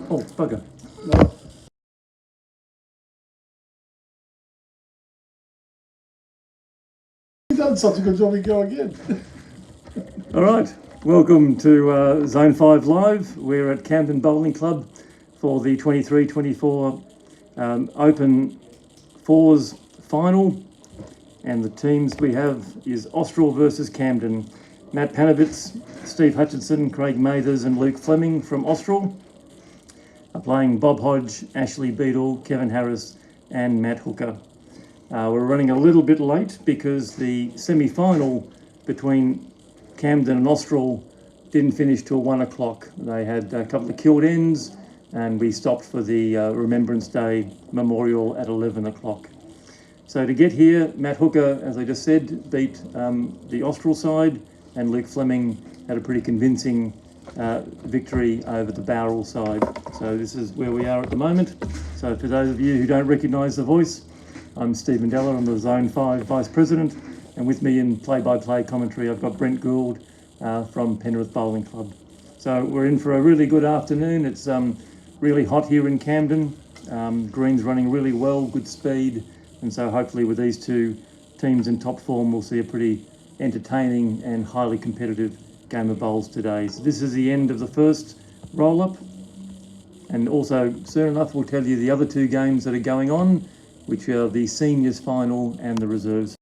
Oh, bugger. No. You've done such a good job, you go again. All right, welcome to Zone 5 Live. We're at Camden Bowling Club for the 23-24 Open Fours final. And the teams we have is Austral versus Camden. Matt Panovitz, Steve Hutchinson, Craig Mathers and Luke Fleming from Austral are playing Bob Hodge, Ashley Beadle, Kevin Harris and Matt Hooker. We're running a little bit late because the semi-final between Camden and Austral didn't finish till 1 o'clock. They had a couple of killed ends and we stopped for the Remembrance Day memorial at 11 o'clock. So to get here, Matt Hooker, as I just said, beat the Austral side, and Luke Fleming had a pretty convincing victory over the Bowral side. So this is where we are at the moment. So for those of you who don't recognise the voice, I'm Steve Mandela, I'm the Zone 5 Vice President, and with me in play-by-play commentary I've got Brent Gould from Penrith Bowling Club. So we're in for a really good afternoon. It's really hot here in Camden. Green's running really well, good speed, and so hopefully with these two teams in top form we'll see a pretty entertaining and highly competitive game of bowls today. So this is the end of the first roll-up, and also soon enough we'll tell you the other two games that are going on, which are the seniors final and the reserves.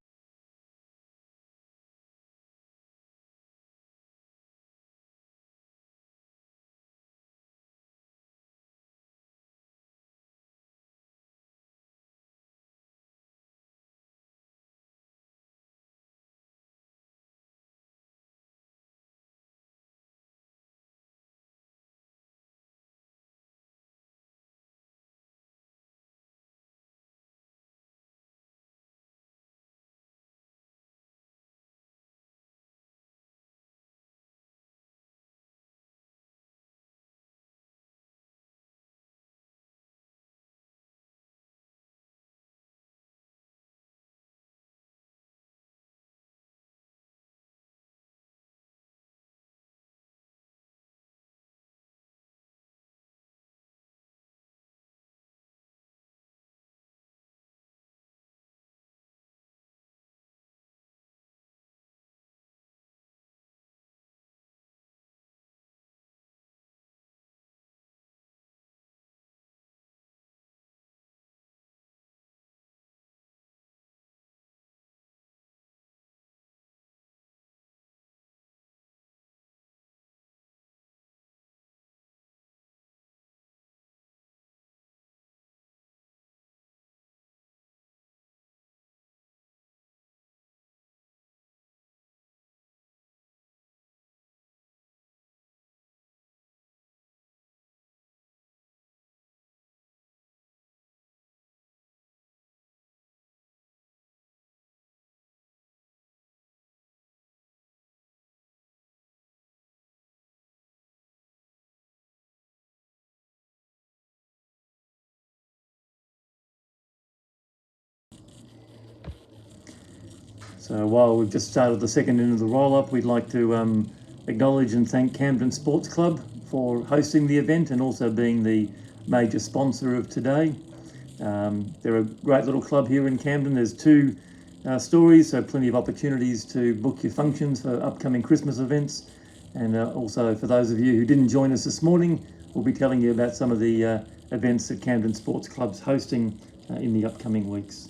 So while we've just started the second end of the roll-up, we'd like to acknowledge and thank Camden Sports Club for hosting the event and also being the major sponsor of today. They're a great little club here in Camden. There's two stories, so plenty of opportunities to book your functions for upcoming Christmas events. And also for those of you who didn't join us this morning, we'll be telling you about some of the events that Camden Sports Club's hosting in the upcoming weeks.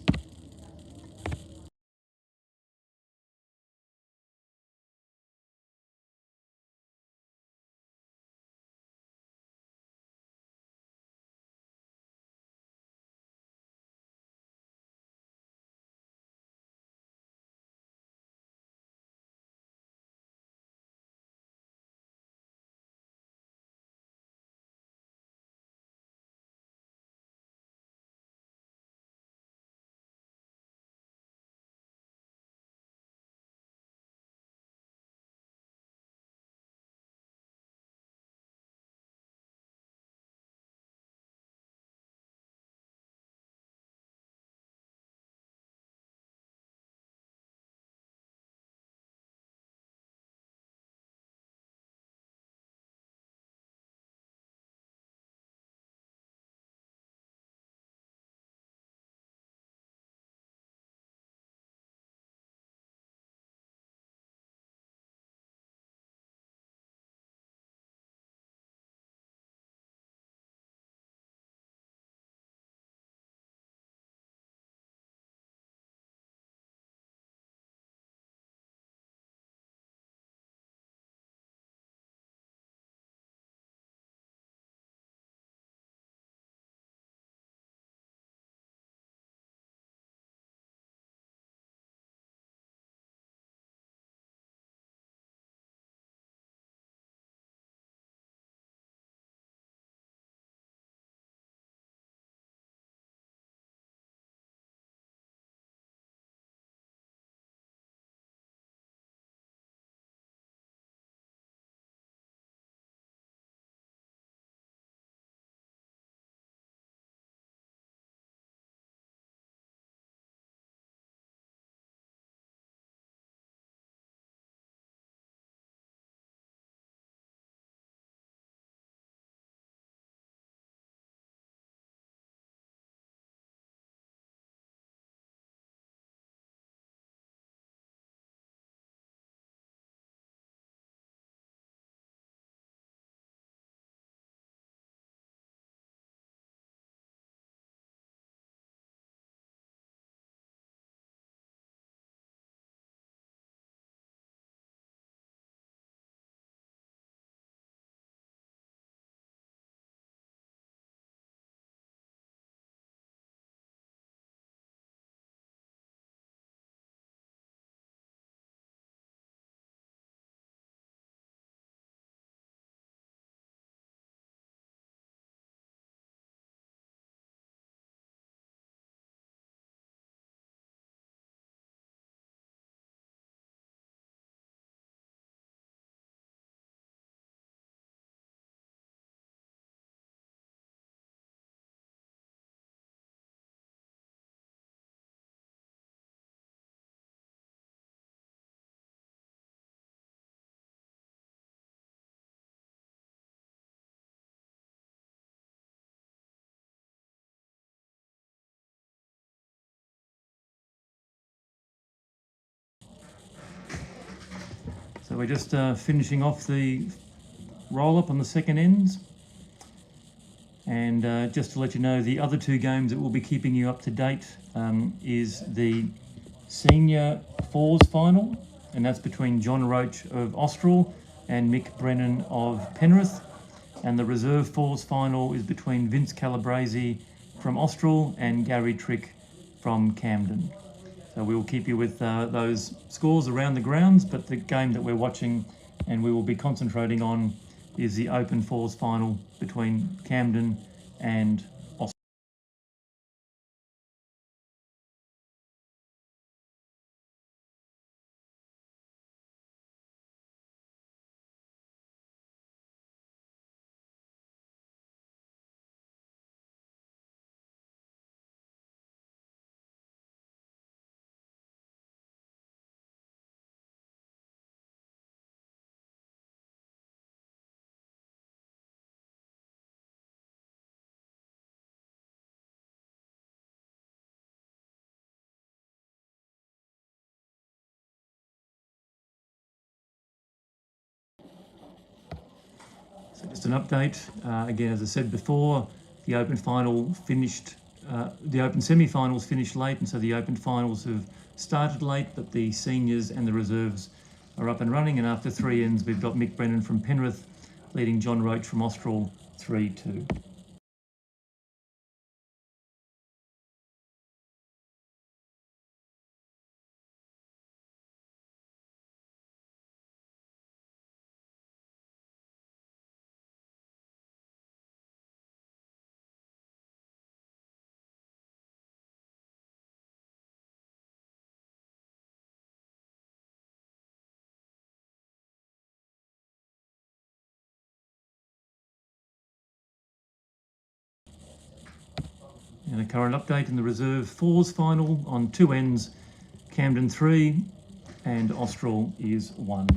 So we're just finishing off the roll-up on the second ends. And just to let you know, the other two games that will be keeping you up to date is the Senior Fours Final, and that's between John Roach of Austral and Mick Brennan of Penrith. And the Reserve Fours Final is between Vince Calabrese from Austral and Gary Trick from Camden. So we will keep you with those scores around the grounds, but the game that we're watching and we will be concentrating on is the Open Fours Final between Camden and Austral. So just an update, again, as I said before, the Open Final finished, the Open Semi-Finals finished late, and so the Open Finals have started late, but the seniors and the reserves are up and running, and after three ends, we've got Mick Brennan from Penrith leading John Roach from Austral 3-2. And a current update in the Reserve Fours Final on two ends, Camden 3 and Austral is 1.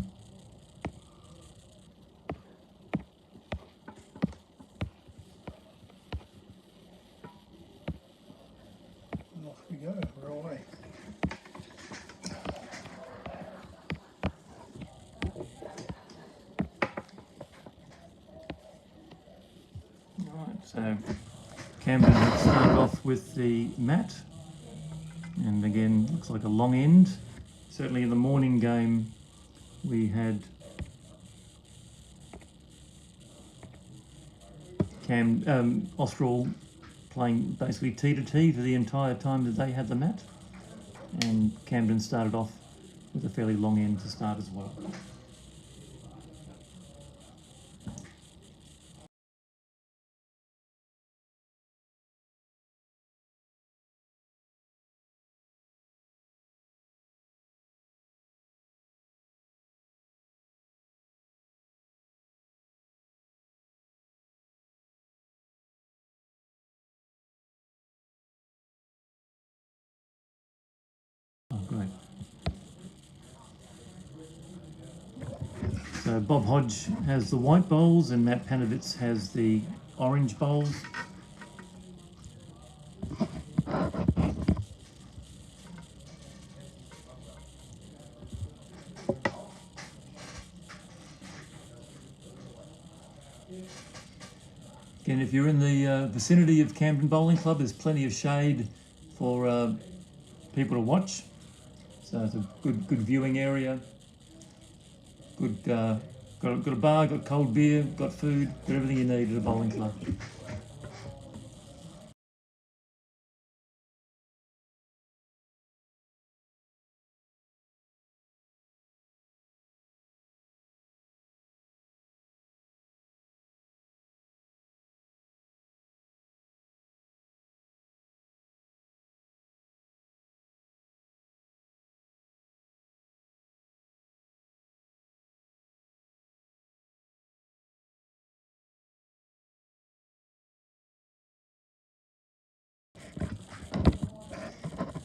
Off we go, we're away. Right, so Camden have started off with the mat, and again, looks like a long end. Certainly in the morning game, we had Austral playing basically tee to tee for the entire time that they had the mat, and Camden started off with a fairly long end to start as well. Oh, great. So Bob Hodge has the white bowls and Matt Panovitz has the orange bowls. Again, if you're in the vicinity of Camden Bowling Club, there's plenty of shade for people to watch. So it's a good viewing area. Good, got a bar, got cold beer, got food, got everything you need at a bowling club.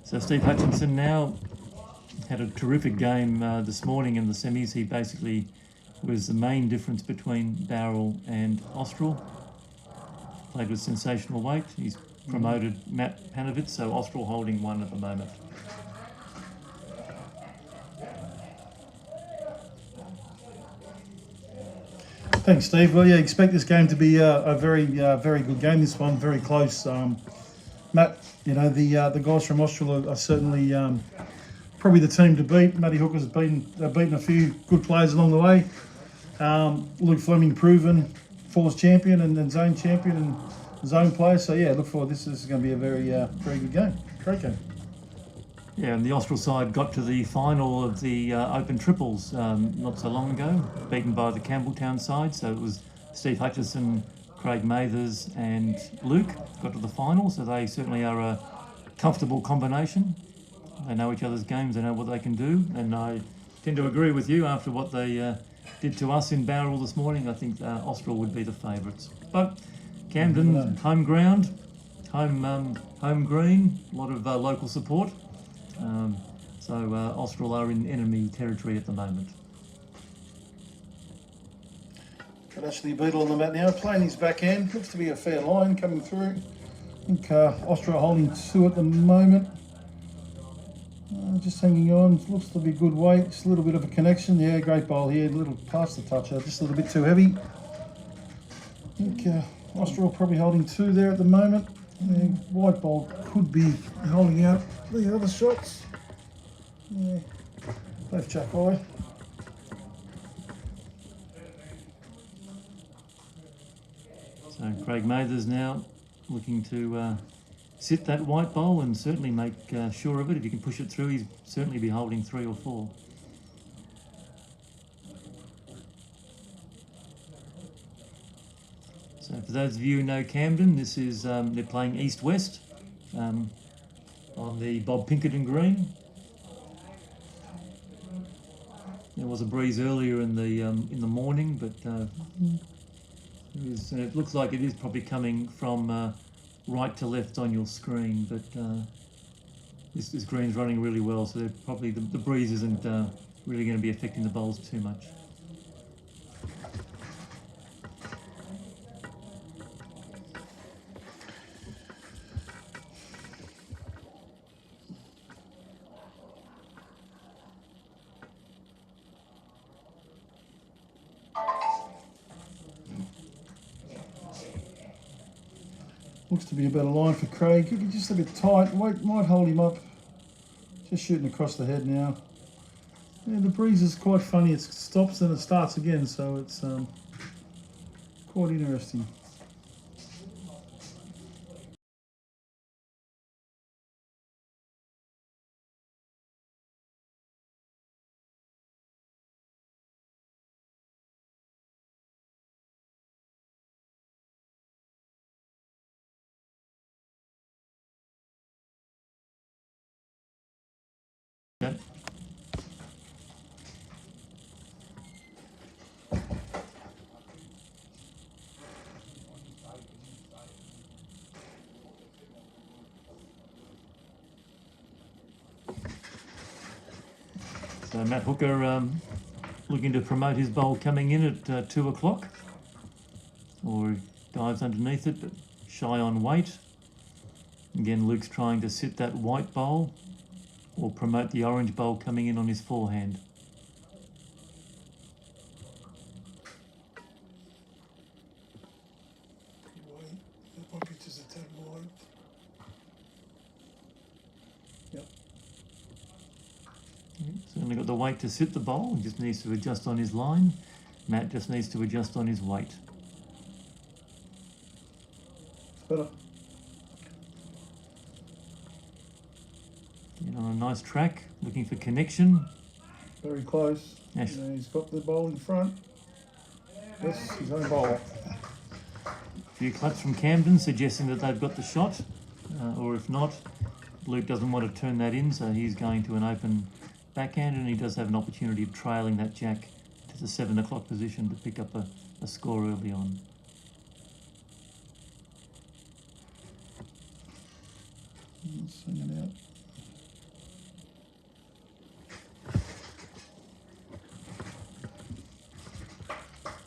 So Steve Hutchinson now had a terrific game this morning in the semis. He basically was the main difference between Bowral and Austral. Played with sensational weight. He's promoted Matt Panovitz, so Austral holding 1 at the moment. Thanks, Steve. Well, yeah, expect this game to be a very good game. This one, very close. Matt, you know, the guys from Austral are certainly probably the team to beat. M.Hooker's beaten a few good players along the way. L.Fleming, proven Fours champion and zone champion and zone player. So yeah, look forward. This is going to be a very good game. Great game. Yeah, and the Austral side got to the final of the Open Triples not so long ago, beaten by the Campbelltown side. So it was Steve Hutchison, Craig Mathers and Luke got to the final. So they certainly are a comfortable combination. They know each other's games, they know what they can do. And I tend to agree with you after what they did to us in Bowral this morning. I think Austral would be the favourites. But Camden, home ground, home green, a lot of local support. So Austral are in enemy territory at the moment. Got Ashley Beadle on the mat now, playing his backhand. Looks to be a fair line coming through. I think Austral holding 2 at the moment. Just hanging on. Looks to be good weight. Just a little bit of a connection. Yeah, great bowl here. A little past the toucher. Just a little bit too heavy. I think Austral probably holding 2 there at the moment. White ball could be holding out the other shots. Yeah, both chuck high. So Craig Mathers now looking to sit that white bowl and certainly make sure of it. If you can push it through, he'd certainly be holding 3 or 4. So for those of you who know Camden, this is they're playing east-west on the Bob Pinkerton green. There was a breeze earlier in the morning, but it looks like it is probably coming from right to left on your screen. But this green's running really well, so probably the breeze isn't really going to be affecting the bowls too much. Looks to be a better line for Craig. Could be just a bit tight. Might hold him up. Just shooting across the head now. Yeah, the breeze is quite funny. It stops and it starts again, so it's quite interesting. Okay. So M.Hooker looking to promote his bowl coming in at 2 o'clock, or he dives underneath it, but shy on weight. Again, Luke's trying to sit that white bowl or promote the orange bowl coming in on his forehand. My picture's a tad wide. Yep. Certainly got the weight to sit the bowl. He just needs to adjust on his line. Matt just needs to adjust on his weight. It's better. Getting on a nice track, looking for connection. Very close. Yes. He's got the bowl in front. Yes, his own bowl. A few claps from Camden suggesting that they've got the shot, or if not, Luke doesn't want to turn that in, so he's going to an open backhand, and he does have an opportunity of trailing that jack to the 7 o'clock position to pick up a score early on. Swing it out.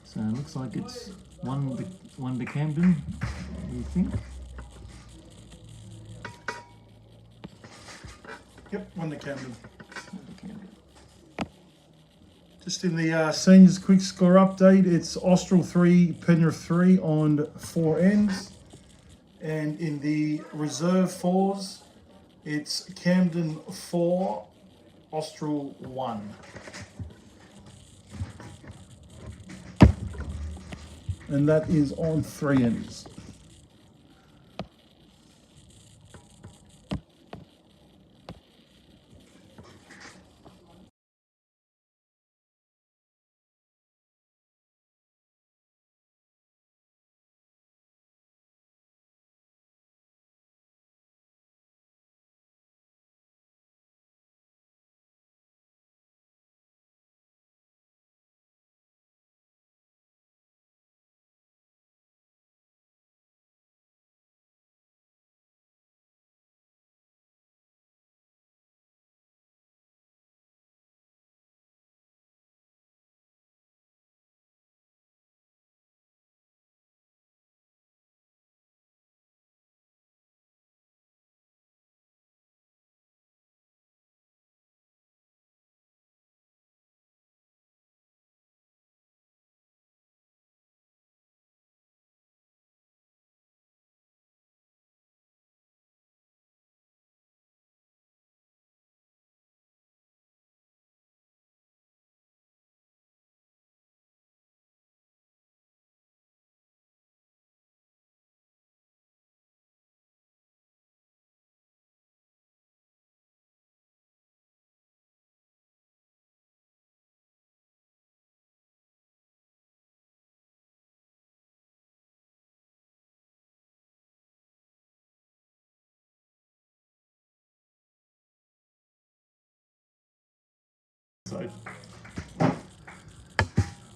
So it looks like it's one to Camden, do you think? Yep, 1 to Camden. Just in the seniors quick score update, it's Austral 3, Penrith 3 on 4 ends. And in the reserve fours, it's Camden 4, Austral 1. And that is on 3 ends.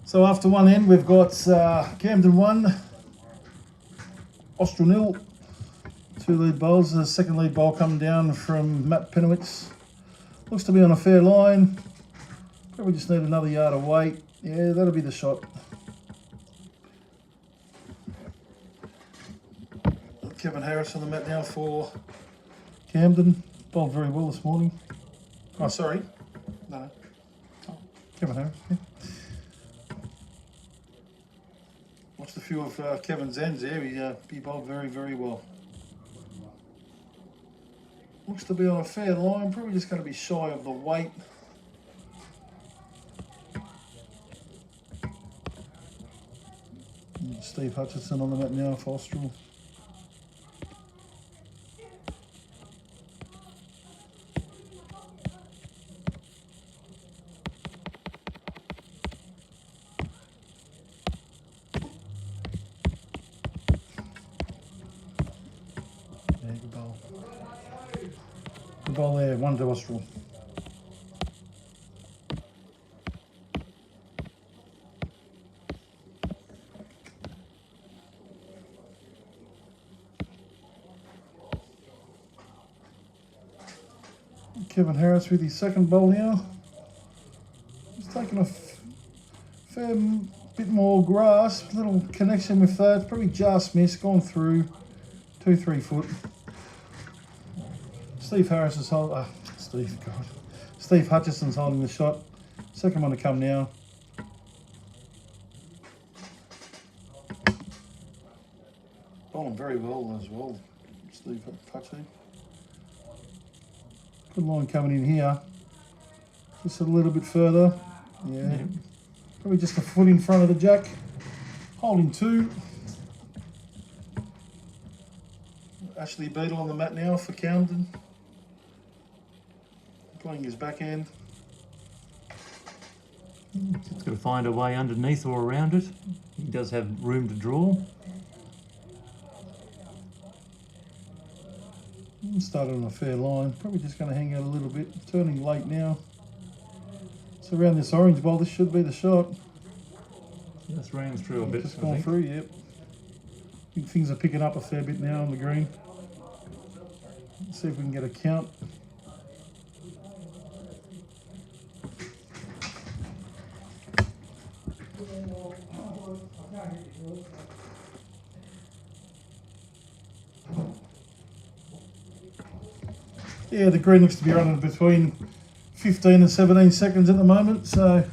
So after one end, we've got Camden 1, Austral 0. 2 lead bowls. The second lead bowl coming down from Matt Penowitz. Looks to be on a fair line. Probably just need another yard of weight. Yeah, that'll be the shot. Kevin Harris on the mat now for Camden. Bowled very well this morning. Oh, sorry. No. Oh, Kevin Harris, yeah. Watched a few of Kevin's ends there. He bowled very, very well. Looks to be on a fair line. Probably just going to be shy of the weight. Steve Hutchinson on the mat now for Austral. Yeah, good bowl. Good bowl there, 1 to Austral. Kevin Harris with his second bowl now. He's taken a fair bit more grass, little connection with that. Probably just missed, gone through 2-3 foot. Steve Hutchison's holding the shot. Second one to come now. Bowling very well as well, Steve Hutchinson. Good line coming in here. Just a little bit further. Yeah. Probably just a foot in front of the jack. Holding 2. Ashley Beadle on the mat now for Camden. Playing his backhand. It's got to find a way underneath or around it. He does have room to draw. Started on a fair line. Probably just going to hang out a little bit. Turning late now. So around this orange bowl, this should be the shot. Just ran through a bit. Just gone through, yep. I think things are picking up a fair bit now on the green. Let's see if we can get a count. Yeah, the green looks to be running between 15 and 17 seconds at the moment, so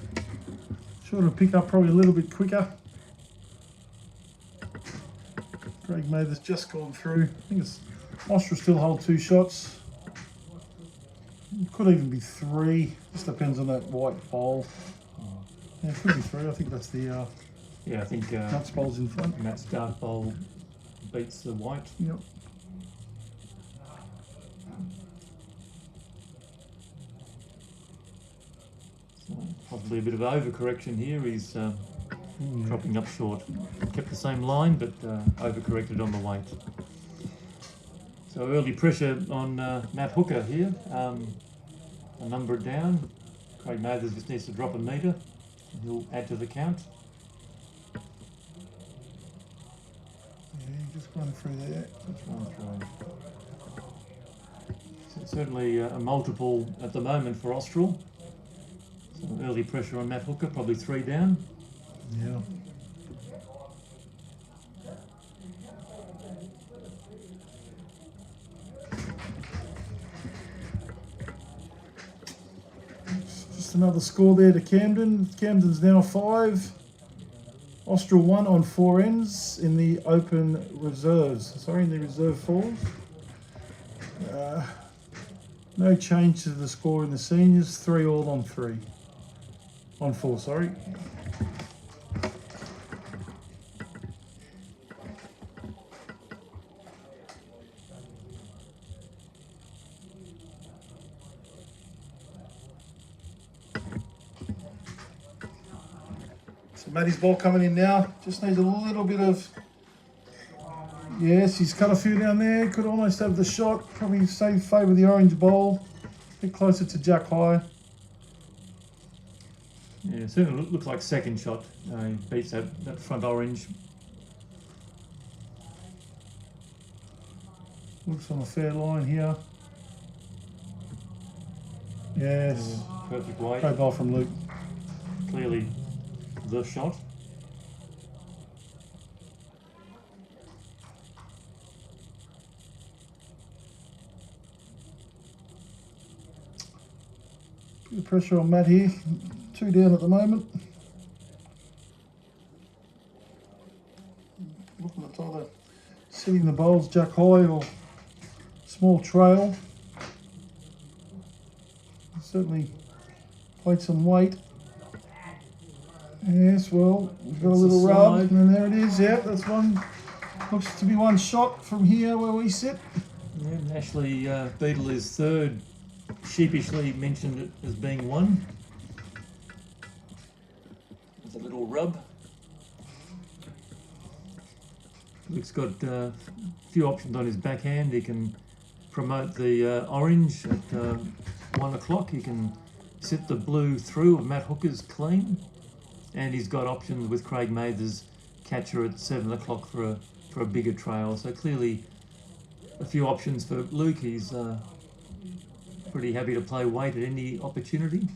Sure to pick up probably a little bit quicker. Craig Mather's just gone through. I think it's Austral still hold 2 shots. It could even be 3. Just depends on that white bowl. Yeah, it could be 3. I think that's the Yeah, I think nuts bowl's in front. Matt's dark bowl beats the white. Yep. So possibly a bit of overcorrection here. He's dropping up short. Kept the same line, but overcorrected on the weight. So early pressure on M.Hooker here. A number down. Craig Mathers just needs to drop a metre. He'll add to the count. Yeah, just run through there. Just run through. So certainly a multiple at the moment for Austral. Some early pressure on M.Hooker, probably 3 down. Yeah. Just another score there to Camden. Camden's now 5. Austral 1 on 4 ends in the open reserves. Sorry, in the reserve 4s. No change to the score in the seniors. 3 all on 3. On 4, sorry. So Matty's ball coming in now. Just needs a little bit of... Yes, he's cut a few down there. Could almost have the shot. Probably favour the orange bowl. A bit closer to Jack High. Yeah, it certainly looks like second shot. He beats that front orange. Looks on a fair line here. Yes. Perfect weight. Great ball from Luke. Clearly the shot. Bit of pressure on Matt here. 2 down at the moment. Looking at either sitting the bowls Jack High or small trail. Certainly played some weight. Yes, well, we've got a little rub, and there it is. Yeah, that's one. Looks to be one shot from here where we sit. Yeah, and Ashley Beadle is third. Sheepishly mentioned it as being 1. With a little rub. Luke's got a few options on his backhand. He can promote the orange at 1 o'clock. He can sit the blue through of M.Hooker's clean. And he's got options with Craig Mather's catcher at 7 o'clock for a bigger trail. So clearly a few options for Luke. He's pretty happy to play weight at any opportunity.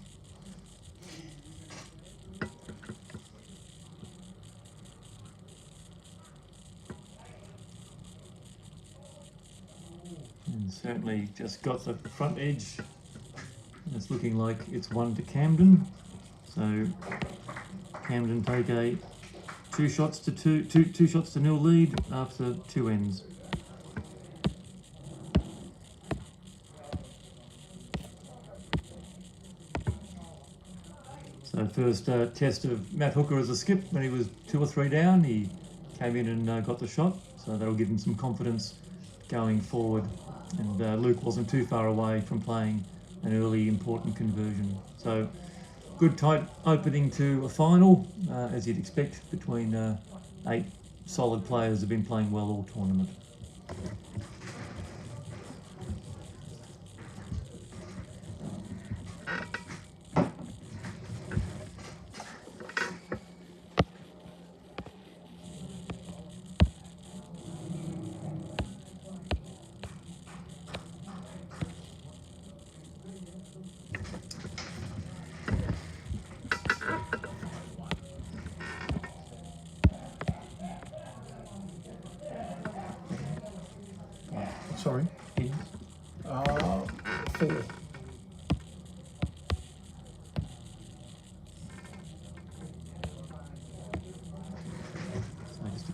And certainly just got the front edge. And it's looking like it's 1 to Camden. So Camden take a 2 shots to 2 shots to 0 lead after 2 ends. So first test of M.Hooker as a skip when he was 2 or 3 down. He came in and got the shot, so that'll give him some confidence going forward. And Luke wasn't too far away from playing an early important conversion. So good tight opening to a final, as you'd expect, between 8 solid players who've been playing well all tournament. Sorry. 4.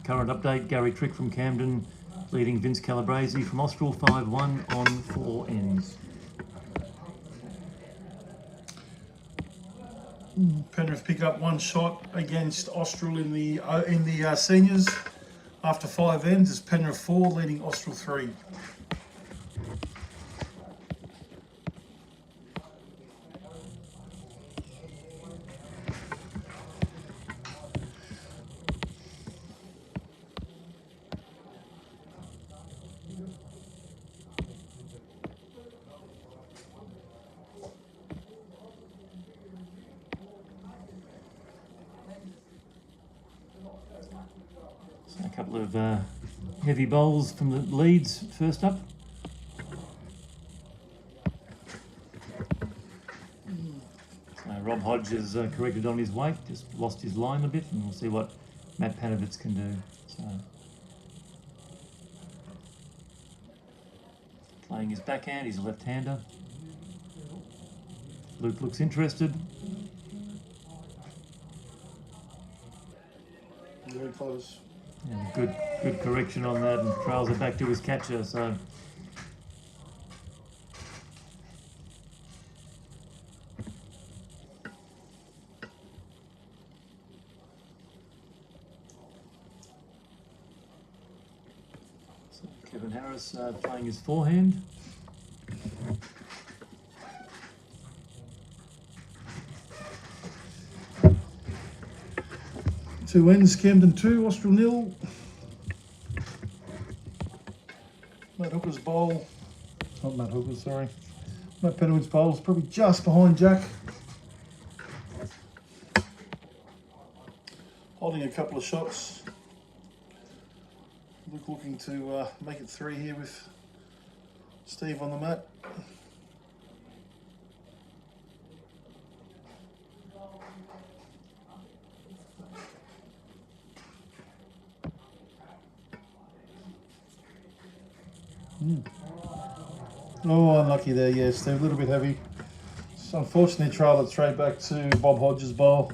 current update, Gary Trick from Camden leading Vince Calabrese from Austral 5-1 on 4 ends. Penrith pick up 1 shot against Austral in the seniors after 5 ends. It's Penrith 4 leading Austral 3. So a couple of heavy bowls from the leads first up. So Rob Hodge has corrected on his weight, just lost his line a bit, and we'll see what Matt Panovitz can do. So playing his backhand, he's a left-hander. Luke looks interested. Very close. And good correction on that, and trails it back to his catcher. So Kevin Harris playing his forehand. Two ends, Camden 2, Austral 0. Matt Hooker's bowl, not Matt Hooker, sorry. Matt Penowitz's bowl is probably just behind Jack. Holding a couple of shots. Luke looking to make it 3 here with Steve on the mat. Oh, unlucky there, yes, they're a little bit heavy. So unfortunately, trail it straight back to Bob Hodges' bowl.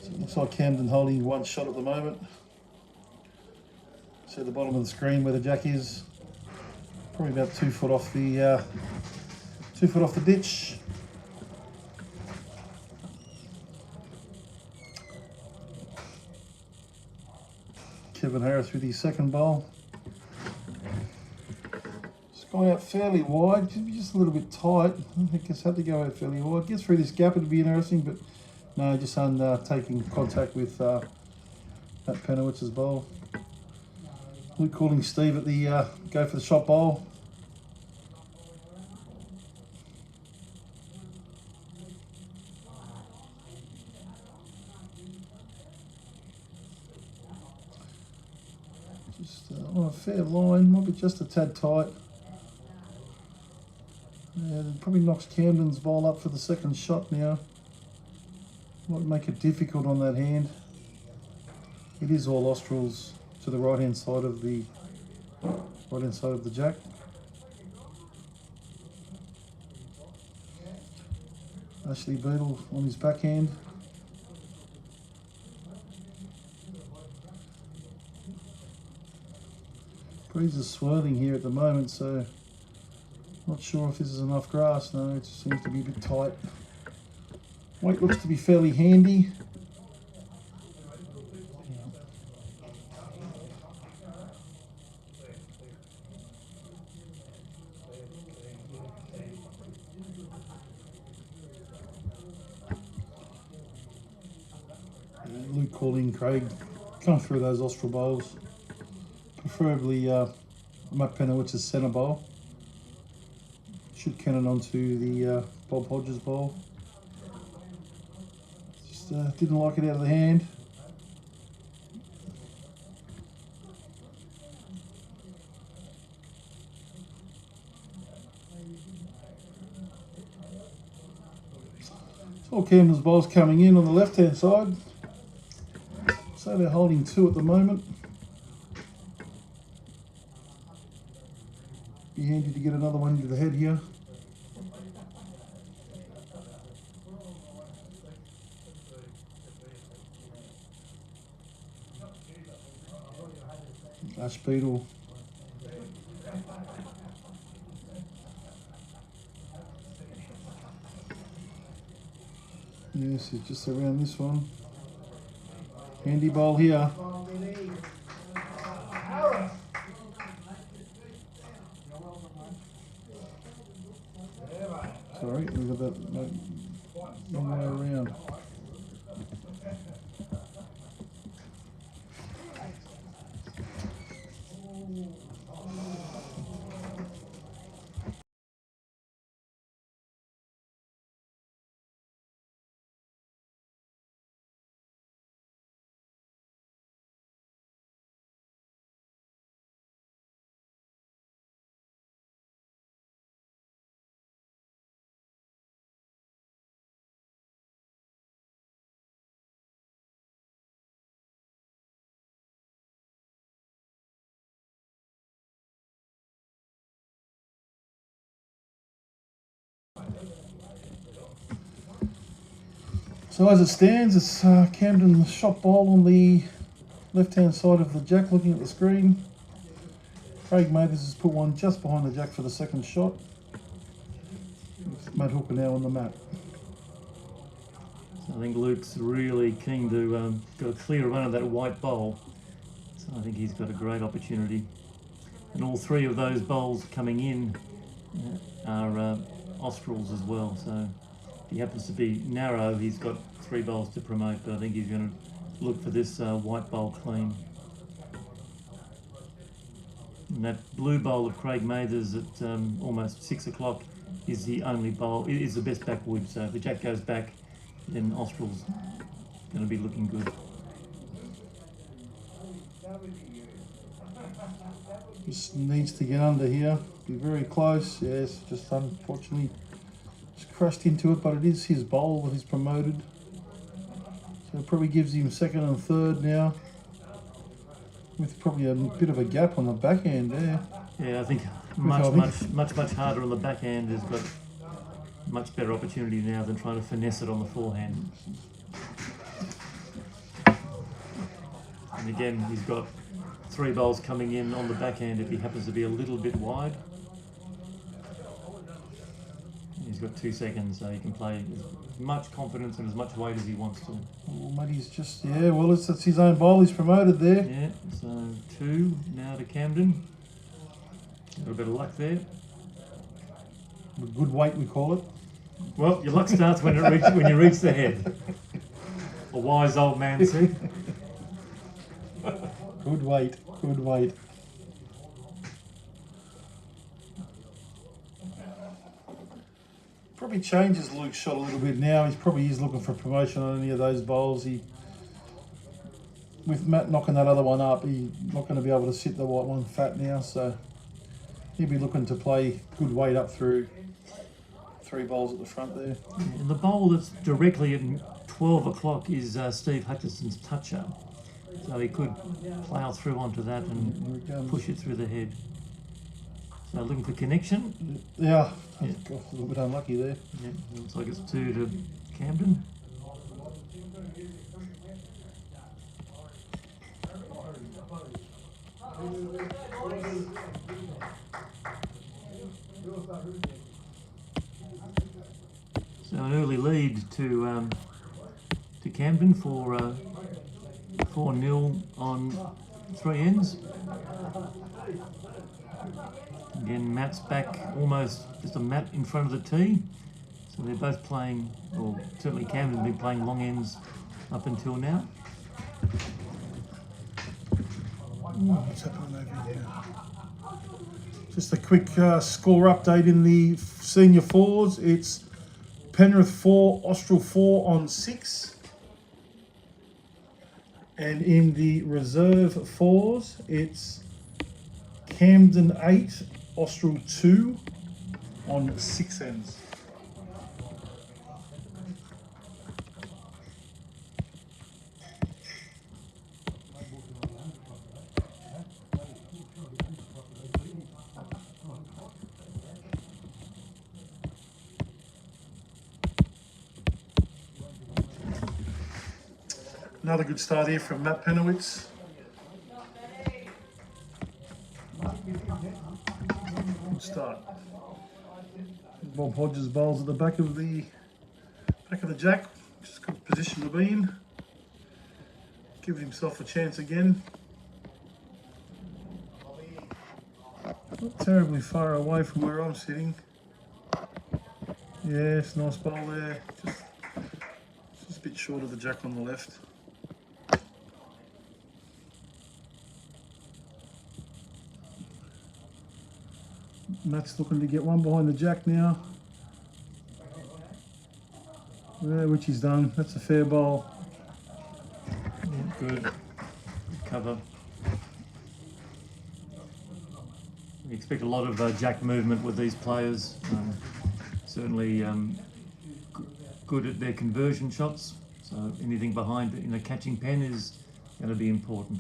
So it looks like Camden holding 1 shot at the moment. See the bottom of the screen where the jack is. Probably about 2 foot off the 2 foot off the ditch. Kevin Harris with his second bowl. Going out fairly wide, just a little bit tight. I think it's had to go out fairly wide. Get through this gap, it'd be interesting, but no, just taking contact with Matt Penowitz's bowl. Luke calling Steve at the go for the shot bowl. Just on a fair line, might be just a tad tight. Yeah, it probably knocks Camden's bowl up for the second shot now. Might make it difficult on that hand. It is all Australs to the right hand side of the jack. Ashley Beadle on his backhand. Breeze is swirling here at the moment, so not sure if this is enough grass. No, it just seems to be a bit tight. Weight looks to be fairly handy. Luke calling Craig, come through those Austral bowls. Preferably Matt Penowitz's centre bowl. Should cannon onto the Bob Hodges bowl. Just didn't like it out of the hand. So Camden's bowls coming in on the left hand side. So they're holding 2 at the moment. Be handy to get another one into the head here. Ash Beetle. Yes, he's just around this one. Handy bowl here. Sorry, we've got that long way around. So as it stands, it's Camden shot bowl on the left-hand side of the jack, looking at the screen. Craig Mathers has put one just behind the jack for the second shot. M.Hooker now on the mat. So I think Luke's really keen to get a clear run of that white bowl. So I think he's got a great opportunity. And all three of those bowls coming in are Australs as well. So if he happens to be narrow, he's got 3 bowls to promote, but I think he's going to look for this white bowl clean. And that blue bowl of Craig Mathers at almost 6 o'clock is the only bowl, it is the best backwood. So if the jack goes back, then Austral's going to be looking good. Just needs to get under here, be very close. Yes, just unfortunately just crashed into it, but it is his bowl that he's promoted. So it probably gives him second and third now, with probably a bit of a gap on the backhand there. Yeah, I think much harder on the backhand. Has got much better opportunity now than trying to finesse it on the forehand. And again, he's got 3 bowls coming in on the backhand if he happens to be a little bit wide. He's got 2 seconds, so he can play as much confidence and as much weight as he wants to. Oh, Matty's just, yeah, well, it's his own bowl he's promoted there. Yeah, so 2 now to Camden. Got a bit of luck there. Good weight, we call it. Well, your luck starts when you reach the head. A wise old man said. Good weight, good weight. Probably changes Luke's shot a little bit now. He's probably looking for promotion on any of those bowls. With Matt knocking that other one up, he's not going to be able to sit the white one fat now, so he'll be looking to play good weight up through 3 bowls at the front there. And the bowl that's directly at 12 o'clock is Steve Hutchison's toucher. So he could plough through onto that and push it through the head. So looking for connection. Yeah, a little bit unlucky there. Yeah, looks like it's 2 to Camden. So an early lead to Camden for 4-0 on 3 ends. Again, Matt's back almost just a mat in front of the tee. So they're both playing, or certainly Camden's been playing long ends up until now. What's happening over here? Just a quick score update in the senior 4s. It's Penrith 4, Austral 4 on 6. And in the reserve 4s, it's Camden 8, Austral 2 on 6 ends. Another good start here from Matt Penowitz. Bob Hodges bowls at the back of the jack. Just good position to be in. Giving himself a chance again. Not terribly far away from where I'm sitting. Yes, nice bowl there. Just a bit short of the jack on the left. Matt's looking to get one behind the jack now. Yeah, which he's done. That's a fair bowl. Yeah, good. Good cover. We expect a lot of jack movement with these players. Certainly good at their conversion shots. So anything behind in a catching pen is going to be important.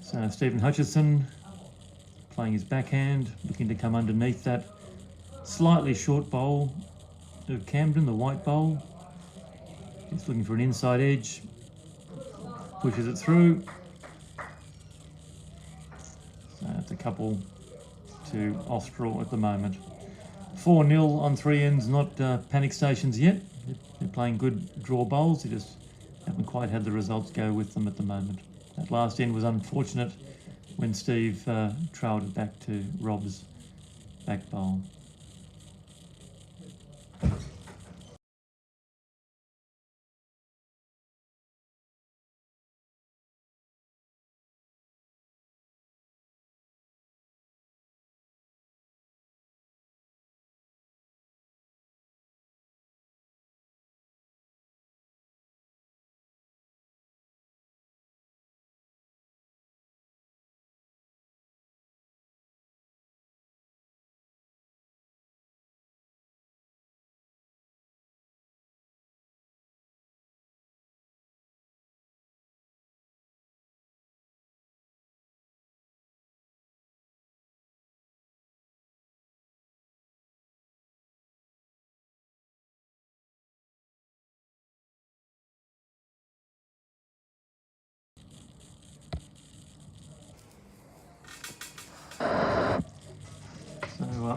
So Stephen Hutchison playing his backhand, looking to come underneath that slightly short bowl of Camden, the white bowl. Just looking for an inside edge, pushes it through. So it's a couple to Austral at the moment. 4-0 on 3 ends, not panic stations yet. They're playing good draw bowls, they just haven't quite had the results go with them at the moment. That last end was unfortunate when Steve trailed it back to Rob's back bowl.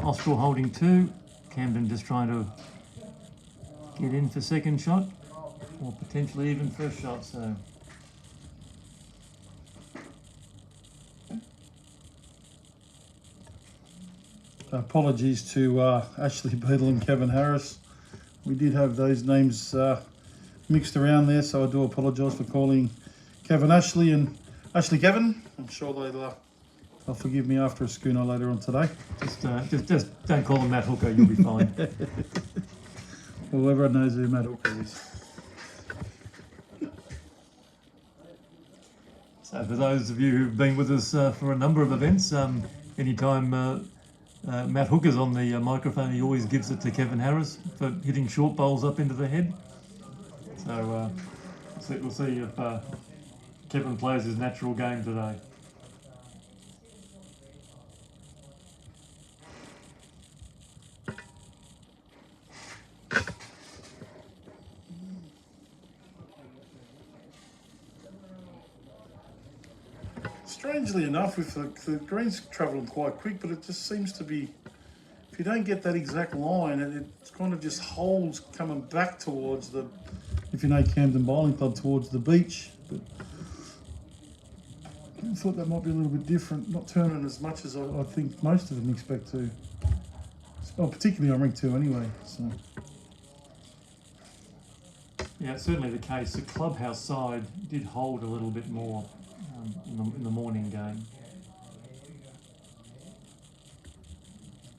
Austral holding 2, Camden just trying to get in for second shot, or potentially even first shot. So apologies to Ashley Beadle and Kevin Harris. We did have those names mixed around there, so I do apologise for calling Kevin Ashley and Ashley Kevin. I'm sure they'll forgive me after a schooner later on today. Just don't call him M.Hooker, you'll be fine. Well, everyone knows who M.Hooker is. So for those of you who've been with us for a number of events, anytime M.Hooker's on the microphone, he always gives it to Kevin Harris for hitting short bowls up into the head. So we'll see if Kevin plays his natural game today. Strangely enough, with the green's travelling quite quick, but it just seems to be, if you don't get that exact line, it kind of just holds coming back towards the, if you know Camden Bowling Club, towards the beach. But I thought that might be a little bit different, not turning as much as I think most of them expect to. Well, particularly on ring 2 anyway. So. Yeah, it's certainly the case. The clubhouse side did hold a little bit more in the morning game.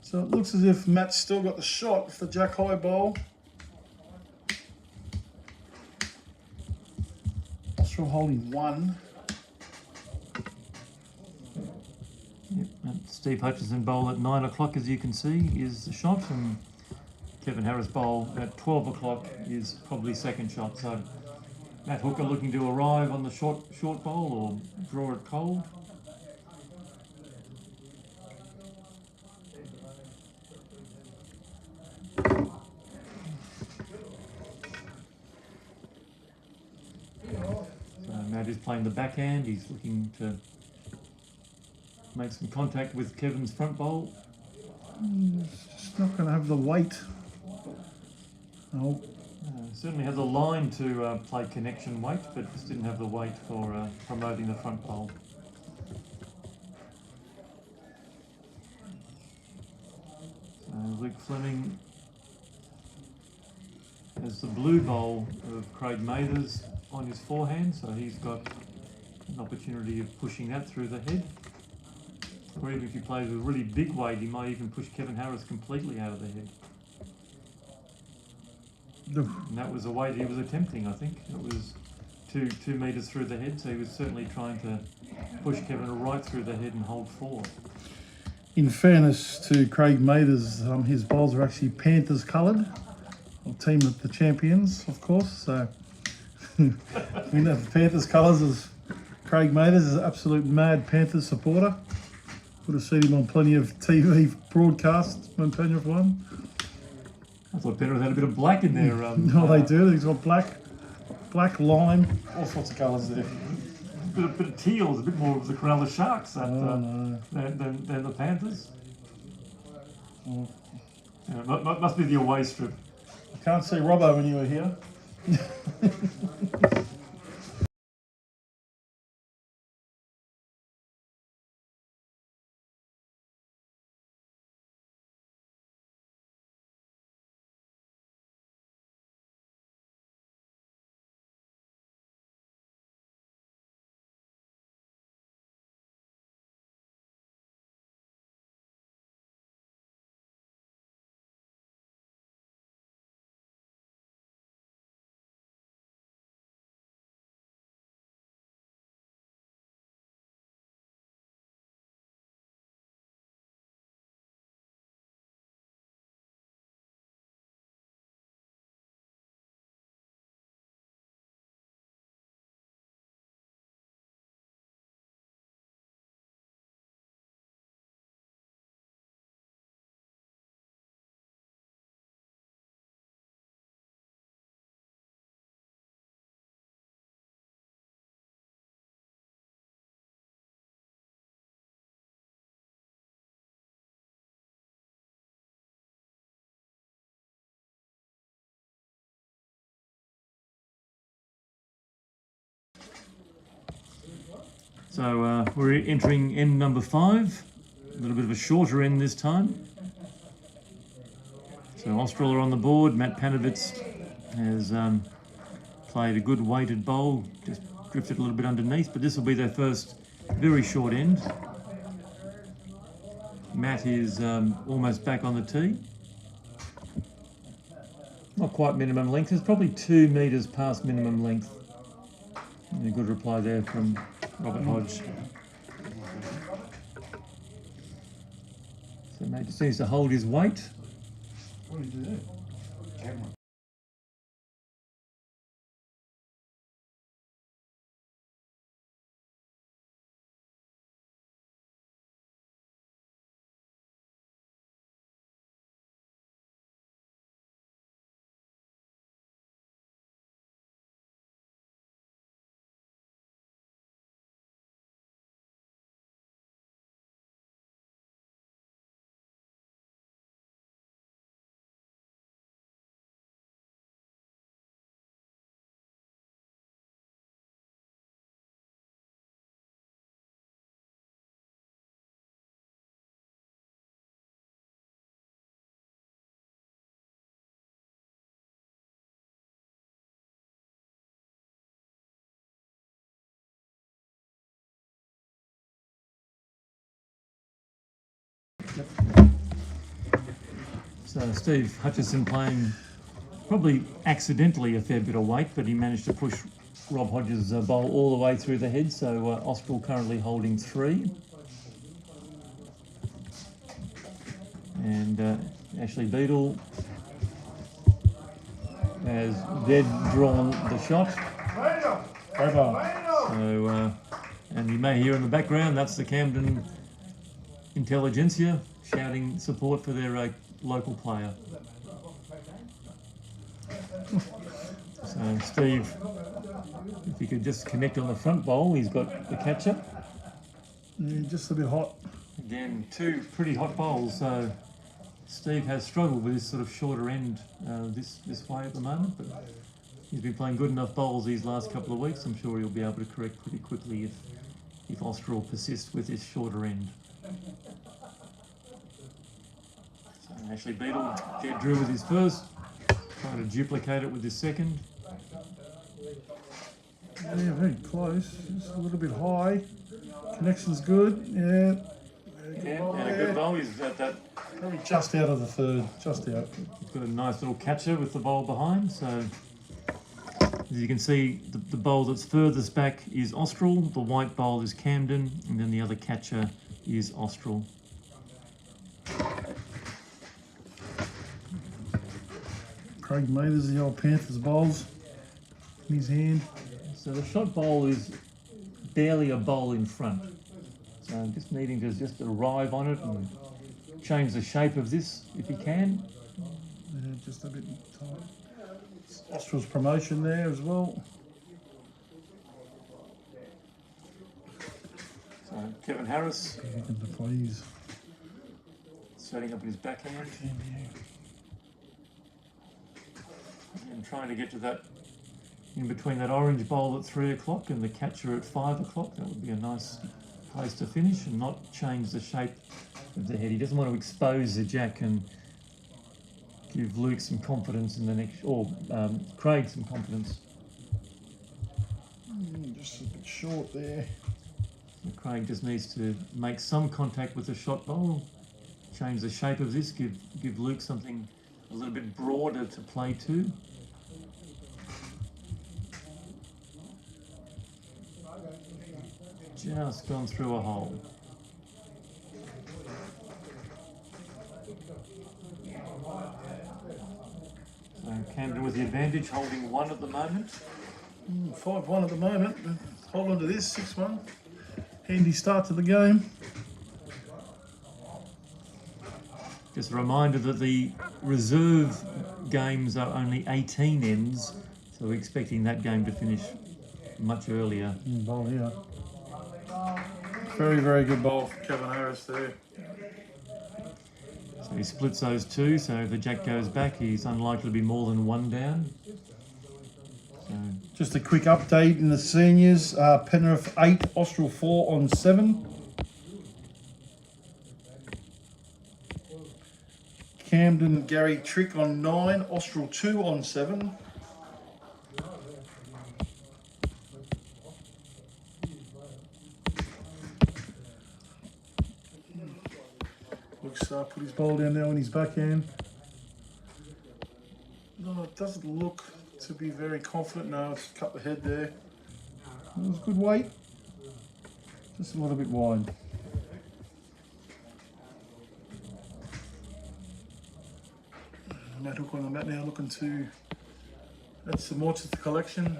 So it looks as if Matt's still got the shot with the jack high bowl. Austral holding 1. Yep, Steve Hutchison bowl at 9 o'clock, as you can see, is the shot, and Kevin Harris bowl at 12 o'clock is probably second shot. So M.Hooker looking to arrive on the short bowl or draw it cold. So Matt is playing the backhand. He's looking to make some contact with Kevin's front bowl. Just not going to have the weight. Oh. Certainly has a line to play connection weight, but just didn't have the weight for promoting the front bowl. So L.Fleming has the blue bowl of Craig Mathers on his forehand, so he's got an opportunity of pushing that through the head. Or even if he plays with really big weight, he might even push Kevin Harris completely out of the head. And that was the weight he was attempting, I think. It was two metres through the head, so he was certainly trying to push Kevin right through the head and hold 4. In fairness to Craig Mathers, his bowls are actually Panthers coloured. Team of the champions, of course. So, the Panthers colours is Craig Mathers is an absolute mad Panthers supporter. Would have seen him on plenty of TV broadcasts when Penrith won. I thought Penrith had a bit of black in there. No, they do. He's got black, lime, all sorts of colours there. A bit of teal, a bit more of the Cronulla Sharks than the Panthers. Oh. Yeah, must be the away strip. I can't see Robbo when you were here. So we're entering end number 5. A little bit of a shorter end this time. So Austral are on the board. Matt Panovitz has played a good weighted bowl, just drifted a little bit underneath, but this will be their first very short end. Matt is almost back on the tee. Not quite minimum length, it's probably 2 metres past minimum length. And a good reply there from Robert Hodge. So Matt just needs to hold his weight. What did you do? Camera. So Steve Hutchison playing probably accidentally a fair bit of weight, but he managed to push Rob Hodges' bowl all the way through the head. So Austral currently holding 3. And Ashley Beadle has dead drawn the shot. Over. So, and you may hear in the background, that's the Camden intelligentsia shouting support for their local player. So Steve, if he could just connect on the front bowl, he's got the catcher. Yeah, just a bit hot. Again, two pretty hot bowls, so Steve has struggled with this sort of shorter end this way at the moment, but he's been playing good enough bowls these last couple of weeks. I'm sure he'll be able to correct pretty quickly if Austral persists with this shorter end. So Ashley Beadle, dead drew with his first, trying to duplicate it with his second. Yeah, very close. Just a little bit high. Connection's good. Yeah. Yeah, and a good bowl. He's at that. Probably just out of the third. Just out. He's got a nice little catcher with the bowl behind. So as you can see, the bowl that's furthest back is Austral. The white bowl is Camden, and then the other catcher is Austral. Craig Mathers, the old Panthers bowls in his hand. So the shot bowl is barely a bowl in front. So I'm just needing to just arrive on it and change the shape of this if you can. Yeah, just a bit tight. Austral's promotion there as well. So Kevin Harris Please. setting up in his backhand and trying to get to that in between that orange bowl at 3 o'clock and the catcher at 5 o'clock. That would be a nice place to finish and not change the shape of the head. He doesn't want to expose the jack and give Luke some confidence in the next, or Craig some confidence. Just a bit short there. So Craig just needs to make some contact with the shot bowl, change the shape of this, give Luke something a little bit broader to play to. Just gone through a hole. So Camden with the advantage, holding 1 at the moment. 5-1 at the moment. Hold on to this, 6-1. Handy start to the game. Just a reminder that the reserve games are only 18 ends, so we're expecting that game to finish much earlier. Ball here. Very, very good ball from Kevin Harris there. So he splits those two, so if the jack goes back, he's unlikely to be more than 1 down. So Just a quick update in the seniors. Penrith 8, Austral 4 on 7. Camden, Gary Trick on 9, Austral 2 on 7. Looks put his ball down there on his backhand. No, it doesn't look to be very confident. No, it's cut the head there. It was good weight. Just a little bit wide. M.Hooker on the mat now, looking to add some more to the collection.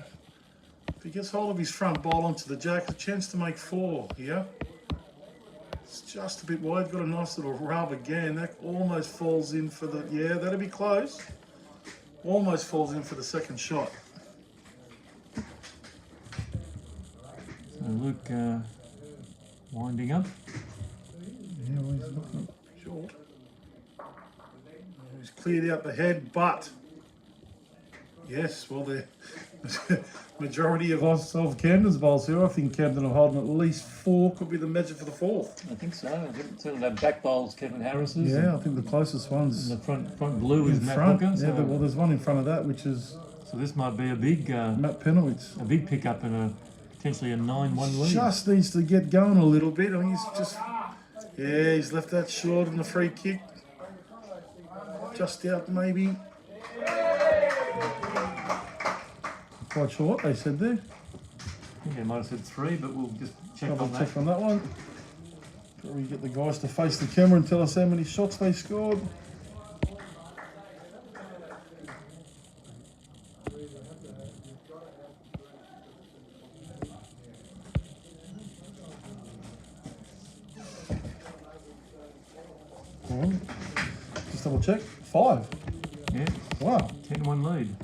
If he gets hold of his front ball onto the jack, a chance to make 4 here. It's just a bit wide, got a nice little rub again. That almost falls in for the, yeah, that'll be close. Almost falls in for the second shot. So Luke winding up. Yeah, well, he's looking short. He's cleared out the head, but yes, well, the majority of Camden's bowls here, I think Camden are holding at least 4, could be the measure for the 4th. I think so. I think certainly that back bowl's Kevin Harris's. Yeah, I think the closest one's And the front blue is in Matt front. Hooker. Yeah, well, there's one in front of that, which is So this might be a big Matt Penowitz. a big pickup and potentially a 9-1 lead. Just needs to get going a little bit. I mean, he's just, yeah, he's left that short on the free kick. Just out, maybe. Quite sure what they said there. I think they might have said 3, but we'll just check Double on that. check on that one. Probably get the guys to face the camera and tell us how many shots they scored. on. Just double check. 5. Yeah, Wow. 10-1 lead.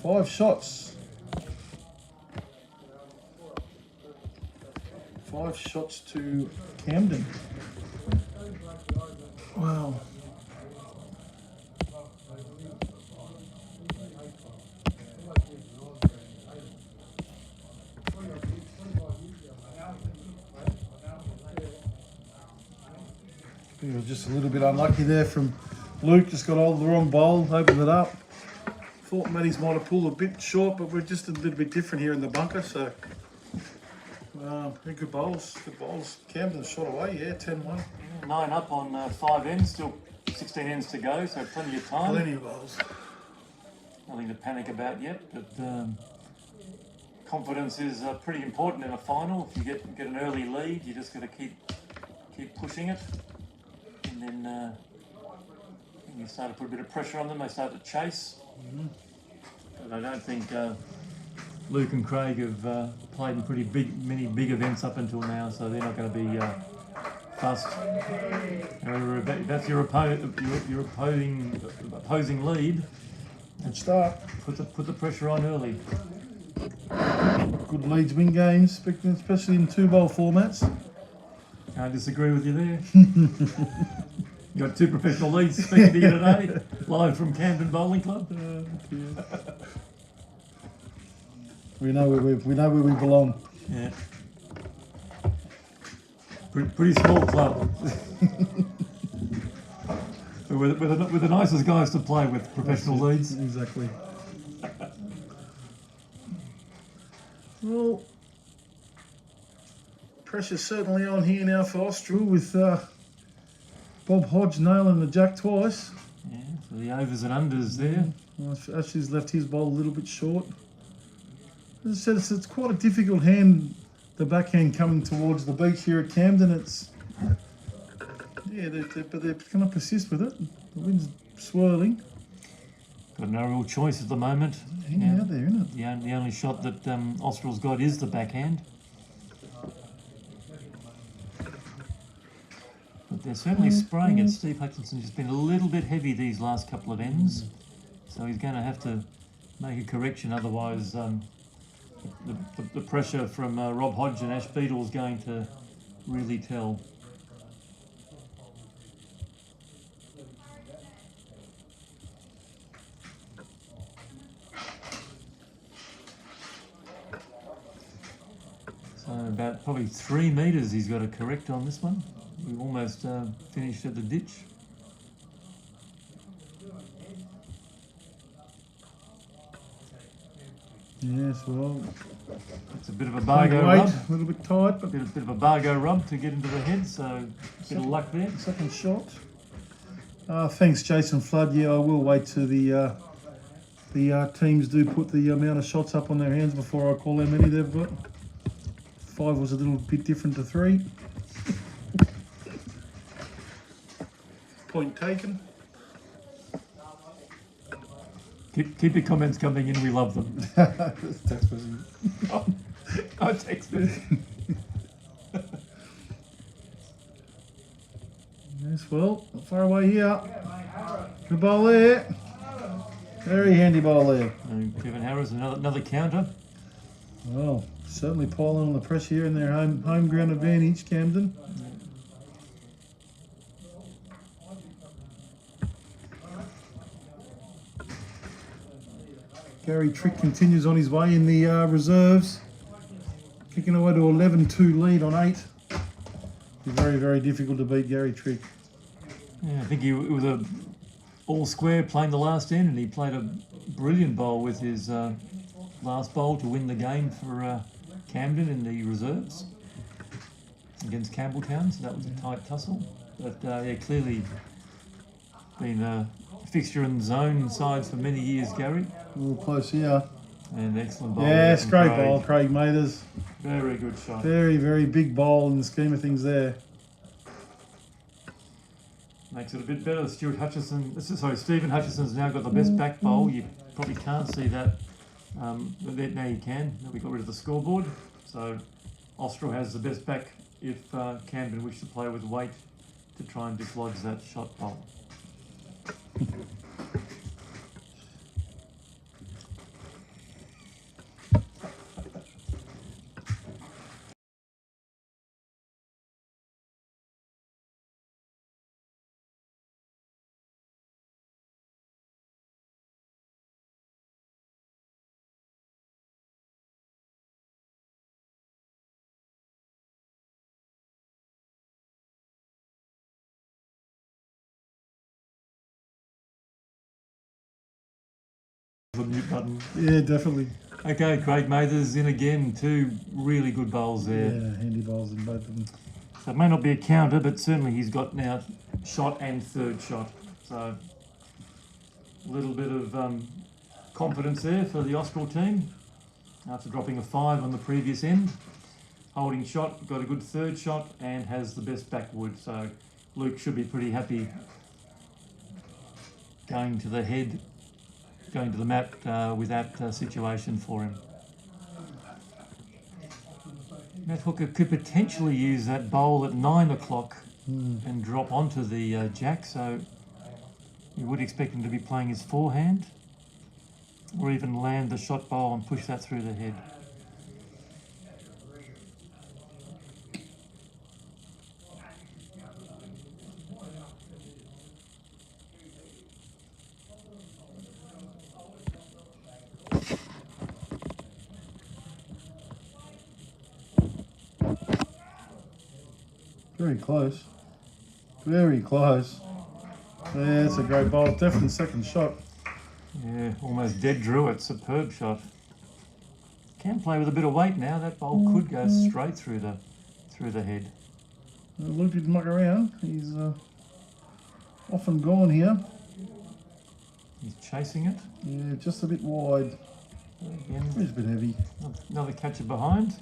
5 shots. 5 shots to Camden. Wow. He was just a little bit unlucky there from Luke. Just got hold of the wrong bowl, opened it up. Thought Matty's might have pulled a bit short, but we're just a little bit different here in the bunker. So, good bowls, good bowls. Camden shot away, yeah, 10-1. 9 up on 5 ends, still 16 ends to go, so plenty of time. Plenty of bowls. Nothing to panic about yet, but confidence is pretty important in a final. If you get an early lead, you just got to keep pushing it, and then you start to put a bit of pressure on them. They start to chase. But I don't think Luke and Craig have played in many big events up until now, so they're not going to be fussed. However, if that's your opposing lead, Good start. Put the pressure on early. Good leads win games, especially in 2-bowl formats. Can't disagree with you there. You got 2 professional leads speaking to you today, live from Camden Bowling Club. We know where we belong. Yeah. Pretty small club. with the nicest guys to play with, professional leads. Exactly. Well, pressure's certainly on here now for Austral with Bob Hodge nailing the jack twice. Yeah, so the overs and unders there. Well, Ashley's left his bowl a little bit short. As I said, it's quite a difficult hand, the backhand coming towards the beach here at Camden. It's, yeah, but they're going to persist with it. The wind's swirling. Got no real choice at the moment. Hanging out there, isn't it? The only shot that Austral's got is the backhand. But they're certainly spraying it. Steve Hutchinson's just been a little bit heavy these last couple of ends, so he's going to have to make a correction. Otherwise, the pressure from Rob Hodge and Ash Beadle is going to really tell. So about probably 3 metres he's got to correct on this one. We've almost finished at the ditch. Yes, well, It's a bit of a bargo rub. a little bit tight, but Bit of a bargo rub to get into the head, so a bit of luck there. second shot. Thanks, Jason Flood. Yeah, I will wait till the teams do put the amount of shots up on their hands before I call how many they've got. 5 was a little bit different to 3. Point taken. Keep your comments coming in, we love them. Text message. I text it. Yes, well, not far away here. Good ball there. Very handy ball there. And Kevin Harris, another counter. Well, certainly piling on the pressure here in their home ground advantage, Camden. Gary Trick continues on his way in the reserves, kicking away to 11-2 lead on 8. Be very, very difficult to beat Gary Trick. Yeah, I think he was a all square playing the last end, and he played a brilliant bowl with his last bowl to win the game for Camden in the reserves against Campbelltown. So that was a tight tussle, but yeah, clearly been a fixture in zone sides for many years, Gary. A little close here. And excellent bowl. Yes, from great Craig. ball, Craig Mathers. Very good shot. Very, very big bowl in the scheme of things there. Makes it a bit better. Stephen Hutchison's now got the best back bowl. You probably can't see that. Now you can. We got rid of the scoreboard. So Austral has the best back if Camden wish to play with weight to try and dislodge that shot bowl. The mute button. Yeah, definitely. Okay, Craig Mathers in again. Two really good bowls there. Yeah, handy bowls in both of them. So it may not be a counter, but certainly he's got now shot and third shot. So a little bit of confidence there for the Austral team after dropping a 5 on the previous end. Holding shot, got a good third shot and has the best backwood. So Luke should be pretty happy going to the head, going to the mat with that situation for him. M.Hooker could potentially use that bowl at 9 o'clock and drop onto the jack, so you would expect him to be playing his forehand or even land the shot bowl and push that through the head. Very close. Very close. Yeah, that's a great bowl. Definitely second shot. Yeah, almost dead drew it. Superb shot. Can play with a bit of weight now. That bowl could go straight through the head. Luke didn't muck around. He's off and gone here. He's chasing it. Yeah, just a bit wide. Again, It's a bit heavy. another catcher behind.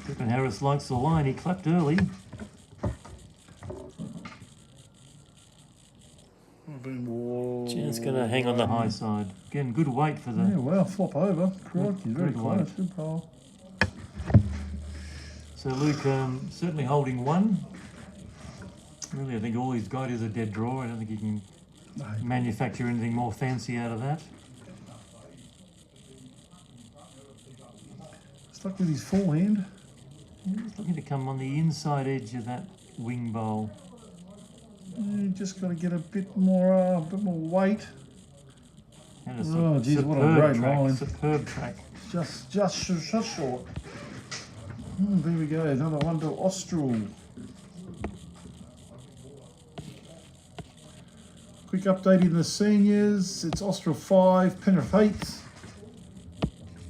Griffin Harris likes the line. He clapped early. Just going to hang on the high side. Again, good weight for the... Yeah, well, flop over. Crikey, very Good close. weight. Good bowl. So Luke certainly holding one. Really, I think all he's got is a dead draw. I don't think he can manufacture anything more fancy out of that. Stuck with his forehand. He's looking to come on the inside edge of that wing bowl. You just got to get a bit more weight. And a Oh, geez, what a great track, line. superb track. Just short. There we go. Another one to Austral. Quick update in the seniors. It's Austral 5, Penrith 8.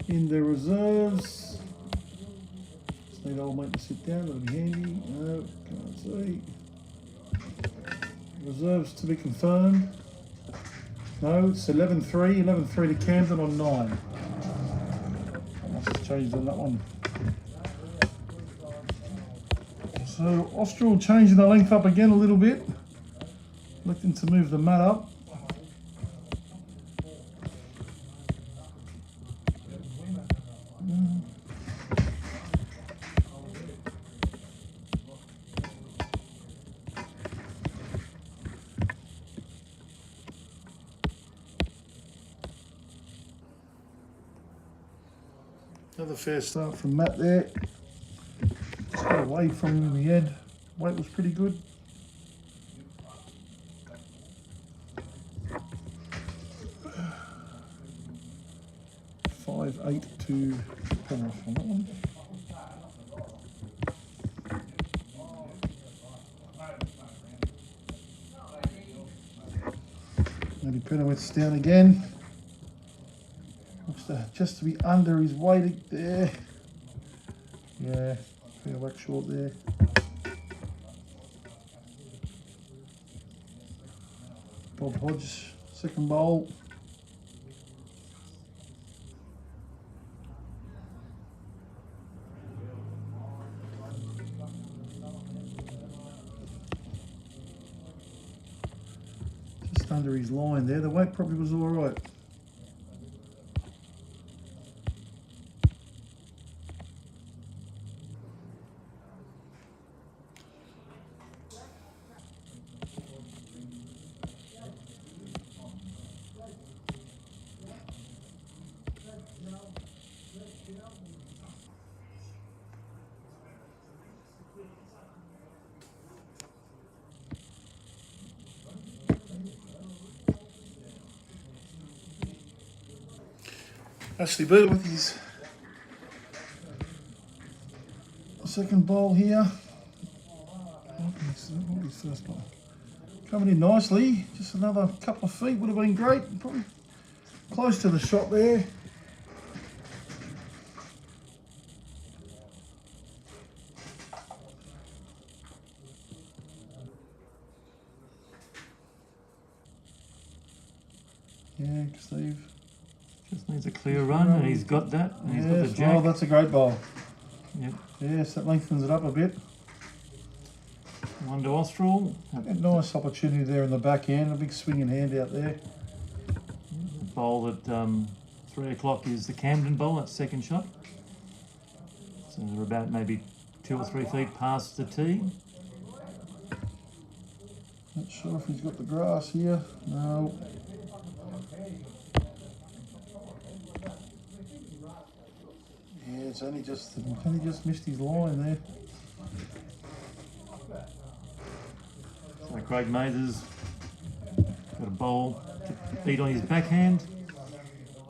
In the reserves. Just need old mate to sit down. That'll be handy. No, can't see. Reserves to be confirmed. No, it's 11-3. 11-3 to Camden on 9. I must have changed on that one. So Austral changing the length up again a little bit. Looking to move the mat up. Another fair start from Matt there. Just got away from him in the end. Weight was pretty good. Five, 8 to Penrith on that one. Maybe Penrith's down again. Looks just to be under his weight there. Yeah, fair whack short there. Bob Hodge, second bowl. under his line there. The weight probably was all right. Ashley Bird with his second bowl here. His first bowl. Coming in nicely, just another couple of feet would have been great. Probably close to the shot there. Yeah, Steve. Just needs a clear run, and he's got that. And he's got the jack. Oh, that's a great bowl. Yep. Yes, that lengthens it up a bit. One to Austral. A nice opportunity there in the back end. A big swinging hand out there. The bowl at 3 o'clock is the Camden bowl, that second shot. So they're about maybe 2 or 3 feet past the tee. Not sure if he's got the grass here. No. Yeah, it's only just missed his line there. So Craig Mather's got a bowl to beat on his backhand.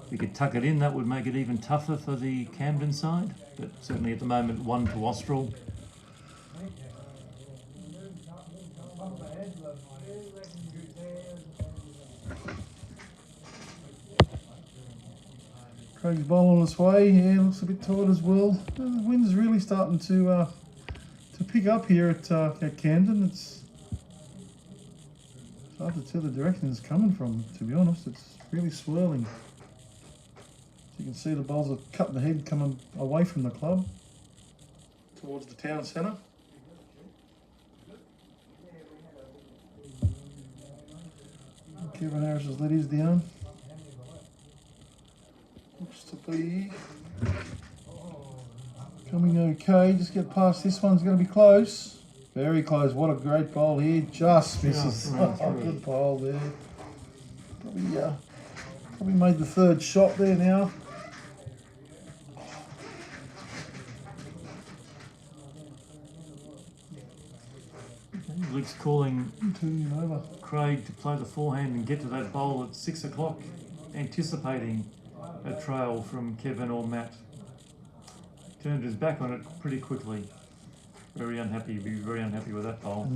If he could tuck it in, that would make it even tougher for the Camden side. But certainly at the moment, 1 to Austral. Craig's bowl on its way. Yeah, looks a bit tight as well. The wind's really starting to pick up here at Camden. It's hard to tell the direction it's coming from, to be honest. It's really swirling. As you can see, the bowls are cutting the head coming away from the club towards the town centre. Kevin Harris has let his down. Looks to be coming okay. Just get past this one's going to be close. Very close. What a great bowl here. Just misses. Good bowl there. Probably made the third shot there now. Luke's calling over. Craig to play the forehand and get to that bowl at 6 o'clock, anticipating a trail from Kevin or Matt. Turned his back on it pretty quickly. Very unhappy, be very unhappy with that bowl.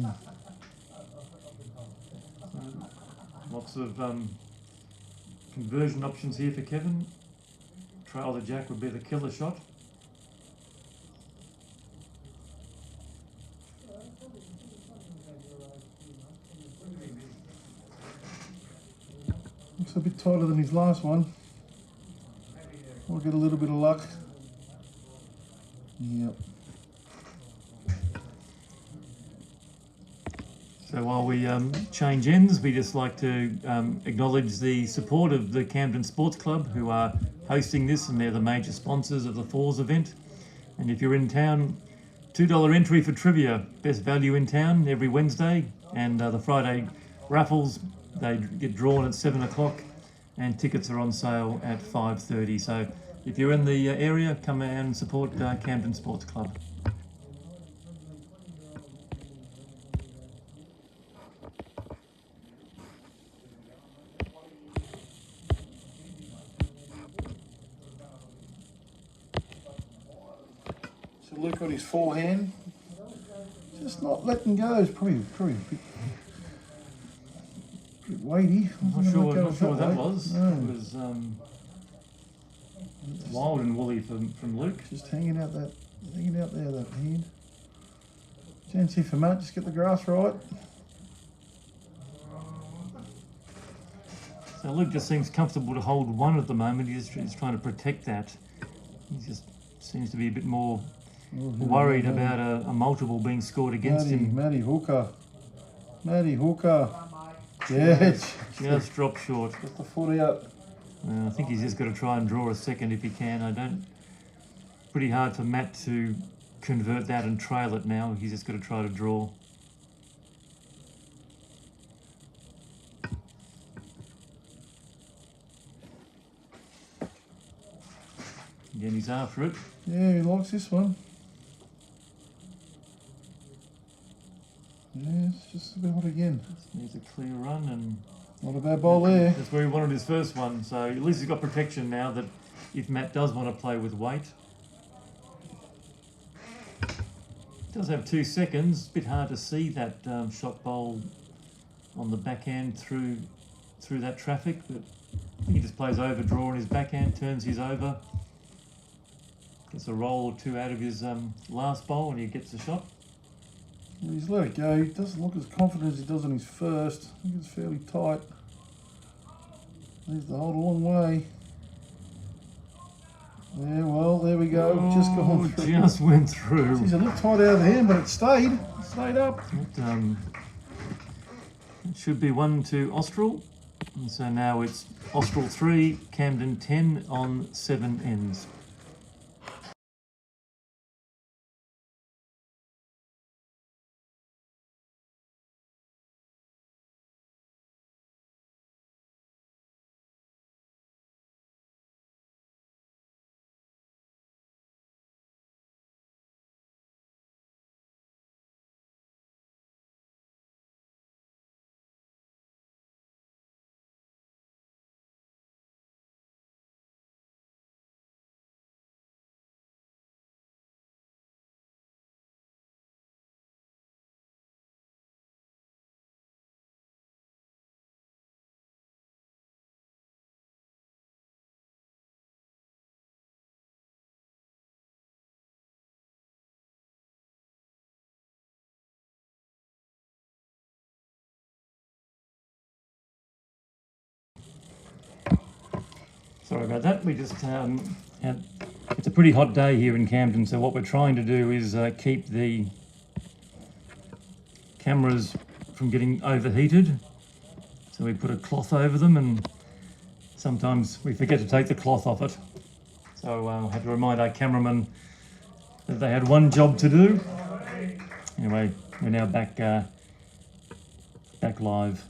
So, lots of conversion options here for Kevin. Trail the jack would be the killer shot. Looks a bit tighter than his last one. We'll get a little bit of luck. Yep. So while we change ends, we just like to acknowledge the support of the Camden Sports Club, who are hosting this, and they're the major sponsors of the Falls event. And if you're in town, $2 entry for trivia, best value in town every Wednesday, and the Friday raffles, they get drawn at 7 o'clock, and tickets are on sale at 5:30. So if you're in the area, come out and support Camden Sports Club. So Luke on his forehand, just not letting go. It's probably a bit weighty. Not sure what that was. No. It was wild and woolly from Luke. Just hanging out there, that hand. Chance here for Matt, just get the grass right. So Luke just seems comfortable to hold one at the moment. He's trying to protect that. He just seems to be a bit more worried about a multiple being scored against him. Matty Hooker. Yeah, Just dropped short. just the foot out. I think he's just got to try and draw a second if he can. Pretty hard for Matt to convert that and trail it now. He's just got to try to draw. Again, he's after it. Yeah, he likes this one. Yeah, it's just about again. Just needs a clear run, and not a bad ball there. That's where he wanted his first one. So at least he's got protection now that if Matt does want to play with weight. Does have 2 seconds. A bit hard to see that shot bowl on the backhand through that traffic, but he just plays over draw on his backhand, turns his over, gets a roll or two out of his last bowl, and he gets the shot. Well, he's let it go. He doesn't look as confident as he does on his first. I think it's fairly tight. Leaves the hold a long way. Yeah, well, there we go. Oh, just gone through. Just went through. He's a little tight out of the hand, but it stayed. It stayed up. It should be 1 to Austral. And so now it's Austral 3, Camden 10 on 7 ends. Sorry about that. We just it's a pretty hot day here in Camden, so what we're trying to do is keep the cameras from getting overheated. So we put a cloth over them, and sometimes we forget to take the cloth off it. So I had to remind our cameraman that they had one job to do. Anyway, we're now back live.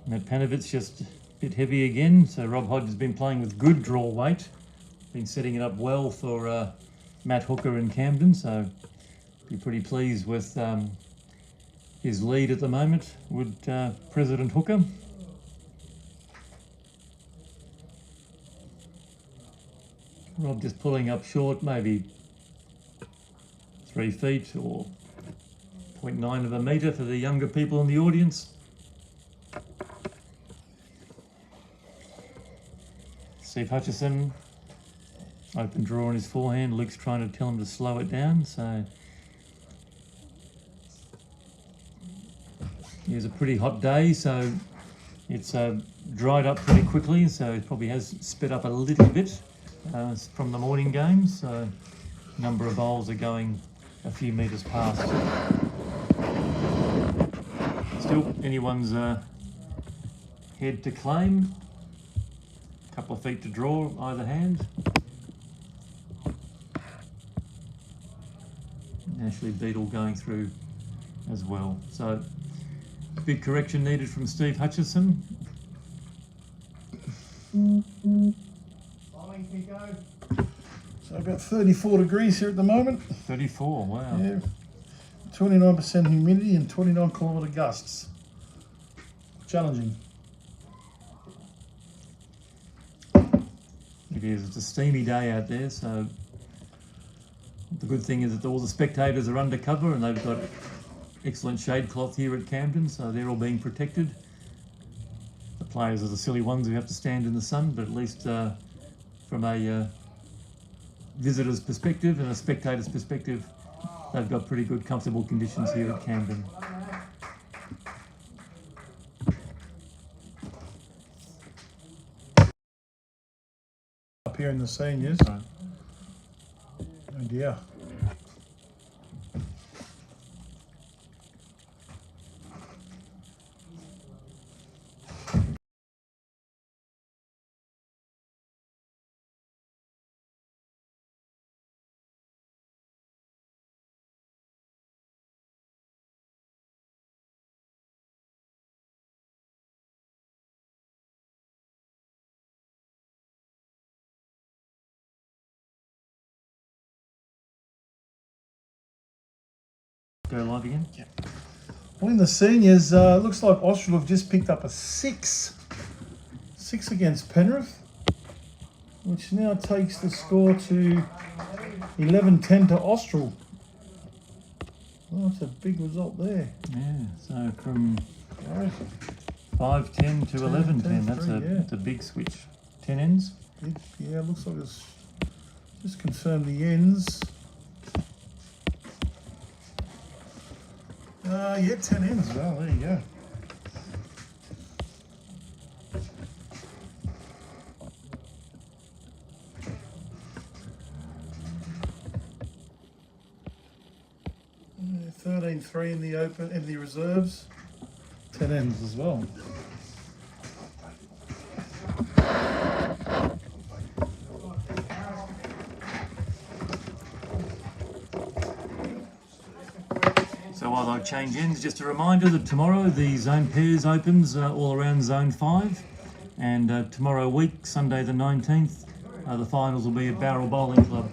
Matt Panovit's just a bit heavy again, so Rob Hodge has been playing with good draw weight. Been setting it up well for Matt Hooker in Camden, so be pretty pleased with his lead at the moment. Would President Hooker? Rob just pulling up short, maybe 3 feet or 0.9 of a metre for the younger people in the audience. Steve Hutchison, open draw on his forehand. Luke's trying to tell him to slow it down. So it's a pretty hot day, so it's dried up pretty quickly. So it probably has sped up a little bit from the morning games. So a number of bowls are going a few metres past. Still anyone's head to claim. Couple of feet to draw either hand. Ashley Beadle going through as well. So big correction needed from Steve Hutchison. So about 34 degrees here at the moment. 34, wow. Yeah. 29% humidity and 29 kilometre gusts. Challenging. It is. It's a steamy day out there, so the good thing is that all the spectators are undercover and they've got excellent shade cloth here at Camden, so they're all being protected. The players are the silly ones who have to stand in the sun, but at least from a visitor's perspective and a spectator's perspective, they've got pretty good, comfortable conditions here at Camden. here in the seniors. Right. Oh dear. Go live again. Well, in the seniors, looks like Austral have just picked up a 6 against Penrith, which now takes the score to 11-10 to Austral. Oh, that's a big result there. Yeah, so from Right. 5-10 to 11-10, yeah. that's a big switch. 10 ends? Yeah, looks like it's just confirmed the ends. Yeah, 10 ends. Well, there you go. Yeah, 13-3 in the open, in the reserves. 10 ends as well. So while I change ends, just a reminder that tomorrow the zone pairs opens all around zone 5, and tomorrow week, Sunday the 19th, the finals will be at Barrel Bowling Club.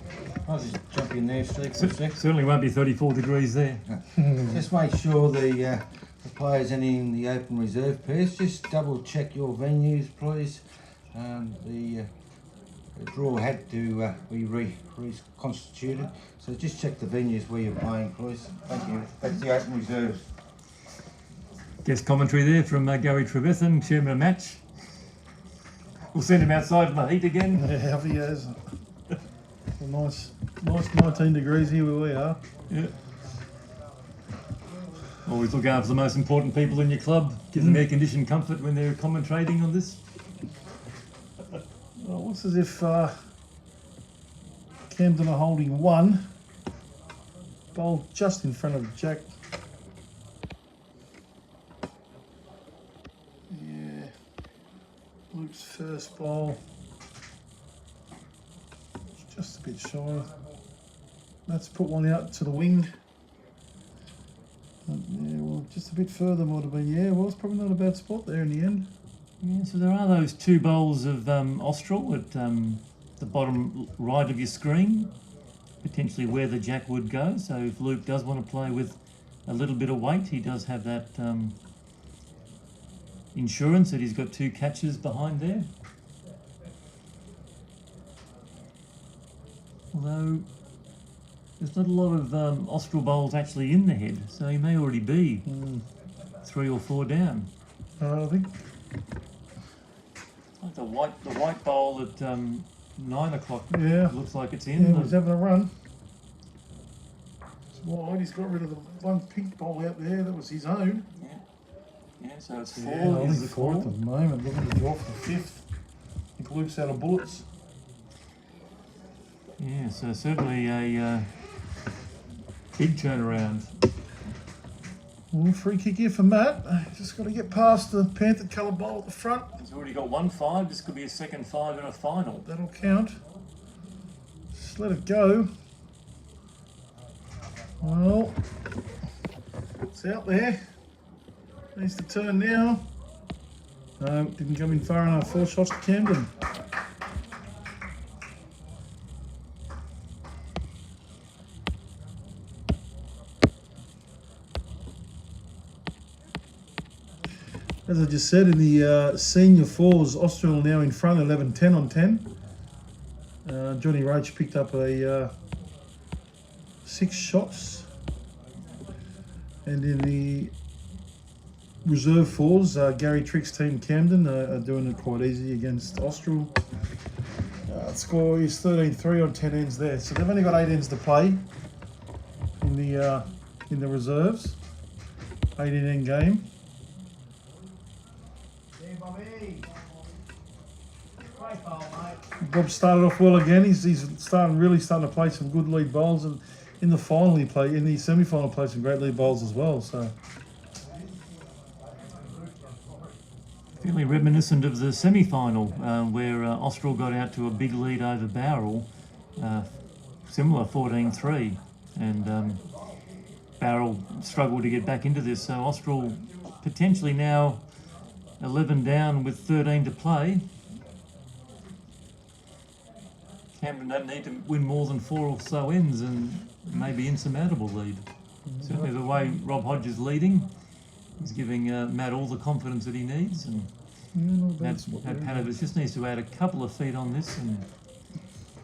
I'll just jump in there, Steve, for a sec. Certainly won't be 34 degrees there. Just make sure the players in the open reserve pairs, just double check your venues, please. The draw had to be reconstituted, so just check the venues where you're playing, please. Thank you. That's the open reserves. Guest commentary there from Gary Trevethan, chairman of match. We'll send him outside in the heat again. Yeah, he is. Well, nice 19 degrees here where we are. Yeah. Always look after the most important people in your club. Give them air-conditioned comfort when they're commentating on this. Well, it looks as if Camden are holding 1. Bowl just in front of Jack. Yeah. Luke's first bowl. It's just a bit shy. Let's put one out to the wing. Yeah, well, just a bit further would have been, yeah, well, it's probably not a bad spot there in the end. Yeah, so there are those 2 bowls of Austral at the bottom right of your screen, potentially where the jack would go. So if Luke does want to play with a little bit of weight, he does have that insurance that he's got 2 catches behind there. Although there's not a lot of Austral bowls actually in the head, so he may already be 3 or 4 down. I think. Like the white bowl at 9 o'clock. Yeah. Looks like it's in. Yeah, he's having a run. It's wide. He's got rid of the one pink bowl out there. That was his own. Yeah, so it's 4. Yeah, I is think the 4 call. at the moment. Looking to draw for the 5th. I think Luke's out of bullets. Yeah, so certainly a big turnaround. Well, free kick here for Matt. Just got to get past the Panther colour bowl at the front. He's already got 1 5. This could be a second 5 in a final. That'll count. Just let it go. Well, it's out there. Needs to turn now. No, didn't come in far enough. 4 shots to Camden. As I just said, in the senior 4s, Austral now in front, 11-10 on 10. Johnny Roach picked up a 6 shots. And in the reserve 4s, Gary Trick's team Camden are doing it quite easy against Austral. The score is 13-3 on 10 ends there. So they've only got 8 ends to play in the reserves. 18 end game. Bob started off well again. He's really starting to play some good lead bowls, and in the semi-final played some great lead bowls as well. So Fairly reminiscent of the semi-final where Austral got out to a big lead over Barrel, similar 14-3, and Barrel struggled to get back into this. So Austral potentially now 11 down with 13 to play. Camden don't need to win more than 4 or so ends and maybe insurmountable lead. Certainly the way Rob Hodges leading is giving Matt all the confidence that he needs, and Matt Panovich just needs to add a couple of feet on this and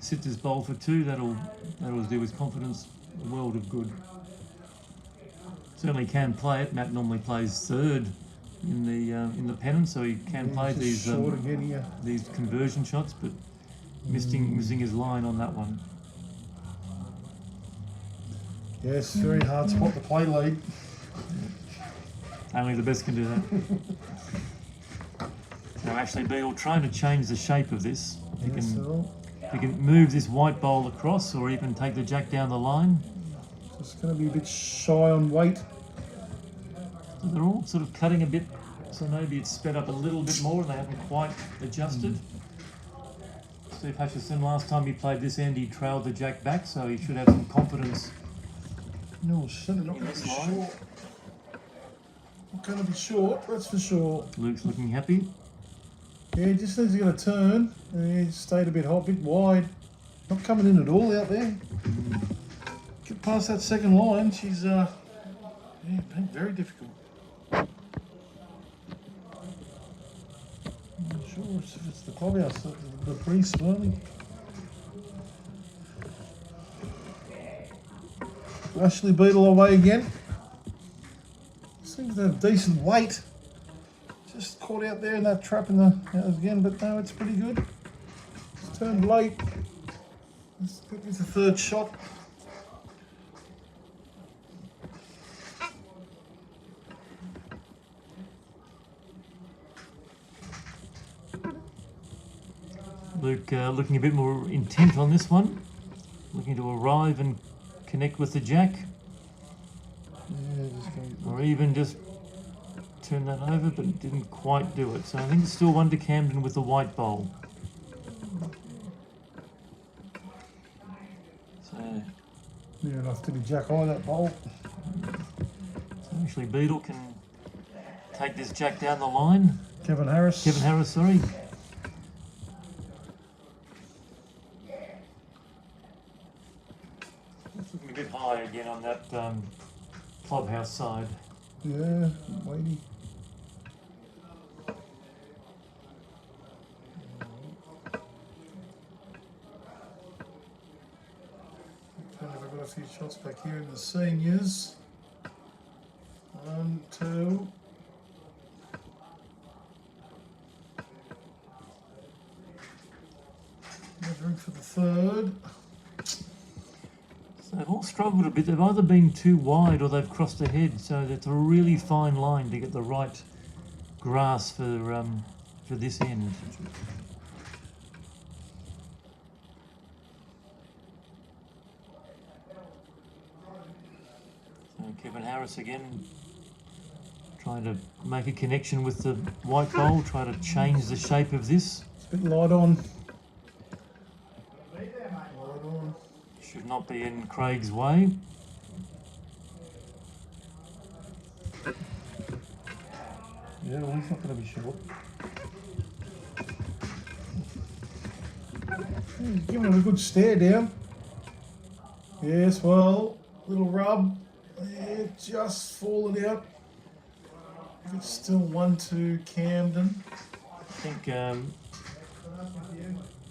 sit this bowl for 2. That'll do his confidence a world of good. Certainly can play it. Matt normally plays 3rd in the pennant, so he can play these conversion shots, but missing his line on that one. Yes, very hard spot to play lead. Only the best can do that. Now Ashley Beale trying to change the shape of this. He can move this white bowl across or even take the jack down the line. Just going to be a bit shy on weight. So they're all sort of cutting a bit, so maybe it's sped up a little bit more and they haven't quite adjusted. Steve Hutchison, last time he played this end, he trailed the jack back, so he should have some confidence No, certainly not in going to this be line. short. Not going to be short, that's for sure. Luke's looking happy. Yeah, he just needs to get a turn. And he stayed a bit hot, a bit wide. Not coming in at all out there. Get past that second line. She's been very difficult. I'm not sure if it's the clubhouse, the breeze swirling. Ashley Beadle away again. Seems to have decent weight. Just caught out there in that trap again, but no, it's pretty good. It's turned late. Let's get this a 3rd shot. Luke looking a bit more intent on this one. Looking to arrive and connect with the jack. Yeah, just going Or even just turn that over, but it didn't quite do it. So I think it's still 1 to Camden with the white bowl. So near enough to be jack high, that bowl. Ashley Beadle can take this jack down the line. Kevin Harris, sorry. It's looking a bit high again on that clubhouse side. Yeah, weighty. I've got a few shots back here in the seniors. 1, 2. Measuring for the 3rd. So they've all struggled a bit. They've either been too wide or they've crossed ahead. So it's a really fine line to get the right grass for this end. So Kevin Harris again trying to make a connection with the white bowl, try to change the shape of this. It's a bit light on. Should not be in Craig's way. Yeah, well, he's not going to be short. He's giving it a good stare down. Yes, well, little rub. Yeah, just fallen out. It's still 1-2 Camden. I think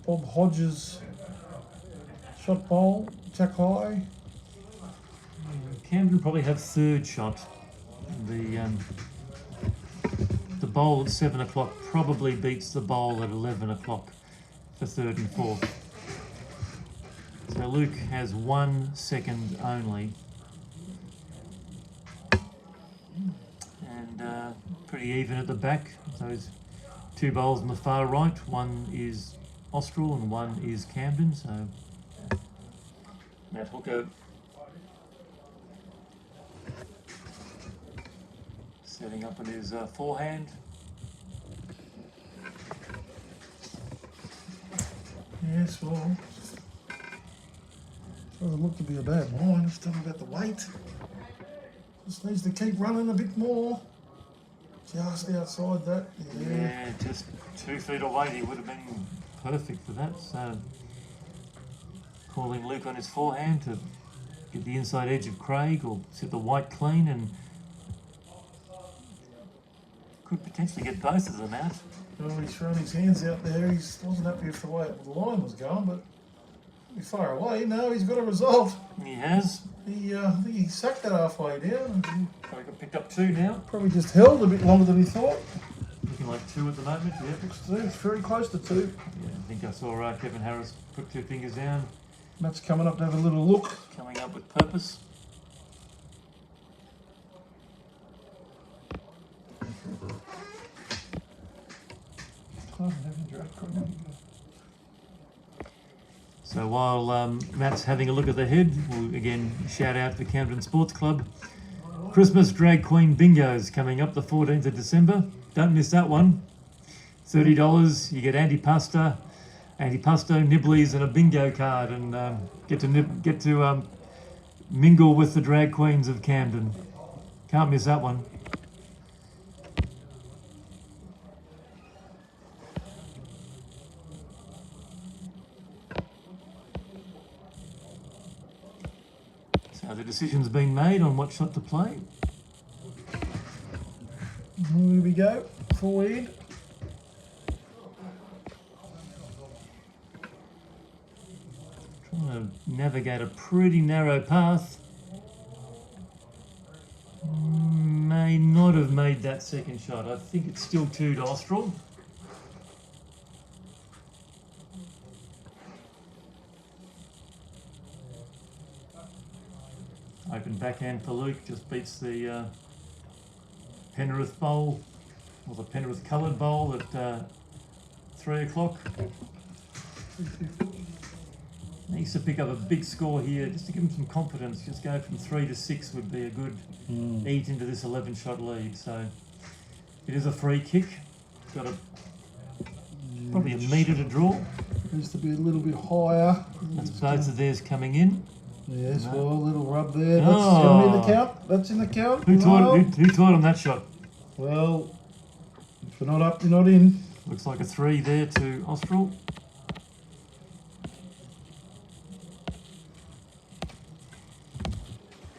Bob Hodges shot bowl, jack high. Camden probably have 3rd shot. The bowl at 7 o'clock probably beats the bowl at 11 o'clock for 3rd and 4th. So Luke has 1 second only. And pretty even at the back. Those 2 bowls on the far right. One is Austral and 1 is Camden. So M.Hooker setting up on his forehand. Yes, well, doesn't look to be a bad line. It's still about the weight. Just needs to keep running a bit more. Just outside that. Yeah, just 2 feet away. He would have been perfect for that. So calling Luke on his forehand to get the inside edge of Craig or set the white clean, and could potentially get both of them out. Well, he's thrown his hands out there. He wasn't happy with the way the line was going, but he's far away. No, he's got a result. He has. I think he sacked that halfway down. Probably got picked up 2 now. Probably just held a bit longer than he thought. Looking like 2 at the moment. Yeah, Looks to, it's very close to 2. Yeah, I think I saw Kevin Harris put 2 fingers down. Matt's coming up to have a little look. Coming up with purpose. So while Matt's having a look at the head, we'll again shout out the Camden Sports Club. Christmas Drag Queen Bingo's coming up the 14th of December. Don't miss that one. $30. You get antipasto, nibblies, and a bingo card, and get to mingle with the drag queens of Camden. Can't miss that one. So the decision's been made on what shot to play. Here we go. Forward. Trying to navigate a pretty narrow path. May not have made that second shot. I think it's still 2 to Austral. Open backhand for Luke, just beats the Penrith bowl, or the Penrith coloured bowl at 3 o'clock. Needs to pick up a big score here, just to give him some confidence. Just go from 3 to 6 would be a good eat into this 11-shot lead. So it is a free kick. Got probably a metre to draw. Needs to be a little bit higher. That's both of theirs coming in. Yes, No. well, a little rub there. That's Oh. in the count. That's in the count. Who taught him that shot? Well, if you're not up, you're not in. Looks like a 3 there to Austral.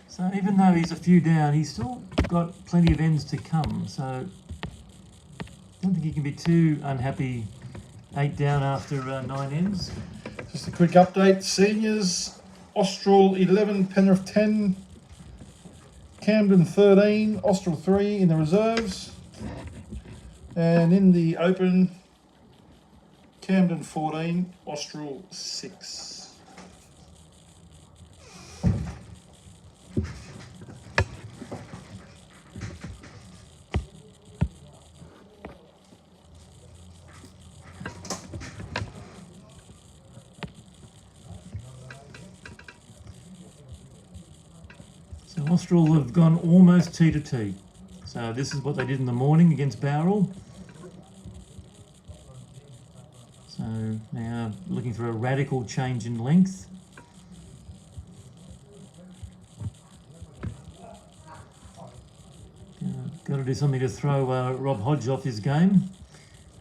So even though he's a few down, he's still got plenty of ends to come. So I don't think he can be too unhappy. 8 down after 9 ends. Just a quick update. Seniors, Austral 11, Penrith 10, Camden 13, Austral 3 in the reserves. And in the open, Camden 14, Austral 6. So Austral have gone almost T to T. So this is what they did in the morning against Bowral. So now looking for a radical change in length. Got to do something to throw Rob Hodge off his game.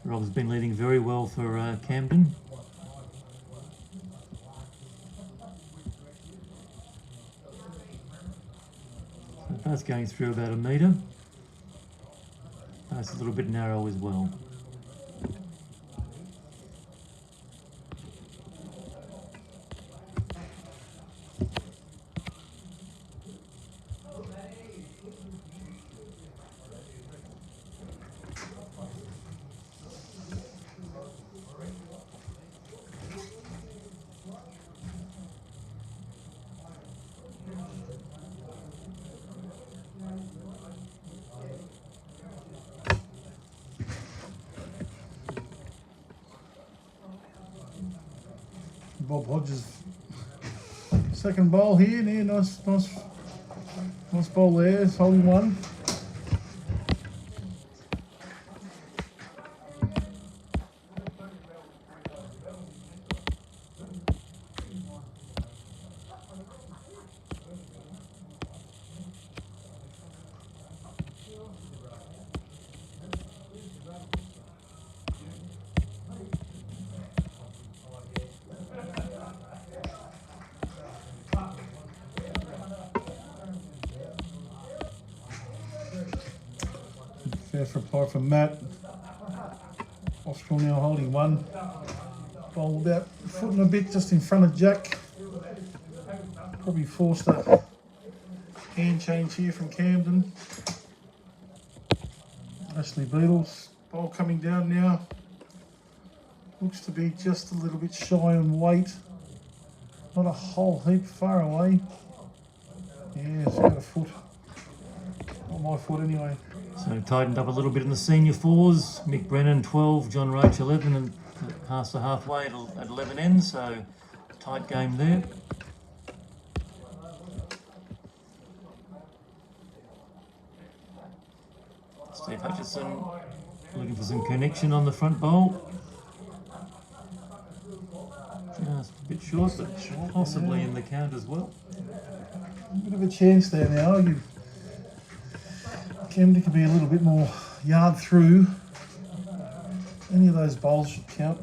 Rob's been leading very well for Camden. So both going through about a metre. That's a little bit narrow as well. Bob Hodges. Second bowl here, nice bowl there. It's holding one. Fair for par from Matt. Austral now holding one. Bowl about a foot and a bit just in front of Jack. Probably forced a hand change here from Camden. Ashley Beatles. Bowl coming down now. Looks to be just a little bit shy on weight. Not a whole heap far away. Yeah, it's about a foot. Not my foot anyway. So tightened up a little bit in the senior fours. Mick Brennan 12, John Roach 11, and past the halfway at 11 ends. So tight game there. Steve Hutchison looking for some connection on the front bowl. Just a bit short, but possibly in the count as well. A bit of a chance there now. Camden could be a little bit more yard through. Any of those bowls should count.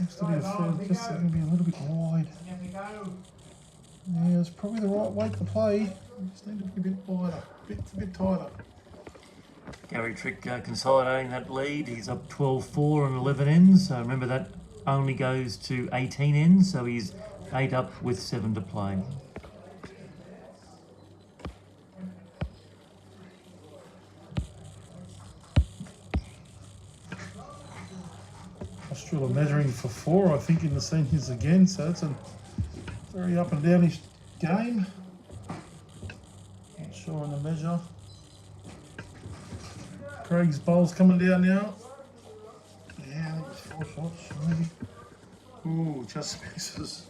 Looks to be just going to be a little bit wide. Yeah, it's probably the right weight to play. Just need to be a bit wider, a bit tighter. Gary Trick consolidating that lead. He's up 12-4 on 11 ends. So remember that only goes to 18 ends, so he's 8 up with 7 to play. Austral are measuring for 4, I think, in the seniors again, so it's a very up and downish game. Not sure on the measure. Craig's bowl's coming down now. Yeah, I think it's 4 shots, maybe. Ooh, just misses.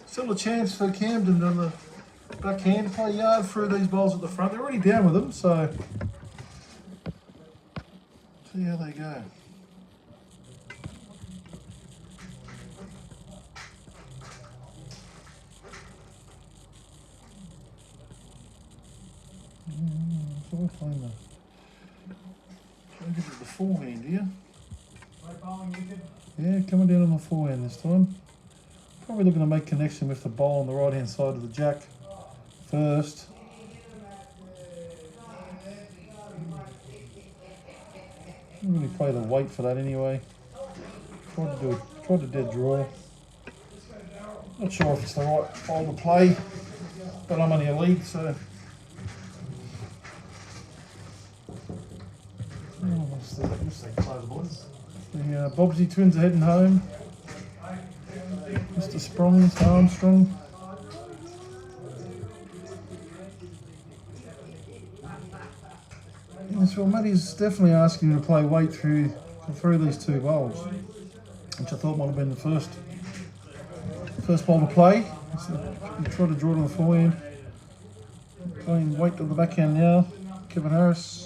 Still a chance for Camden on the backhand to play yard through these bowls at the front. They're already down with them, so see how they go. So we're playing the. Trying to get the forehand here. Yeah, coming down on the forehand this time. Probably looking to make connection with the bowl on the right hand side of the jack first. Didn't really play the weight for that anyway. Tried to dead draw. Not sure if it's the right bowl to play, but I'm only a lead, so. The Bobsy twins are heading home. Mr. Sprong's, Armstrong. Yes, well, Matty's definitely asking you to play weight through these 2 bowls, which I thought might have been the first bowl to play. So you try to draw it on the forehand. Playing weight to the backhand now. Kevin Harris.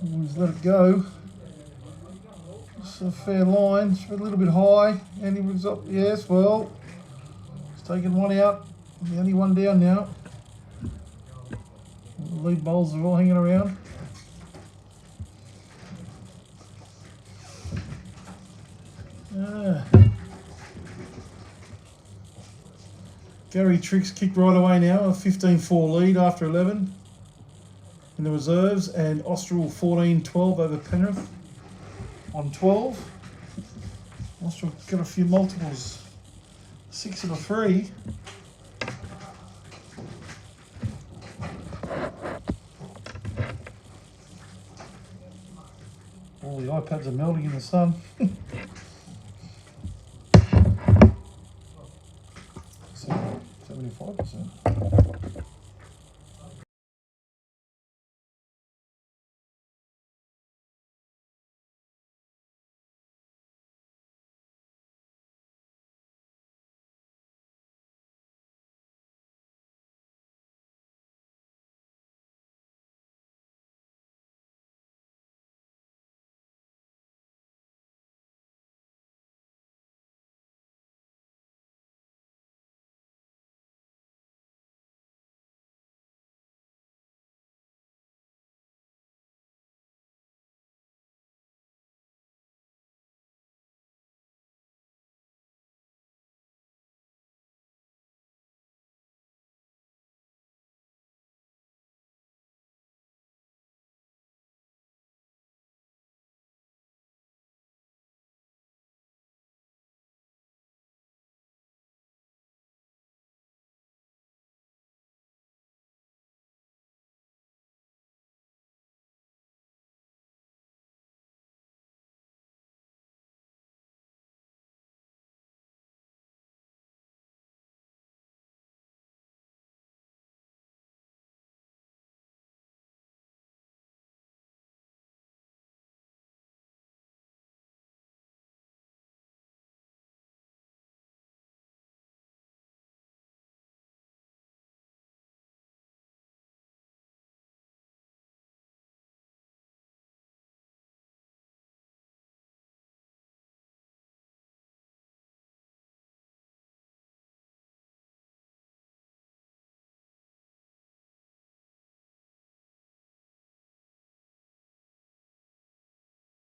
Always let it go. It's a fair line. It's a little bit high. And he was up. Yes, well, he's taken one out. The only one down now. The lead bowls are all hanging around. Gary Triggs kicked right away now. A 15-4 lead after 11. In the reserves, and Austral 14-12 over Penrith on 12. Austral got a few multiples, 6 and a 3. All the iPads are melting in the sun. 75%.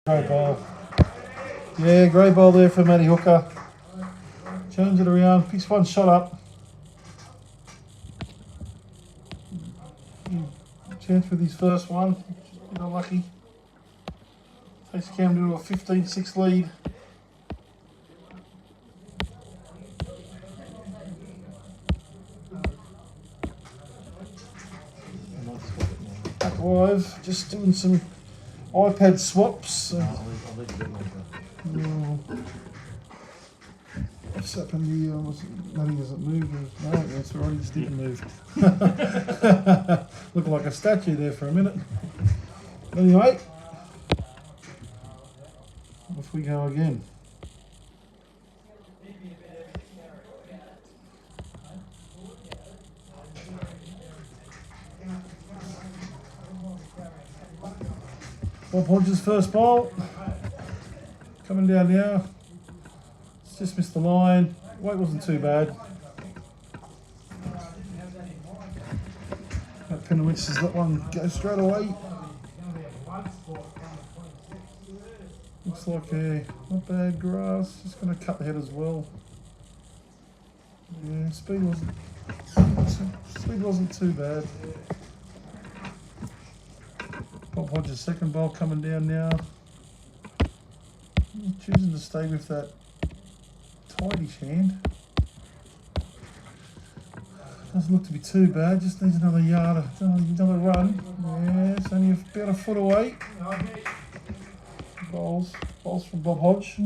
Great ball. Yeah, great ball there for Matty Hooker. Turns it around, picks one shot up. Chance with his first one. Just a bit unlucky. Takes Camden to a 15-6 lead. Back live, just doing some iPad swaps. What's happened here? Nothing hasn't moved. No, that's right, it just didn't move. Looked like a statue there for a minute. Anyway, off we go again. Bob Hodges' first ball. Coming down now. It's just missed the line. Weight wasn't too bad. That Penowitz has let one go straight away. Looks like a not bad grass. Just going to cut the head as well. Yeah, speed wasn't too bad. Bob Hodges' second ball coming down now. He's choosing to stay with that tightish hand. Doesn't look to be too bad, just needs another yard, another run. Yeah, it's only about a foot away. Bowls from Bob Hodge.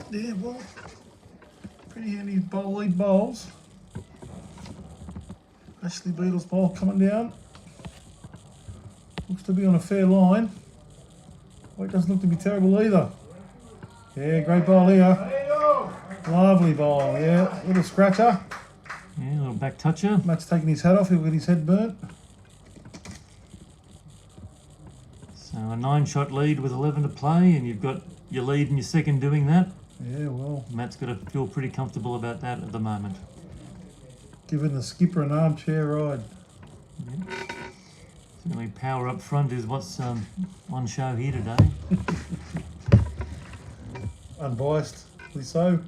Yeah, well, pretty handy lead bowls. Ashley Beadle's bowl coming down. Looks to be on a fair line. Weight doesn't look to be terrible either. Yeah, great bowl here. Lovely bowl, yeah. Little scratcher. Yeah, a little back toucher. Matt's taking his hat off, he'll get his head burnt. So a 9-shot lead with 11 to play, and you've got your lead and your second doing that. Yeah, well, Matt's got to feel pretty comfortable about that at the moment. giving the skipper an armchair ride. Yep. Certainly power up front is what's on show here today. Unbiasedly so.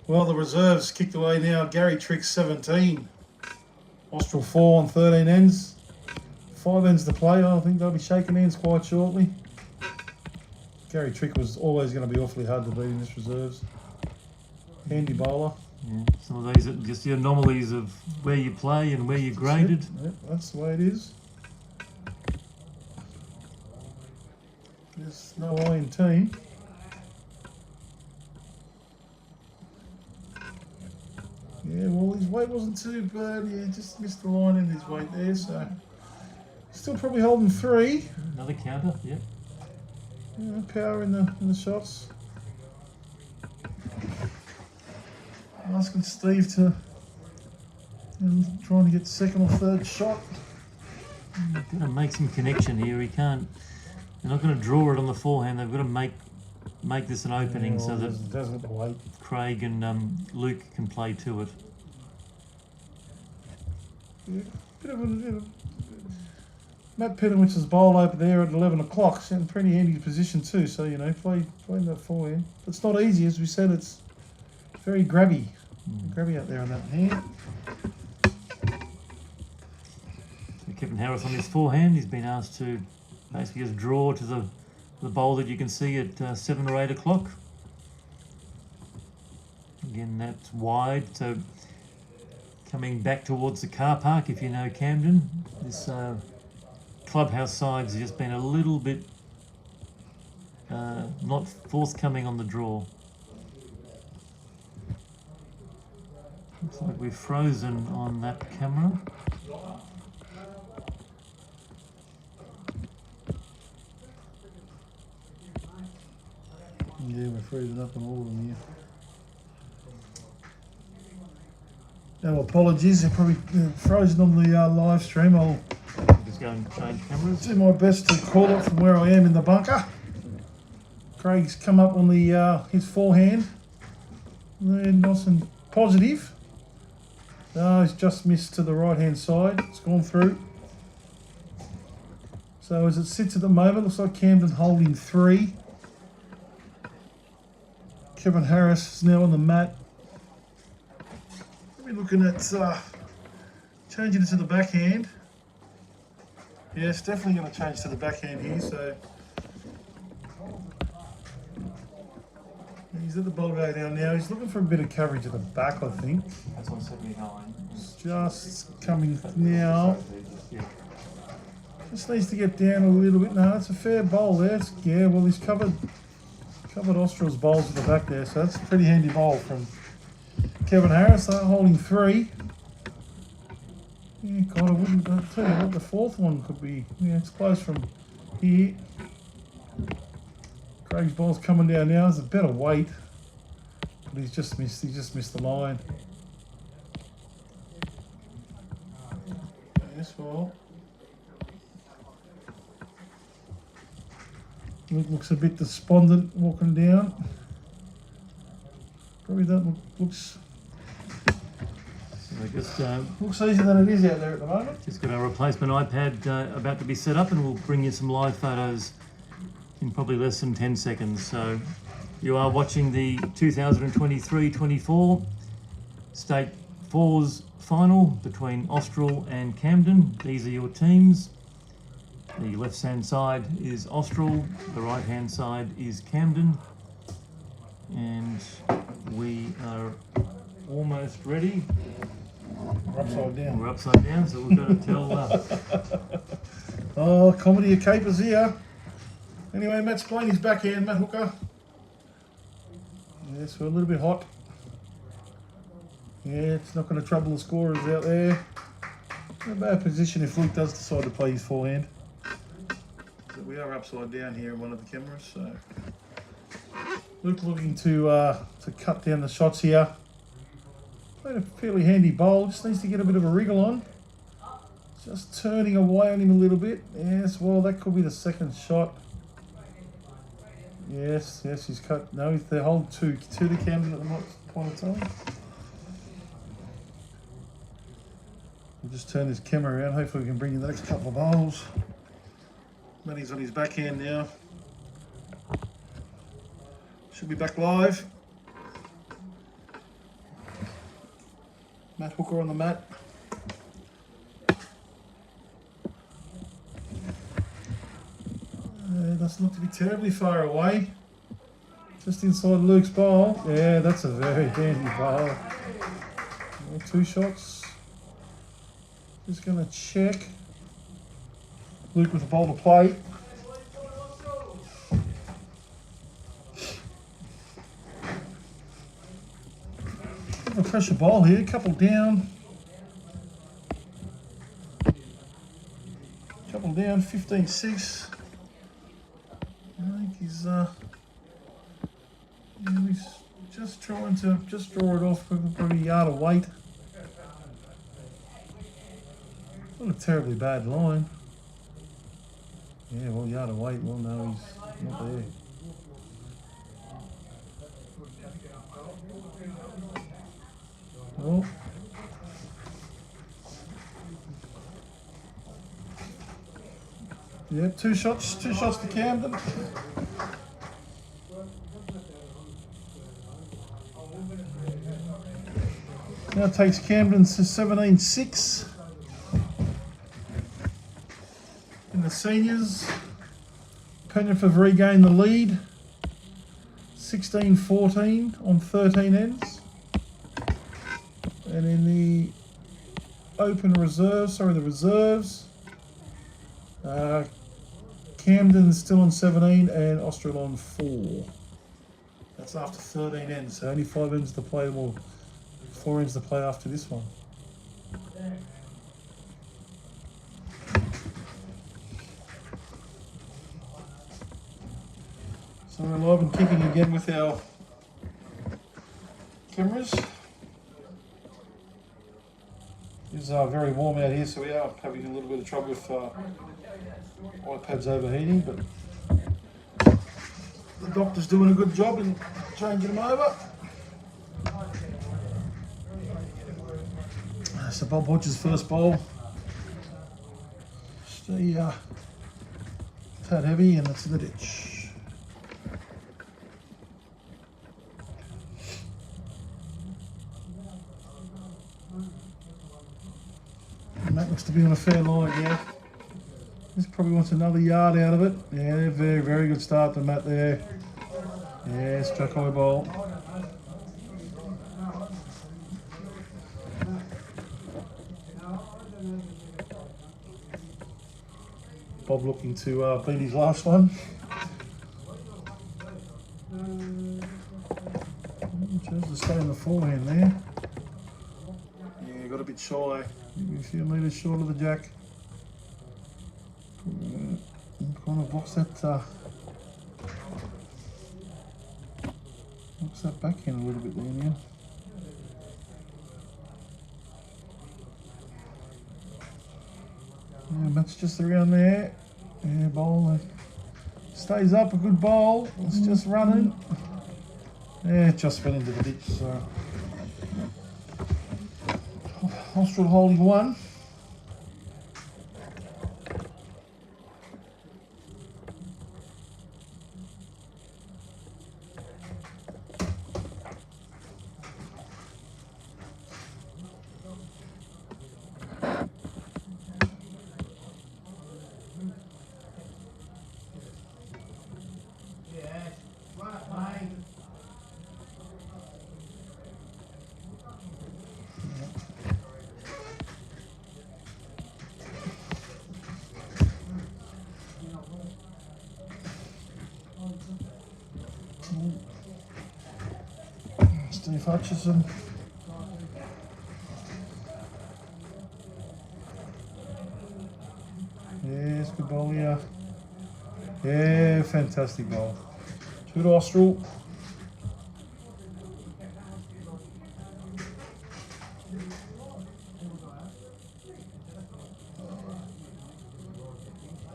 Well, the reserves kicked away now. Gary Trick 17. Austral 4 on 13 ends. 5 ends to play. I think they'll be shaking hands quite shortly. Gary Trick was always going to be awfully hard to beat in this reserves. Handy bowler. Yeah, some of these are just the anomalies of where you play and where you're graded. Yep, that's the way it is. There's no I in team. Yeah, well, his weight wasn't too bad. Yeah, just missed the line in his weight there, so still probably holding 3. Another counter, yep. Yeah, power in the shots. Asking Steve to trying to get second or third shot. They've got to make some connection here. He can't. They're not going to draw it on the forehand. They've got to make this an opening so that doesn't wait. Craig and Luke can play to it. Yeah, bit of a Matt Pinowitz's bowl over there at 11 o'clock. It's in pretty handy position too. So you know, playing that forehand. It's not easy, as we said. It's very grabby, grabby out there on that hand. So Kevin Harris on his forehand. He's been asked to basically just draw to the bowl that you can see at 7 or 8 o'clock. Again, that's wide. So coming back towards the car park, if you know Camden, this clubhouse side's just been a little bit not forthcoming on the draw. Looks like we've frozen on that camera. Yeah, we're freezing up on all of them here. No apologies, they're probably frozen on the live stream. I'll Just go and change cameras. do my best to call it from where I am in the bunker. Craig's come up on the his forehand. Nice and positive. No, he's just missed to the right hand side. It's gone through. So as it sits at the moment, looks like Camden holding 3. Kevin Harris is now on the mat. We're looking at changing it to the backhand. Yeah, it's definitely going to change to the backhand here. So he's at the ball go down now. He's looking for a bit of coverage at the back, I think. That's on 79. It's just coming now. Just needs to get down a little bit. No, it's a fair bowl there. Yeah, well, he's covered Austral's bowls at the back there, so that's a pretty handy bowl from Kevin Harris. Holding 3. Yeah, God, I wouldn't I'll tell you what the 4th one could be. Yeah, it's close from here. Craig's ball's coming down now. It's a better weight, but he's just missed. He just missed the line. Yes, well. Looks a bit despondent walking down. Probably that looks looks easier than it is out there at the moment. Just got our replacement iPad about to be set up, and we'll bring you some live photos in probably less than 10 seconds. So you are watching the 2023-24 State Fours final between Austral and Camden. These are your teams. The left-hand side is Austral, the right-hand side is Camden, and we are almost ready. We're upside down. We're upside down, so we've got to tell. Oh, comedy of capers here. Anyway, Matt's playing his backhand, Matt Hooker. Yes, we're a little bit hot. Yeah, it's not going to trouble the scorers out there. Not a bad position if Luke does decide to play his forehand. We are upside down here in one of the cameras, so Luke looking to cut down the shots here. Played a fairly handy bowl, just needs to get a bit of a wriggle on. Just turning away on him a little bit. Yes, well, that could be the second shot. Yes, he's cut. No, they hold two to Camden at the point of time. We'll just turn this camera around. Hopefully we can bring you the next couple of bowls. Matty's on his backhand now. Should be back live. Matt Hooker on the mat. Doesn't look to be terribly far away. Just inside Luke's bowl. Yeah, that's a very handy bowl. Yeah, 2 shots. Just going to check. Luke with a bowl to play. A pressure bowl here, couple down. 15-6. I think he's just trying to draw it off with probably a yard of weight. Not a terribly bad line. Yeah, well, yard of weight. Well, no, he's not there. Well, yeah, two shots to Camden. Now takes Camden to 17-6. In the seniors, Penrith have regained the lead, 16-14 on 13 ends. And in the open reserves, the reserves, Camden's still on 17 and Austral on 4. That's after 13 ends, so only 5 ends to play, well, 4 ends to play after this one. So we're live and kicking again with our cameras. It's very warm out here, so we are having a little bit of trouble with iPads overheating, but the doctor's doing a good job in changing them over. So Bob Hodge's first bowl. Stay tad heavy, and it's in the ditch. Matt looks to be on a fair line here. This probably wants another yard out of it. Yeah, very, very good start to Matt there. Yeah, struck high ball. Bob looking to beat his last one. Chose to stay in the forehand there. Yeah, got a bit shy. Maybe a few metres short of the jack. Kind of blocks that backhand a little bit there now. Yeah, Matt's just around there. Yeah, bowl stays up, a good bowl. It's just running. Yeah, it just went into the ditch. So Austral holding one. Steve Hutchison. Yes, good ball here. Yeah, fantastic ball. Good Austral.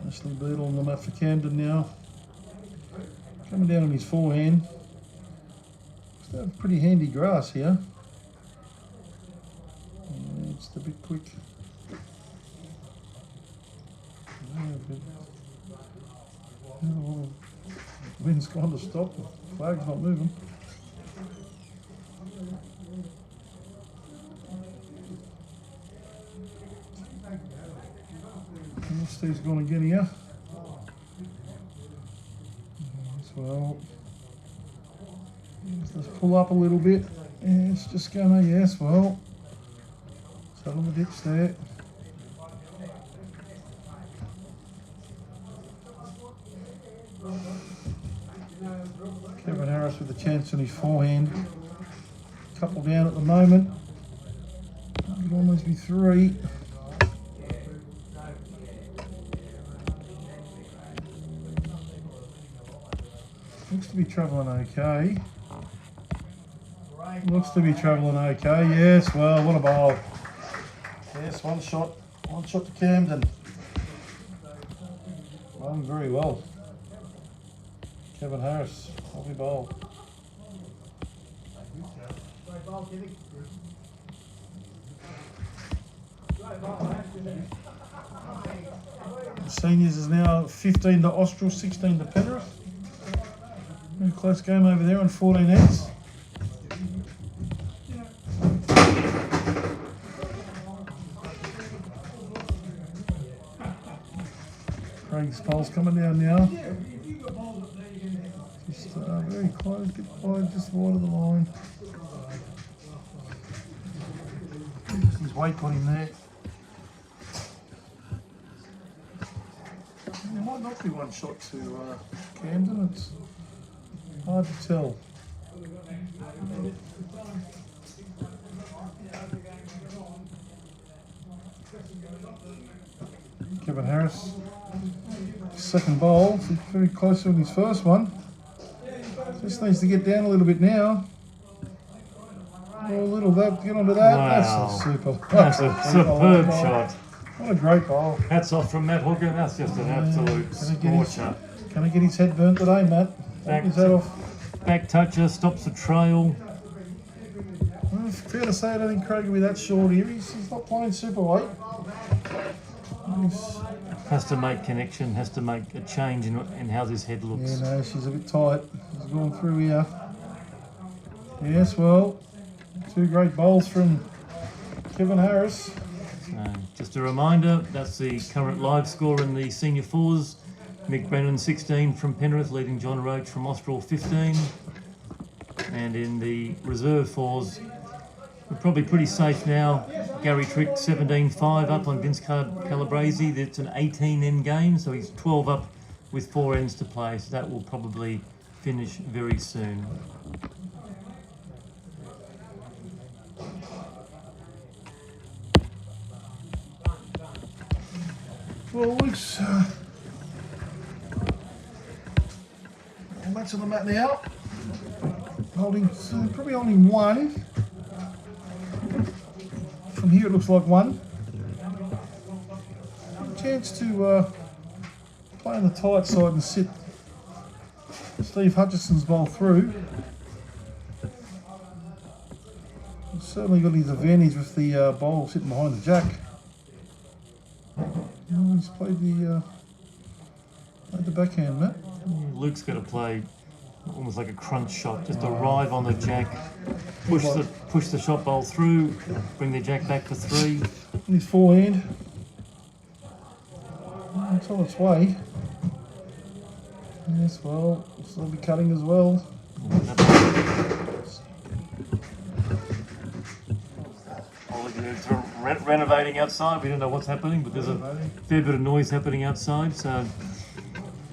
Ashley Beadle on the mat for Camden now. Coming down on his forehand. Still have pretty handy grass here. Yeah, it's a bit quick. The wind's gone to stop. The flag's not moving. Steve's gone again here. As well. Let's pull up a little bit. Yeah, it's just gonna, yes, well. Settle the ditch there. Kevin Harris with a chance on his forehand. Couple down at the moment. Could almost be three. Looks to be travelling okay. Looks to be travelling okay. Yes, well, what a bowl. Yes, one shot to Camden. Run very well. Kevin Harris, lovely bowl. The seniors is now 15 to Austral, 16 to Penrith. A close game over there on 14 heads. Craig's pole's coming down now. Just very close, bit wide, just wide of the line. Just his weight got him there. There might not be one shot to Camden. It's hard to tell. Kevin Harris, second bowl, very close to his first one. Just needs to get down a little bit now. Oh, a little onto that, get onto that. Wow. That's a super. That's a superb ball. shot. What a great ball. Hats off from Matt Hooker. That's just an absolute scorcher. Can I get his head burnt today, Matt? Back, His head off. back toucher, stops the trail. Well, it's fair to say I don't think Craig will be that short here. He's not playing super weight. Has to make connection, has to make a change in how his head looks. Yeah, no, she's a bit tight. She's going through here. Yes, well, two great bowls from Kevin Harris. So, just a reminder, that's the current live score in the senior fours. Mick Brennan 16 from Penrith, leading John Roach from Austral 15. And in the reserve fours, we're probably pretty safe now. Gary Trick 17-5 up on Vince Calabrese. It's an 18 end game, so he's 12 up with 4 ends to play. So that will probably finish very soon. Well, Luke's match on the mat now. Probably holding one. From here it looks like one. A chance to play on the tight side and sit Steve Hutchison's bowl through. He's certainly got his advantage with the bowl sitting behind the jack. He's played the backhand, Matt. Luke's got to play almost like a crunch shot, just arrive on the jack, push the shot bowl through, bring the jack back for 3. In his forehand. It's on its way. Yes, well, it'll be cutting as well. It's renovating outside. We don't know what's happening, but there's a fair bit of noise happening outside. So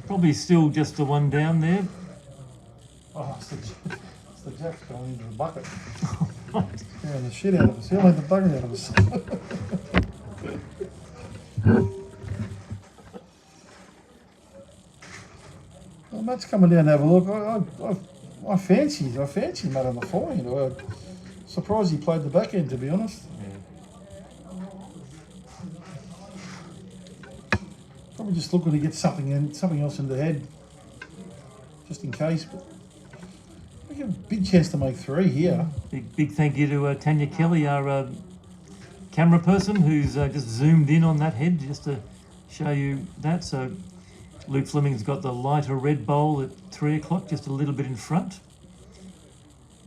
probably still just the one down there. Oh, it's the jack's going into the bucket. Scaring the shit out of us. He'll make the bucket out of us. Well, Matt's coming down to have a look. I fancy Matt on the forehand. I'm surprised he played the backhand, to be honest. Probably just looking to get something else in the head, just in case. But we get a big chance to make 3 here. Big thank you to Tanya Kelly, our camera person, who's just zoomed in on that head just to show you that. So L.Fleming's got the lighter red bowl at 3 o'clock, just a little bit in front.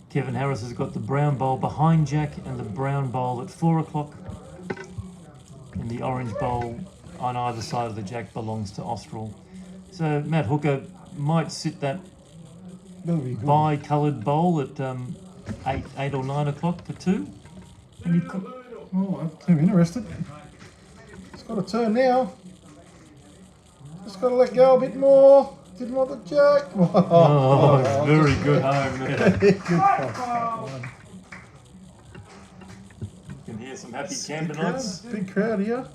Kevin Harris has got the brown bowl behind Jack and the brown bowl at 4 o'clock. And the orange bowl on either side of the jack belongs to Austral. So Matt Hooker might sit that bi-coloured bowl at 8 or 9 o'clock for 2. And you could... Oh, I'm interested. It's got to turn now. Just got to let go a bit more. Didn't want the jack. Oh, very good home there. Good one. You can hear some happy Camdenites. Big crowd here.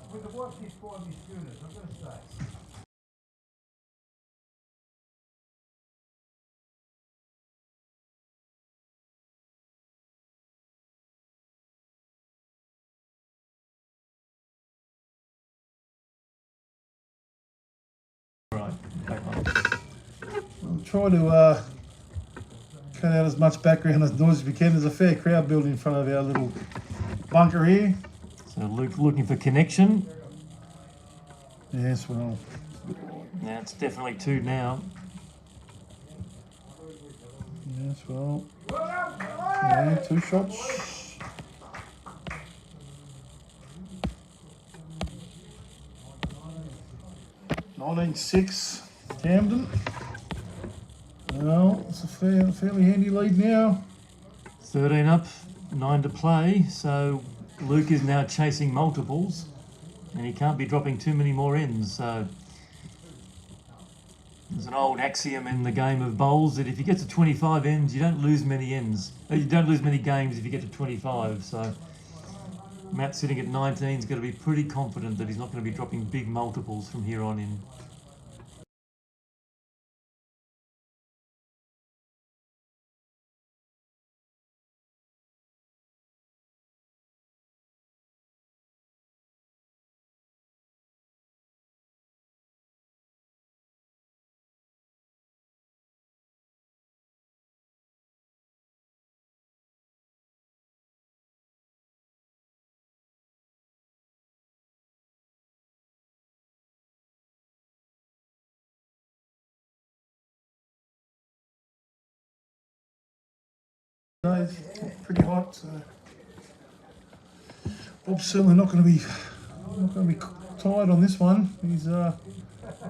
Right, back on. We'll try to cut out as much background noise as we can. There's a fair crowd building in front of our little bunker here. So Luke looking for connection. Yes, well. Now it's definitely 2 now. Yes, well. Yeah, 2 shots. (19-6) Camden. Well, it's a fairly handy lead now. 13 up, 9 to play. So Luke is now chasing multiples, and he can't be dropping too many more ends. So there's an old axiom in the game of bowls that if you get to 25 ends, you don't lose many ends. You don't lose many games if you get to 25. So Matt sitting at 19 is going to be pretty confident that he's not going to be dropping big multiples from here on in. it's pretty hot. So Bob's certainly not going to be tired on this one. He's got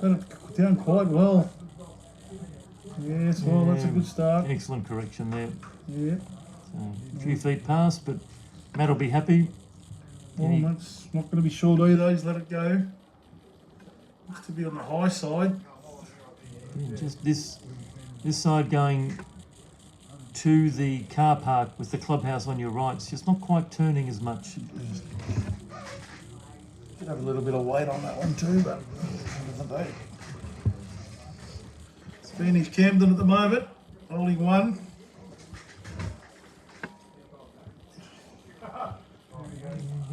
it down quite well. Yes, well, that's a good start. Excellent correction there. Yeah. So, a few feet past, but Matt will be happy. Well, Matt's not going to be short either. He's let it go. Looks to be on the high side. Yeah, just this side going to the car park with the clubhouse on your right. It's just not quite turning as much. Could have a little bit of weight on that one too, but doesn't do. It's finished Camden at the moment, holding one.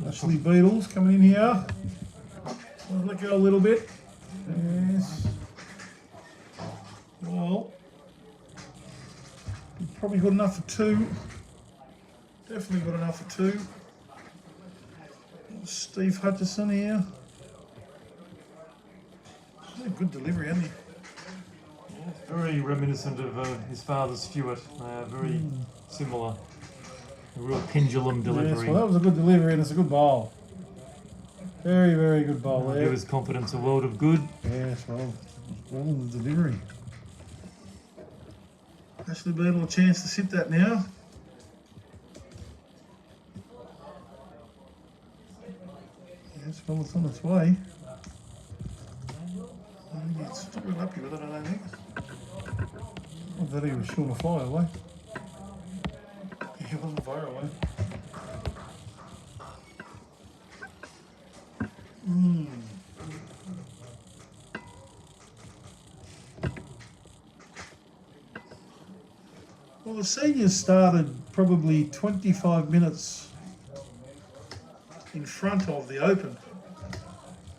Ashley Beatles coming in here. Let go a little bit. Yes. Well, probably got enough for two. Definitely got enough for two. Steve Hutchison here. He's a good delivery, hasn't he? Yeah, very reminiscent of his father Stuart. Very similar. A real pendulum delivery. Yes, well, that was a good delivery and it's a good bowl. Very, very good bowl there. Give his confidence a world of good. Yes, well in the delivery. Ashley Beadle a chance to sit that now. Yes, well, it's on its way. It's not real happy with it, I don't think. I thought he was short of fire away. He wasn't far away. Well, the seniors started probably 25 minutes in front of the Open.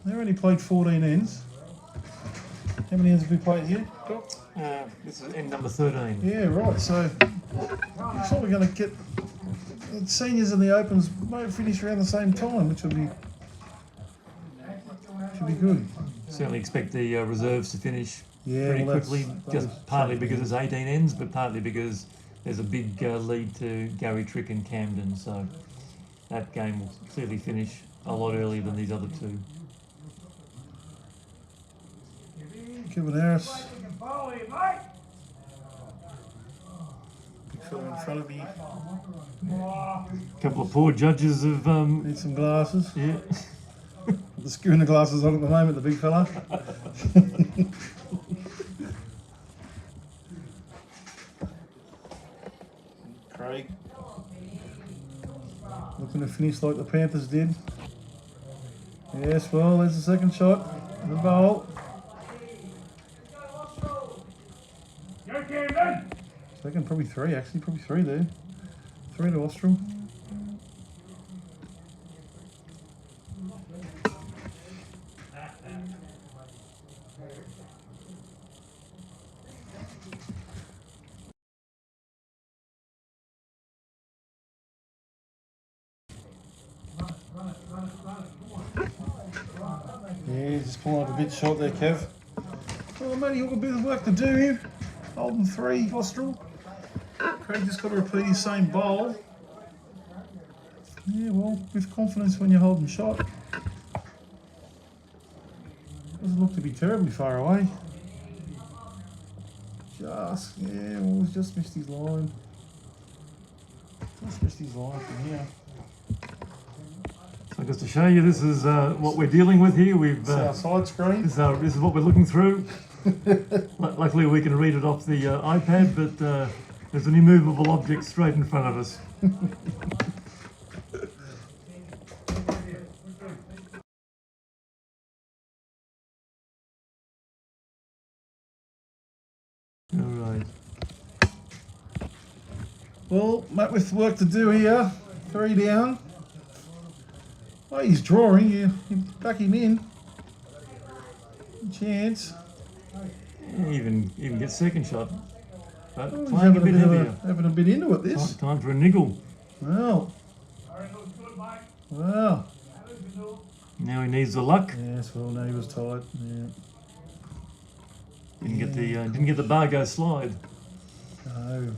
They only played 14 ends. How many ends have we played here, Doc? This is end number 13. Yeah, right. So looks like we're going to get the seniors and the Opens might finish around the same time, which should be good. Certainly expect the reserves to finish pretty well, quickly, just partly because it's 18 ends, but partly because there's a big lead to Gary Trick and Camden, so that game will clearly finish a lot earlier than these other two. Kevin Harris. Big fella in front of me. A couple of poor judges have... Need some glasses. Yeah. The schooner glasses on at the moment, the big fella. Craig. Looking to finish like the Panthers did. Yes, well, there's the second shot. The bowl. Second, probably three, actually. Probably three there. Three to Austral. Yeah, just pulling up a bit short there, Kev. Well, mate, you've got a bit of work to do here. Holding three, Austral. Craig just got to repeat his same bowl. Yeah, well, with confidence when you're holding shot. Doesn't look to be terribly far away. Yeah, well, he's just missed his line. Just missed his line from here. So just to show you, this is what we're dealing with here. It's our side screen. This is what we're looking through. Luckily we can read it off the iPad, but there's an immovable object straight in front of us. All right. Well, Matt, with work to do here. Three down. Oh, he's drawing. You back him in. Chance. Yeah, even get second shot. But Oh, he's playing a bit heavier. having a bit into it, this. Time for a niggle. Well. Wow. Now he needs the luck. Yes, well, no, he was tight. Yeah. Didn't get the Bargo slide. No.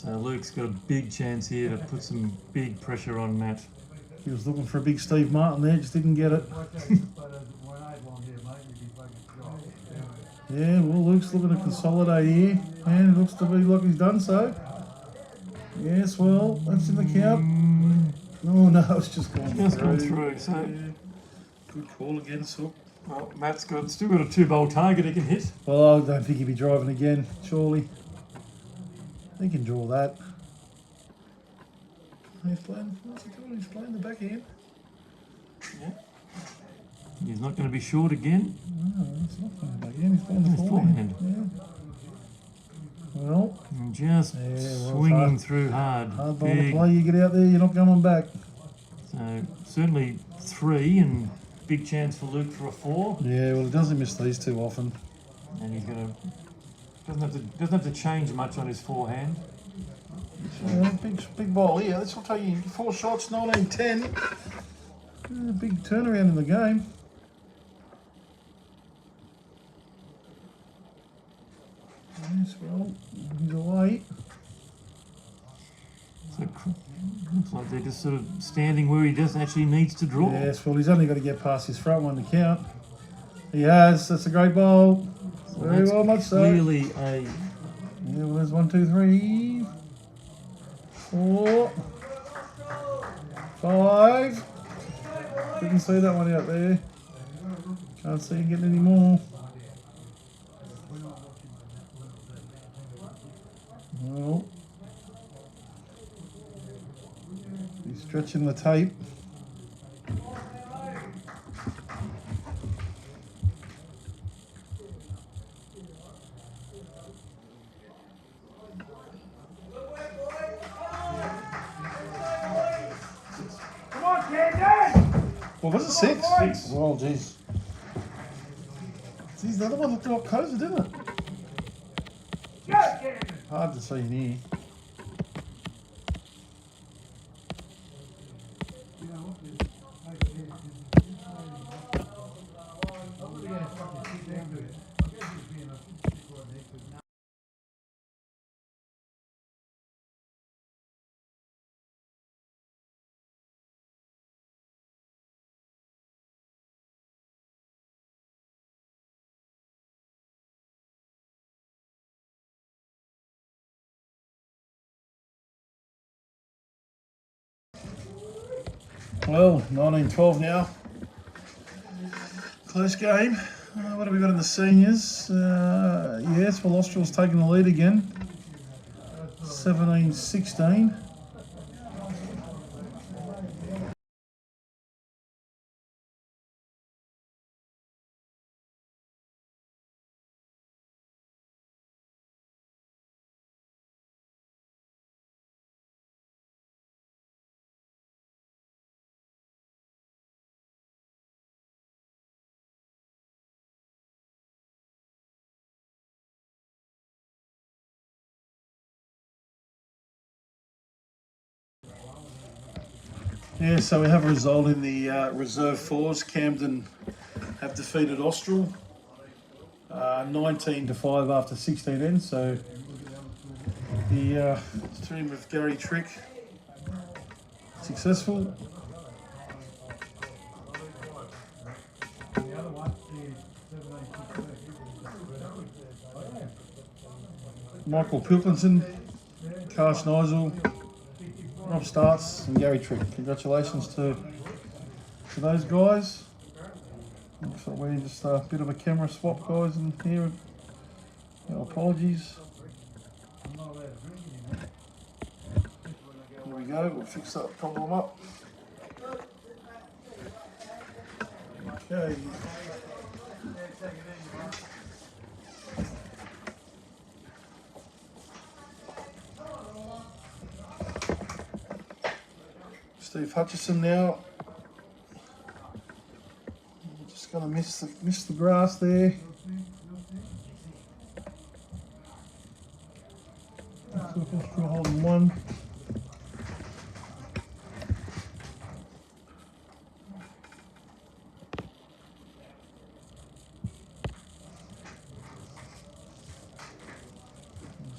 So Luke's got a big chance here to put some big pressure on Matt. He was looking for a big Steve Martin there, just didn't get it. Yeah, well, Luke's looking to consolidate here, and it looks to be like he's done so. Yes, well, that's in the count. Oh no, it's just gone Just through. gone through. So, Yeah. Good call again, Sook. well, Matt's still got a 2-bowl target he can hit. Well, I don't think he'll be driving again, surely. He can draw that. He's playing, what's he doing? He's playing the backhand. Yeah. He's not going to be short again. No, it's not playing the backhand, he's playing the His forehand. forehand. Yeah. Well, And just yeah, well, swinging hard- through hard. hard ball to Big. play, you get out there, you're not coming back. So certainly 3 and big chance for Luke for a 4. Yeah, well, he doesn't miss these too often. And he's going to doesn't have to change much on his forehand. Yeah, big ball here. This will take you 4 shots, 19-10. Yeah, big turnaround in the game. Yes, well, he's away. So looks like they're just sort of standing where he just actually needs to draw. Yes, well, he's only got to get past his front one to count. He has. That's a great ball. So Very that's well, much so. clearly a Yeah, well, there's 1, 2, 3, 4, 5. Didn't see that one out there. Can't see him getting any more. Well, he's stretching the tape. Come on, Camden! Well, was it 6? Boys! Oh, jeez. Geez, the other one looked a lot closer, didn't it? Go, Camden! Hard to see near. Well, 19-12 now. Close game. What have we got in the seniors? Yes, well, Austral's taking the lead again. 17-16. Yeah, so we have a result in the reserve 4s. Camden have defeated Austral 19-5 after 16 ends. So the team of Gary Trick successful. Michael Pilkinson, Karsh Nigel, Rob Starts and Gary Trick. Congratulations to those guys. Looks like we're just a bit of a camera swap, guys, in here. Our apologies. There we go, we'll fix that problem up. Okay. Steve Hutchison now. Just gonna miss the grass there. Still holding one.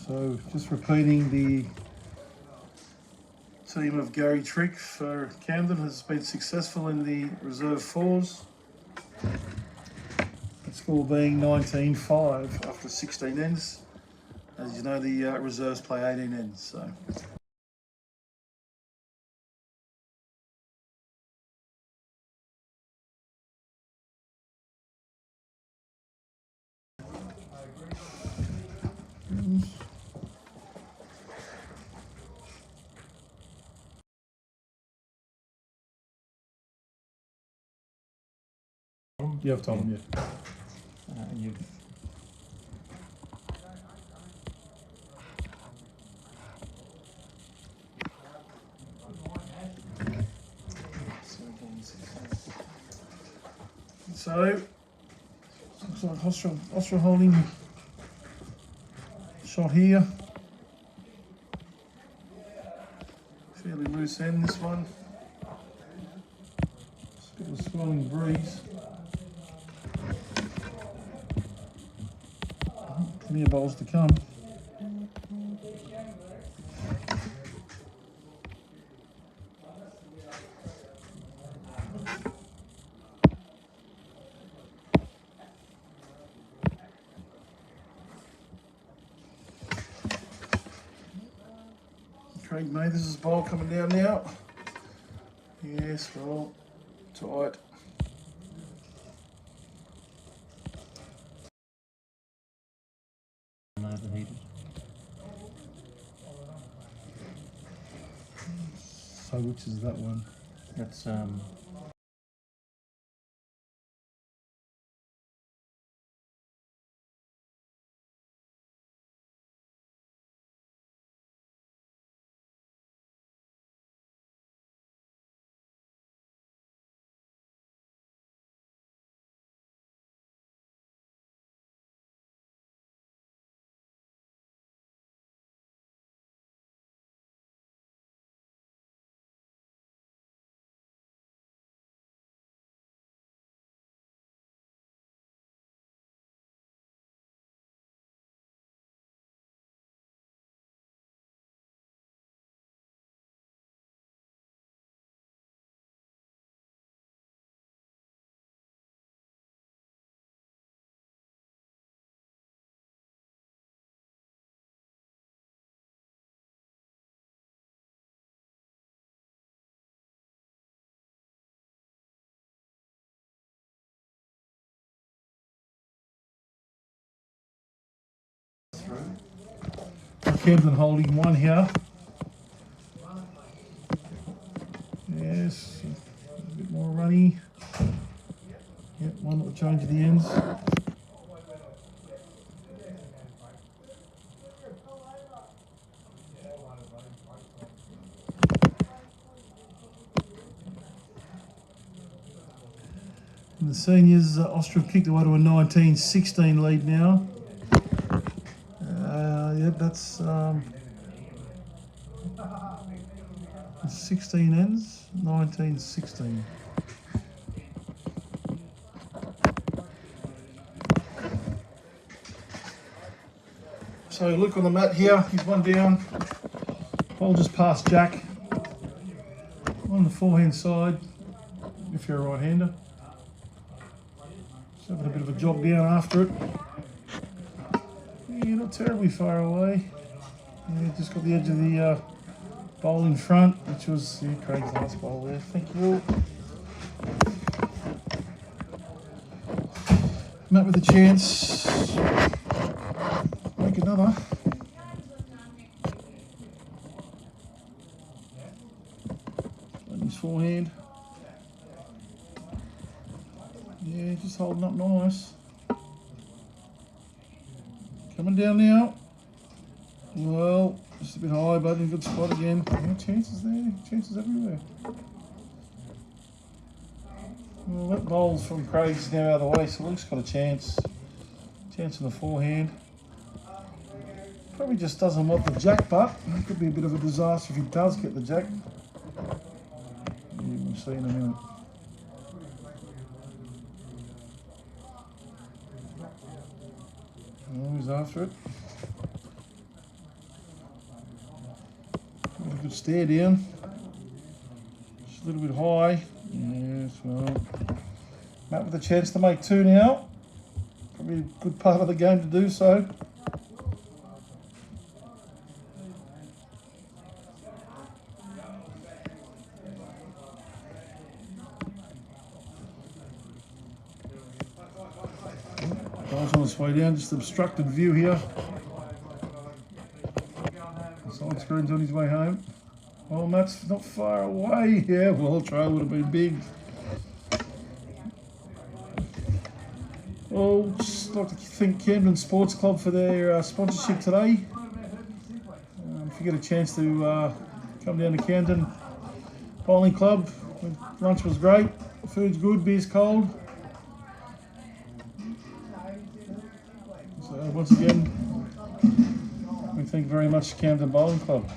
So just repeating the team of Gary Trick for Camden has been successful in the reserve fours. The score being 19-5 after 16 ends. As you know, the reserves play 18 ends. So. You have told them, yeah. You've So, looks like Austral holding shot here. Fairly loose end, this one. Just got a swelling breeze. Plenty of bowls to come. Craig Mathers' bowl coming down now. Yes, well, tight. overheated. So which is that one? That's Camden holding one here. Yes, a bit more runny. Yep, one at the change of the ends. And the seniors, Austral kicked away to a 19-16 lead now. Yeah, that's 16 ends, 19-16. So look on the mat here, he's one down. Ball just past Jack. On the forehand side, if you're a right-hander. Just having a bit of a jog down after it. Yeah, not terribly far away. Yeah, just got the edge of the bowl in front, which was Craig's last bowl there. Thank you all. Matt with a chance. Make another. On his forehand. Yeah, just holding up nice. Coming down now. Well, just a bit high, but in a good spot again. Yeah, chances there, chances everywhere. Well, that bowl's from Craig's now out of the way, so Luke's got a chance. Chance in the forehand. Probably just doesn't want the jack, but it could be a bit of a disaster if he does get the jack. Yeah, we'll see in a minute. Oh, he's after it. A good stare down. a little bit high. Yes, well, Matt with a chance to make 2 now. Probably a good part of the game to do so. Ball's on its way down, just obstructed view here. Side screen's on his way home. Oh, Matt's not far away. Yeah, well, trail would have been big. Well, just like to thank Camden Sports Club for their sponsorship today. If you get a chance to come down to Camden Bowling Club, lunch was great, food's good, beer's cold. So once again, we thank very much Camden Bowling Club.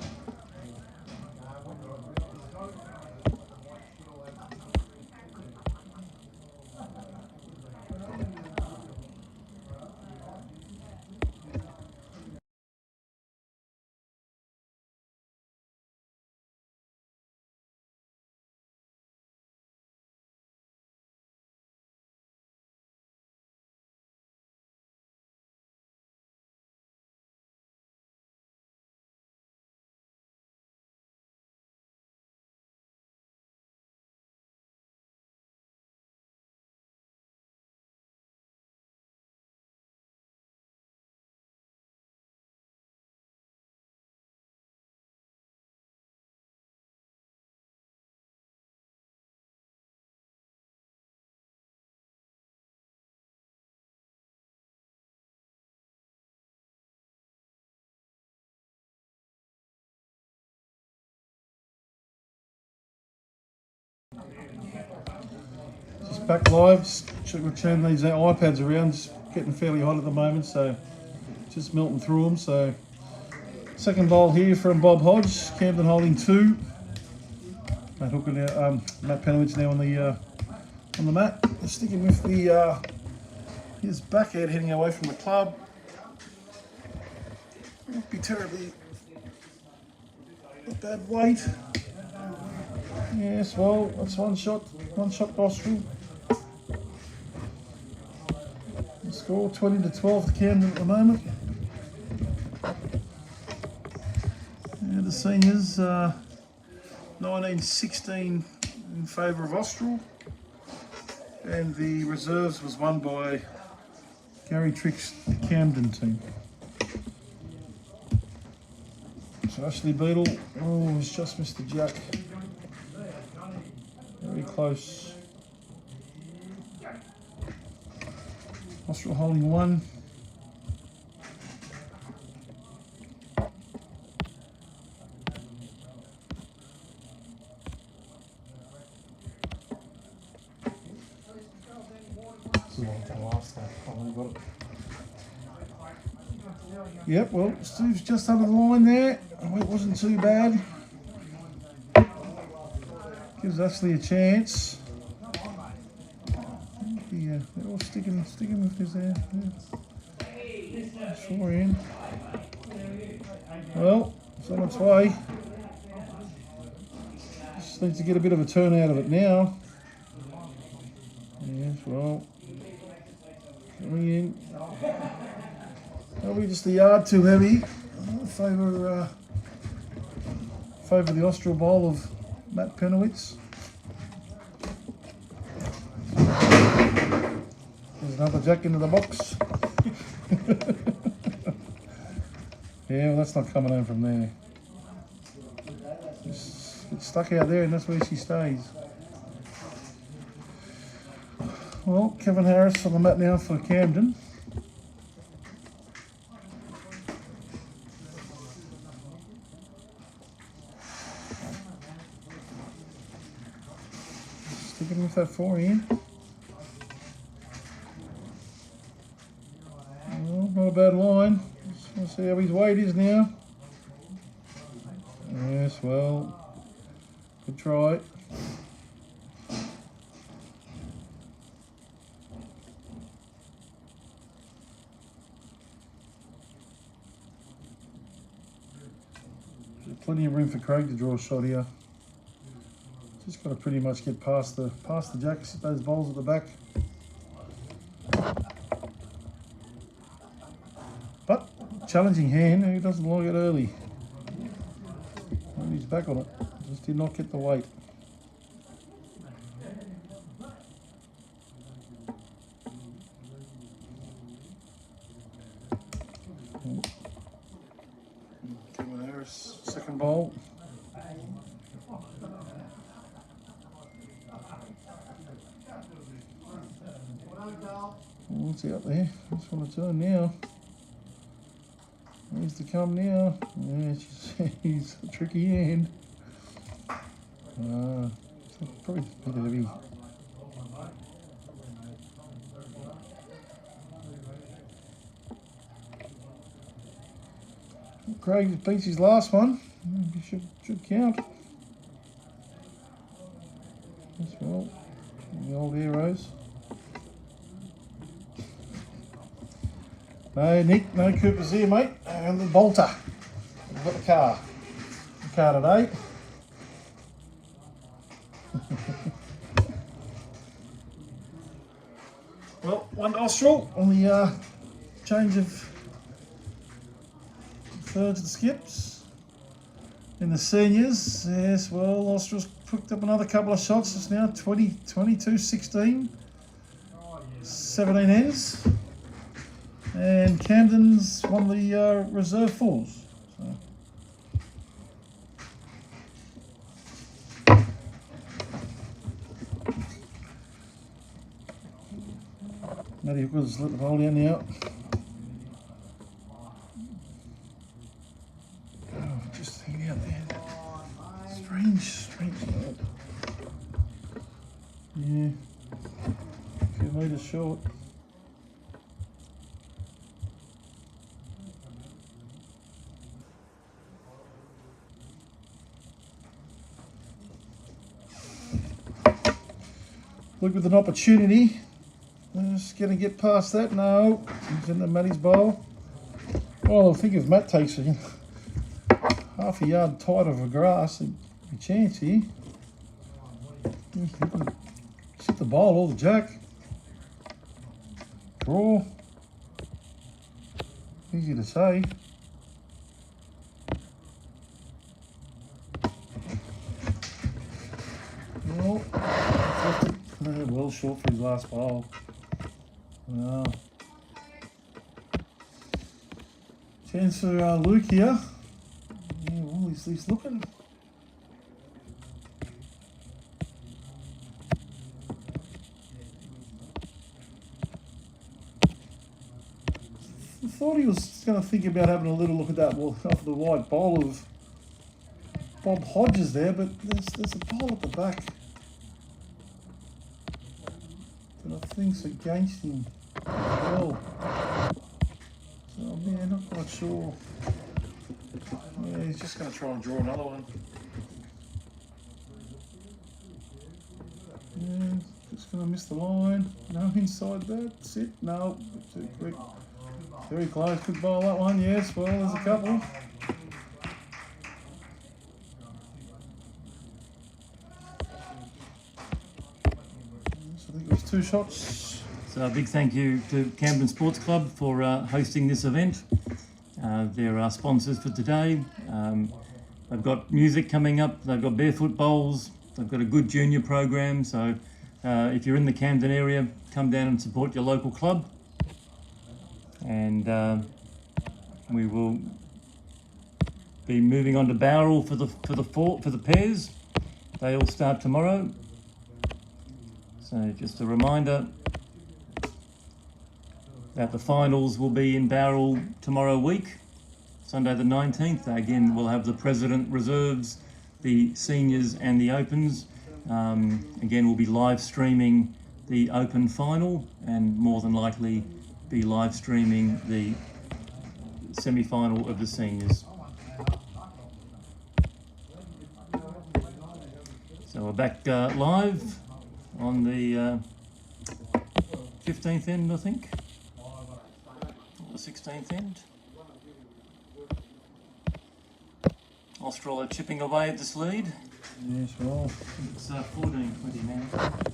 Just back live, we're turning these iPads around, just getting fairly hot at the moment, so just melting through them. So second bowl here from Bob Hodge, Camden holding 2. M.Hooker now, Matt Penowitz now on the mat. Sticking with the his backhand heading away from the club. Won't be terribly a bad weight. Yes, well, that's one shot Austral. The score 20-12 to Camden at the moment. And the seniors 19-16 in favour of Austral. And the reserves was won by Gary Trick's Camden team. So Ashley Beadle, oh, he's just missed the jack. Very close. Austral holding 1. Yep, well, Steve's just under the line there. It wasn't too bad. Gives Ashley a chance. Yeah, they're all sticking with this there. Yeah. 4 in. Well, it's on its way. Just needs to get a bit of a turn out of it now. Yes, well, coming in. Probably just a yard too heavy. Favour the Austral bowl of Matt Penowitz. There's another jack into the box. Yeah, well, that's not coming home from there. Just gets stuck out there, and that's where she stays. Well, Kevin Harris on the mat now for Camden. Sticking with that 4 in. Well, not a bad line. Just want to see how his weight is now. Yes, well, good try. There's plenty of room for Craig to draw a shot here. Just Just got to pretty much get past the jacks, those bowls at the back. But challenging hand, who doesn't like it early? And he's back on it. Just did not get the weight. Kevin Harris, second bowl. What's he up there? That's what it's doing now. He's to come now. Yeah, he's a tricky hand. Probably a bit heavy. Craig beats his last one. He should count. As well, the old arrows. No, Nick, no Cooper's here, mate. And the bolter. We've got the car. The car today. Well, one to Austral on the change of thirds and skips. In the seniors, yes, well, Austral's picked up another couple of shots. It's now 22-16. 17 ends. And Camden's won the reserve fours. So. Matty Hooker's let the bowl down now. Oh, just hanging out there. Strange. Yeah. A few metres short. Look with an opportunity. Just going to get past that. No, he's into Matty's bowl. Well, I think if Matt takes half a yard tight of a grass, there'd be a chance here. You can sit the bowl or the jack. Draw. Easy to say. Well, well short for his last bowl. Wow. Chance for Luke here. Yeah, well, he's looking. I thought he was going to think about having a little look at that off the white bowl of Bob Hodges there, but there's a bowl at the back that I think's against him as well. So, yeah, not quite sure. Yeah, he's just going to try and draw another one. Yeah, just going to miss the line. No inside that. Sit. No, too quick. Very close. Good bowl that one. Yes. Well, there's a couple. So I think it was 2 shots. So a big thank you to Camden Sports Club for hosting this event. They're our sponsors for today. They've got music coming up. They've got barefoot bowls. They've got a good junior program. So if you're in the Camden area, come down and support your local club. And we will be moving on to Bowral for the pairs. They all start tomorrow. So just a reminder that the finals will be in Bowral tomorrow week, Sunday the 19th. Again, we'll have the President Reserves, the Seniors and the Opens. Again, we'll be live streaming the Open final and more than likely be live streaming the semi-final of the Seniors. So we're back live on the 15th end, I think. The 16th end. Austral are chipping away at this lead. Yes, well. It's 14:20 now.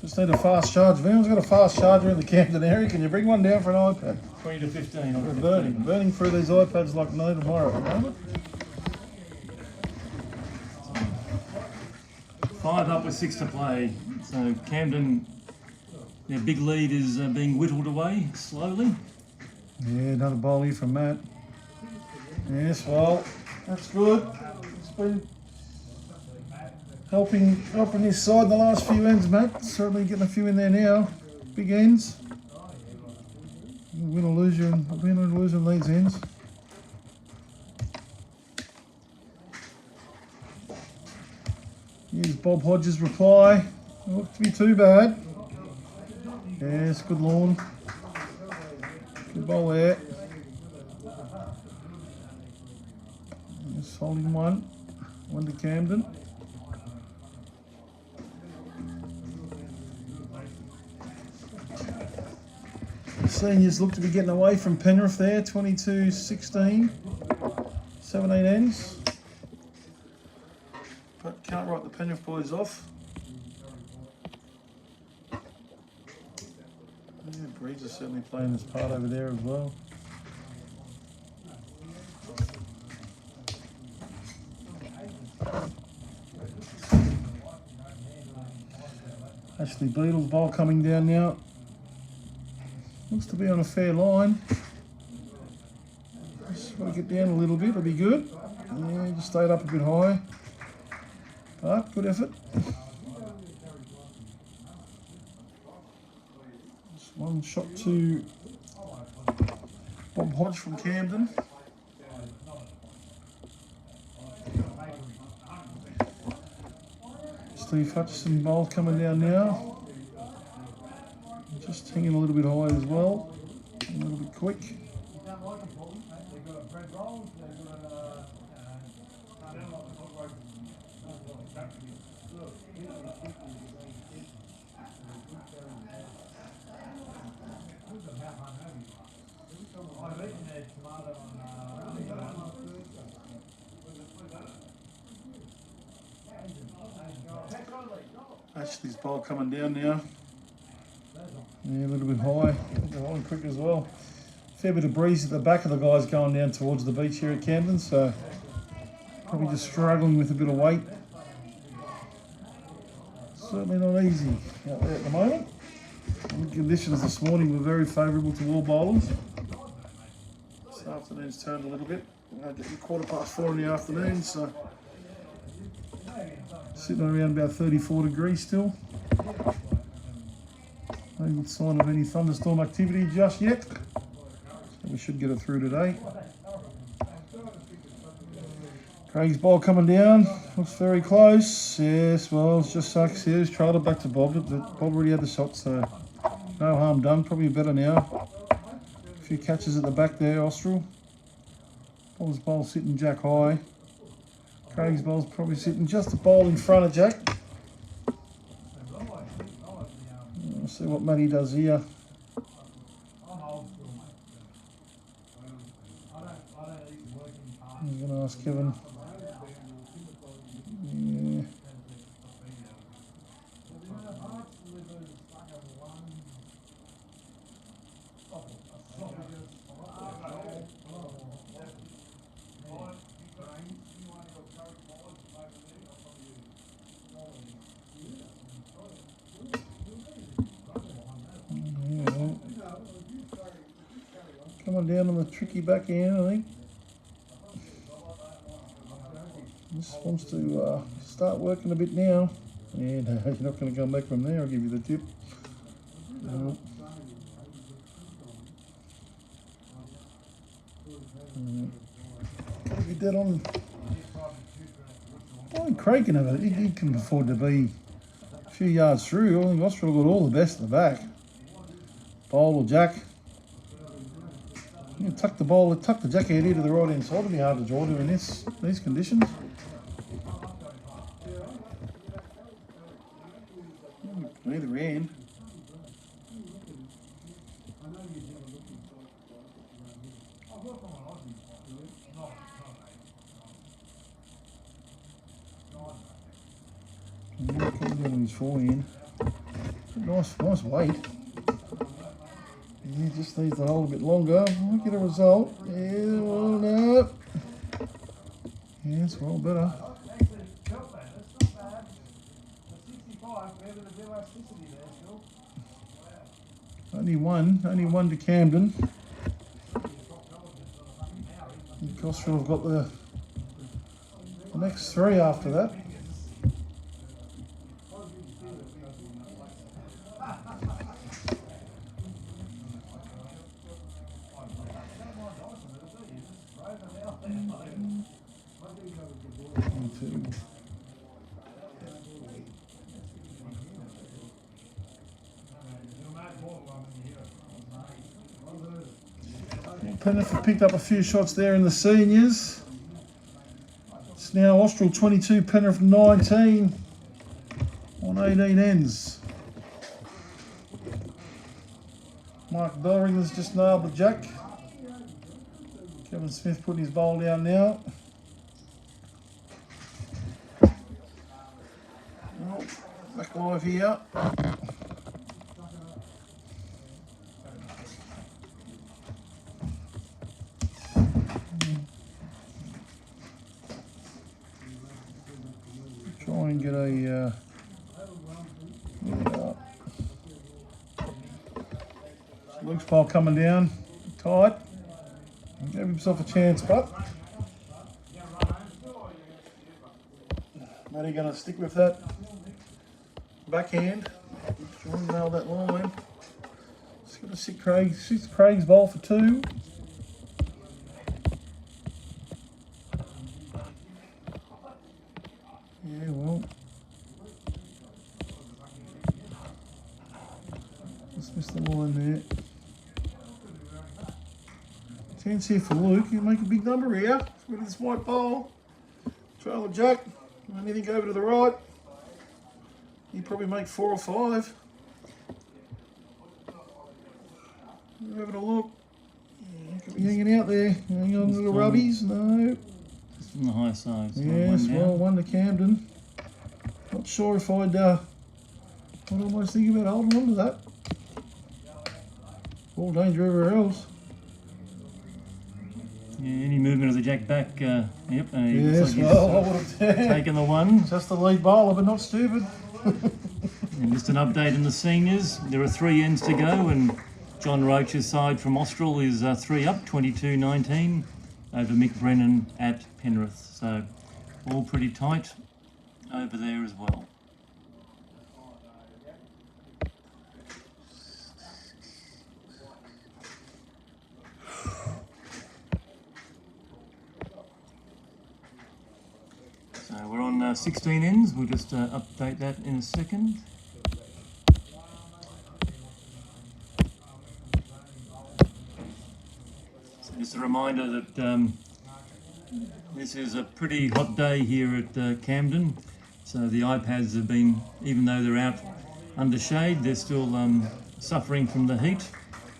Just need a fast charge. If anyone's got a fast charger in the Camden area, can you bring one down for an iPad? 20 to 15. We're burning through these iPads like no tomorrow at the moment. 5 up with 6 to play. So Camden, their big lead is being whittled away slowly. Yeah, another bowl here from Matt. Yes, well, that's good. It's been helping his side the last few ends, Matt. Certainly getting a few in there now. Big ends. Win or lose in these ends. Here's Bob Hodges' reply. Don't look to be too bad. Yes, good lawn. Good bowl there. Just holding one to Camden. Seniors look to be getting away from Penrith there, 22-16, 17 ends. But can't write the Penrith boys off. Yeah, Breeds are certainly playing this part over there as well. Ashley Beadle's bowl coming down now. Looks to be on a fair line. Just want to get down a little bit, it'll be good. Yeah, just stayed up a bit high. But good effort. Just one shot to Bob Hodge from Camden. Steve Hutchison bowl coming down now. Just hanging a little bit high as well. A little bit quick. Ashley's bowl coming down now. Yeah, a little bit high, and quick as well. Fair bit of breeze at the back of the guys going down towards the beach here at Camden, so probably just struggling with a bit of weight. Certainly not easy out there at the moment. The conditions this morning were very favourable to all bowlers. This afternoon's turned a little bit. We're getting 4:15 in the afternoon, so sitting around about 34 degrees still. No good sign of any thunderstorm activity just yet. So we should get it through today. Craig's ball coming down. Looks very close. Yes, well, it just sucks. He's trailed it back to Bob. Bob already had the shot, so no harm done. Probably better now. A few catches at the back there, Austral. Bob's bowl sitting Jack high. Craig's bowl's probably sitting just a bowl in front of Jack. We'll see what Matty does here. I'm going to ask Kevin. Yeah. Coming down on the tricky back end, I think. This wants to start working a bit now. Yeah, no, you're not going to come back from there, I'll give you the tip. No. Gotta be dead on. I think Craig can have it. He can afford to be a few yards through. I think Austral got all the best at the back. Bowl or Jack. You tuck the jack head here to the right hand side. It'll be hard to draw to in these conditions. Either end. Yeah, coming down on his forehand. Nice weight. Yeah, just needs to hold a bit longer. We'll get a result. Yeah, well, no. Yeah, it's well better. Actually, felt that. That's not bad. The 65, we have a bit of elasticity there still. Only one to Camden. And Austral have got the next three after that. Penrith have picked up a few shots there in the seniors. It's now Austral 22, Penrith 19 on 18 ends. Mark Bellringham's just nailed the jack. Kevin Smith putting his bowl down now. Oh, back live here. Try and get a yeah. Luke's ball coming down tight. Gave himself a chance, but Matty going to stick with that backhand. Try and nail that line. Just got to sit Craig's bowl for two. Yeah, well, just missed the line there. Chance here for Luke. He'll make a big number here with this white bowl. Trail the jack. Anything over to the right. He'd probably make 4 or 5. We're having a look. Yeah, could be hanging out there. Hang on, little rubbies. No. Just from the high side. So Yes, well, one to Camden. Not sure if I'd almost think about holding on to that. All danger everywhere else. Yeah, any movement of the jack back, yep. Yes, looks like well, I he's, would have taken the one. just the lead bowler, but not stupid. And just an update in the seniors. There are 3 ends to go, and John Roach's side from Austral is 3 up, 22-19, over Mick Brennan at Penrith. So all pretty tight over there as well. So we're on 16 ends. We'll just update that in a second. So just a reminder that this is a pretty hot day here at Camden. So the iPads have been, even though they're out under shade, they're still suffering from the heat.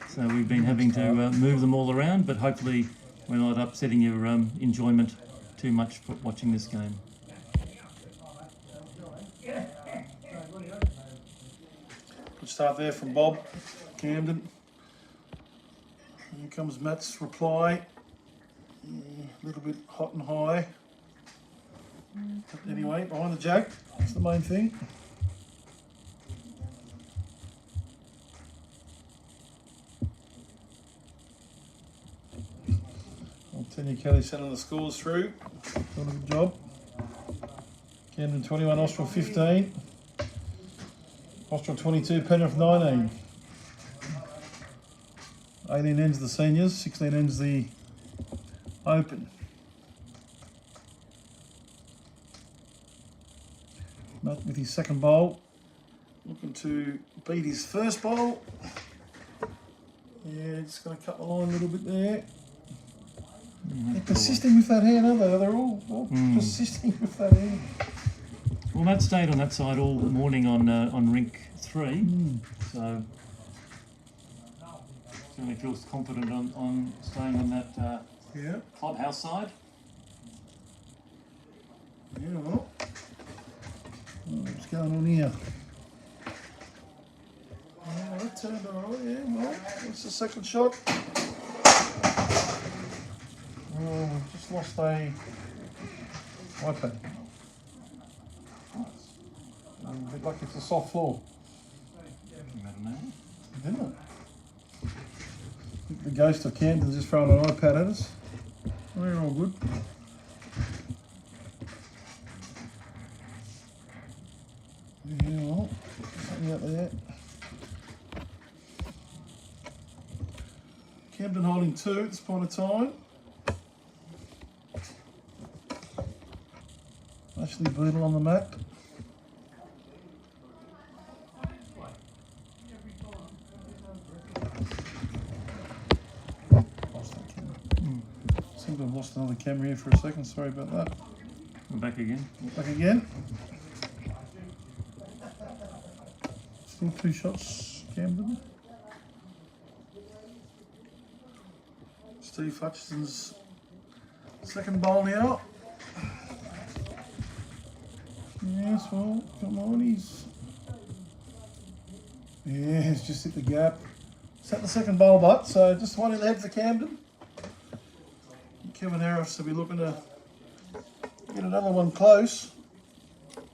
So we've been having to move them all around, but hopefully we're not upsetting your enjoyment too much for watching this game. Good start there from Bob Camden. Here comes Matt's reply. A little bit hot and high. But anyway, behind the jack, that's the main thing. Tanya Kelly sending the scores through. Done a good job. Camden 21, Austral 15. Austral 22, Penrith 19. 18 ends the seniors, 16 ends the open. Matt with his second bowl, looking to beat his first bowl. Yeah, just going to cut the line a little bit there. They're persisting with that hand, aren't they? They're all persisting with that hand. Well, Matt stayed on that side all morning on rink 3, so certainly feels confident on staying on that Yeah. clubhouse side. Yeah, well. What's going on here? Oh, that turned alright, yeah, well, that's the second shot. Oh, we've just lost a iPad. A bit like it's a soft floor. Didn't it? I think the ghost of Camden's just throwing an iPad at us. We're all good. Yeah, well, something out there. Camden holding 2 at this point of time. Ashley Beadle on the map. Seem to have lost another camera here for a second, sorry about that. We're back again. Back again. Still 2 shots, Camden. Steve Hutchison's second bowl now. Yes, well, come on, he's just hit the gap. Set the second bowl butt, so just one in the head for Camden. Kevin Harris will be looking to get another one close.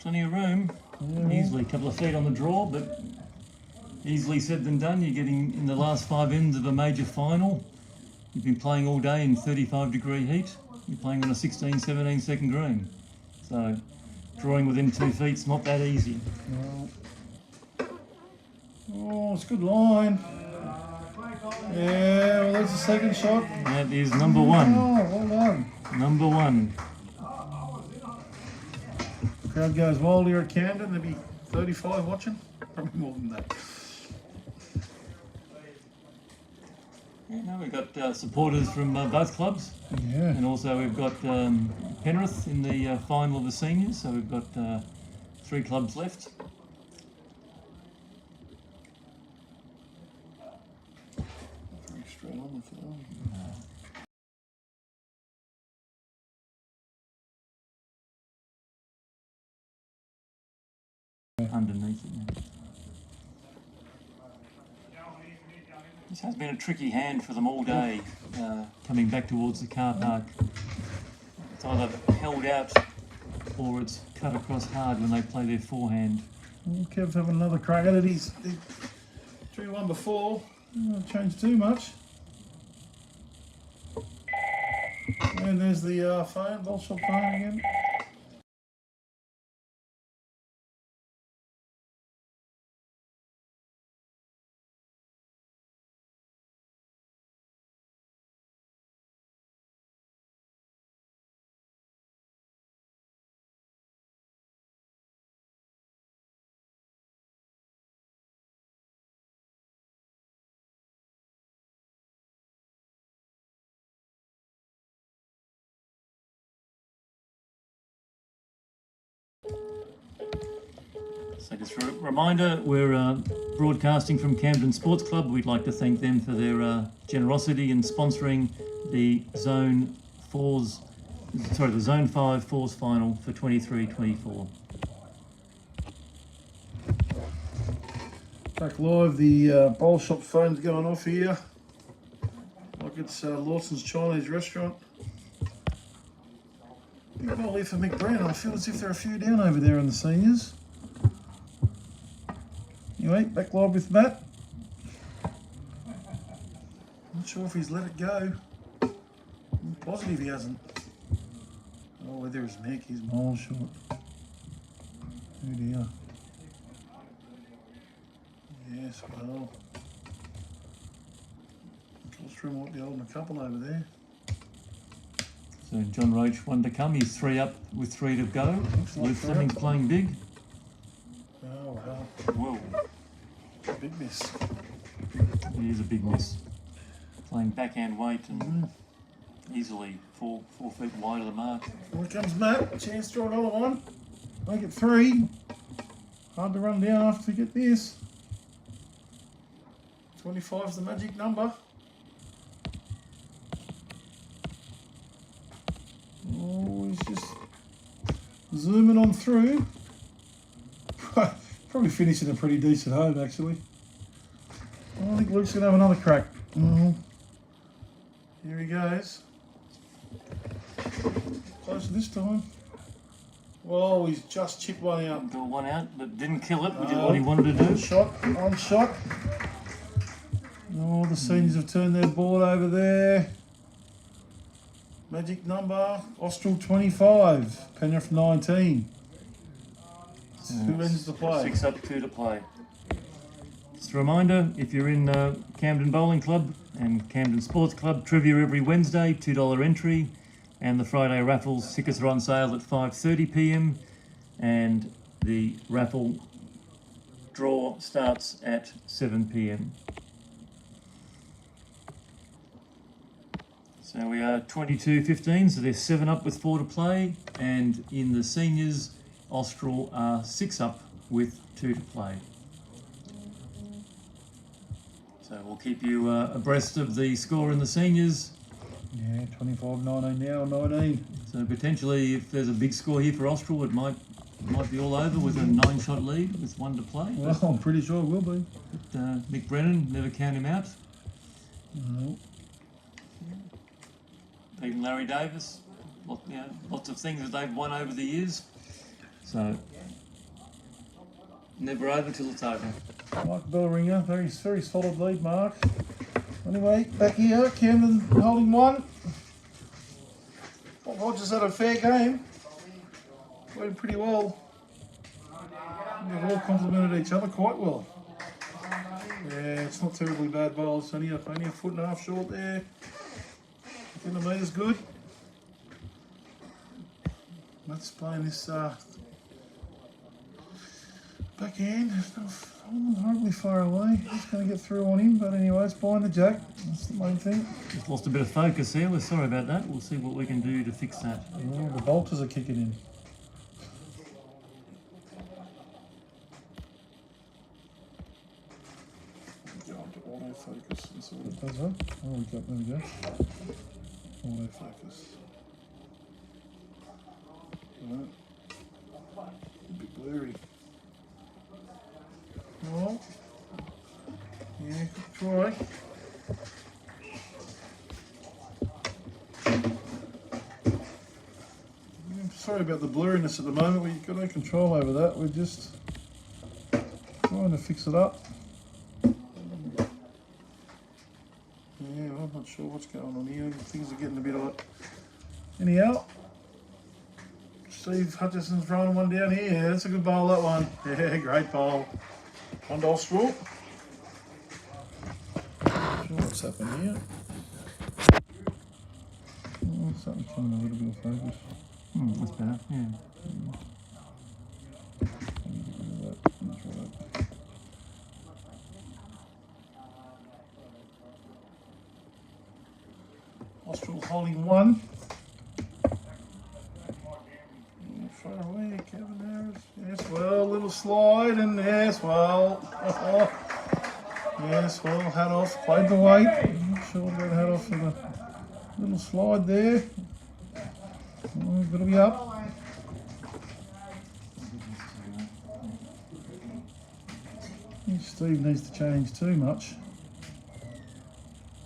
Plenty of room. Easily a couple of feet on the draw, but easily said than done. You're getting in the last 5 ends of a major final. You've been playing all day in 35-degree heat. You're playing on a 16, 17 second green. So drawing within 2 feet's not that easy. Oh, it's a good line. Yeah, well, there's the second shot. That is number 1. Oh, well done. Number 1. Crowd goes wild here at Camden. There'll be 35 watching. Probably more than that. Yeah, no, we've got supporters from both clubs. Yeah. And also we've got Penrith in the final of the seniors. So we've got 3 clubs left. Very straight on the film. Underneath it now. This has been a tricky hand for them all day, coming back towards the car park. It's either held out or it's cut across hard when they play their forehand. Well, Kev's having another crack at it. He drew one before. Not changed too much. And there's the phone, ball shot phone again. So just a reminder, we're broadcasting from Camden Sports Club. We'd like to thank them for their generosity in sponsoring the Zone 5 Fours final for 23-24. Back live, the bowl shop phone's going off here. Like it's Lawson's Chinese restaurant. Big bowl here for Mick Brown. I feel as if there are a few down over there in the seniors. Anyway, back live with Matt. Not sure if he's let it go. I'm positive he hasn't. Oh, there's Mick. He's miles short. Oh dear. Yes, well. Austral might be holding a couple over there. So John Roach, 1 to come. He's 3 up with 3 to go. L.Fleming's playing big. Oh, wow. Whoa. Big miss. It is a big miss. Playing backhand weight and easily 4 feet wide of the mark. Here comes Matt. Chance to throw another one. Make it 3. Hard to run down after we get this. 25 is the magic number. Oh, he's just zooming on through. Probably finishing a pretty decent home, actually. I think Luke's going to have another crack. Oh. Here he goes. Closer this time. Well, he's just chipped one out. Got one out, but didn't kill it, which is what he wanted to do. One shot. Oh, the seniors have turned their board over there. Magic number, Austral 25, Penrith 19. Who ends the play? 6 up, 2 to play. Just a reminder, if you're in Camden Bowling Club and Camden Sports Club, trivia every Wednesday, $2 entry, and the Friday raffles, tickets are on sale at 5:30 p.m. and the raffle draw starts at 7 p.m. So we are 22-15, so they're 7 up with 4 to play, and in the seniors, Austral are 6 up with 2 to play. So we'll keep you abreast of the score in the seniors. Yeah, 25-19 now, 19. So potentially, if there's a big score here for Austral, it might be all over with a 9-shot lead with 1 to play. Well, I'm pretty sure it will be. But Nick Brennan, never count him out. No. Even Larry Davis, lots of things that they've won over the years. So never over till it's over. Mark Bellringer, very solid lead, Mark. Anyway, back here, Camden holding 1. Well, Rogers had a fair game. Played pretty well. They've all complimented each other quite well. Yeah, it's not terribly bad bowls. Only a 1.5 foot short there. 10 metres good. Let's play this backhand. It's not horribly far away. Just going to get through on him, but anyway, it's behind the jack. That's the main thing. Just lost a bit of focus there. We're sorry about that. We'll see what we can do to fix that. Yeah, the bolters are kicking in. Go on to autofocus and see what it does, huh? Oh, there we go. Autofocus. Right. A bit blurry. Well, yeah, good try. I'm sorry about the blurriness at the moment. We've got no control over that. We're just trying to fix it up. Yeah, well, I'm not sure what's going on here. Things are getting a bit odd. Anyhow, Steve Hutchison's throwing one down here. Yeah, that's a good bowl, that one. Yeah, great bowl. On to Austral. Not sure what's happened here. Oh, something's coming a little bit of focus. That's better, yeah. That's right. Austral holding 1. Far away, Kevin Harris. Yes, well, little slide, and yes, well. Yes, well, hat off, played the weight. I'm not sure about hat off for the little slide there. Oh, got to be up. I think Steve needs to change too much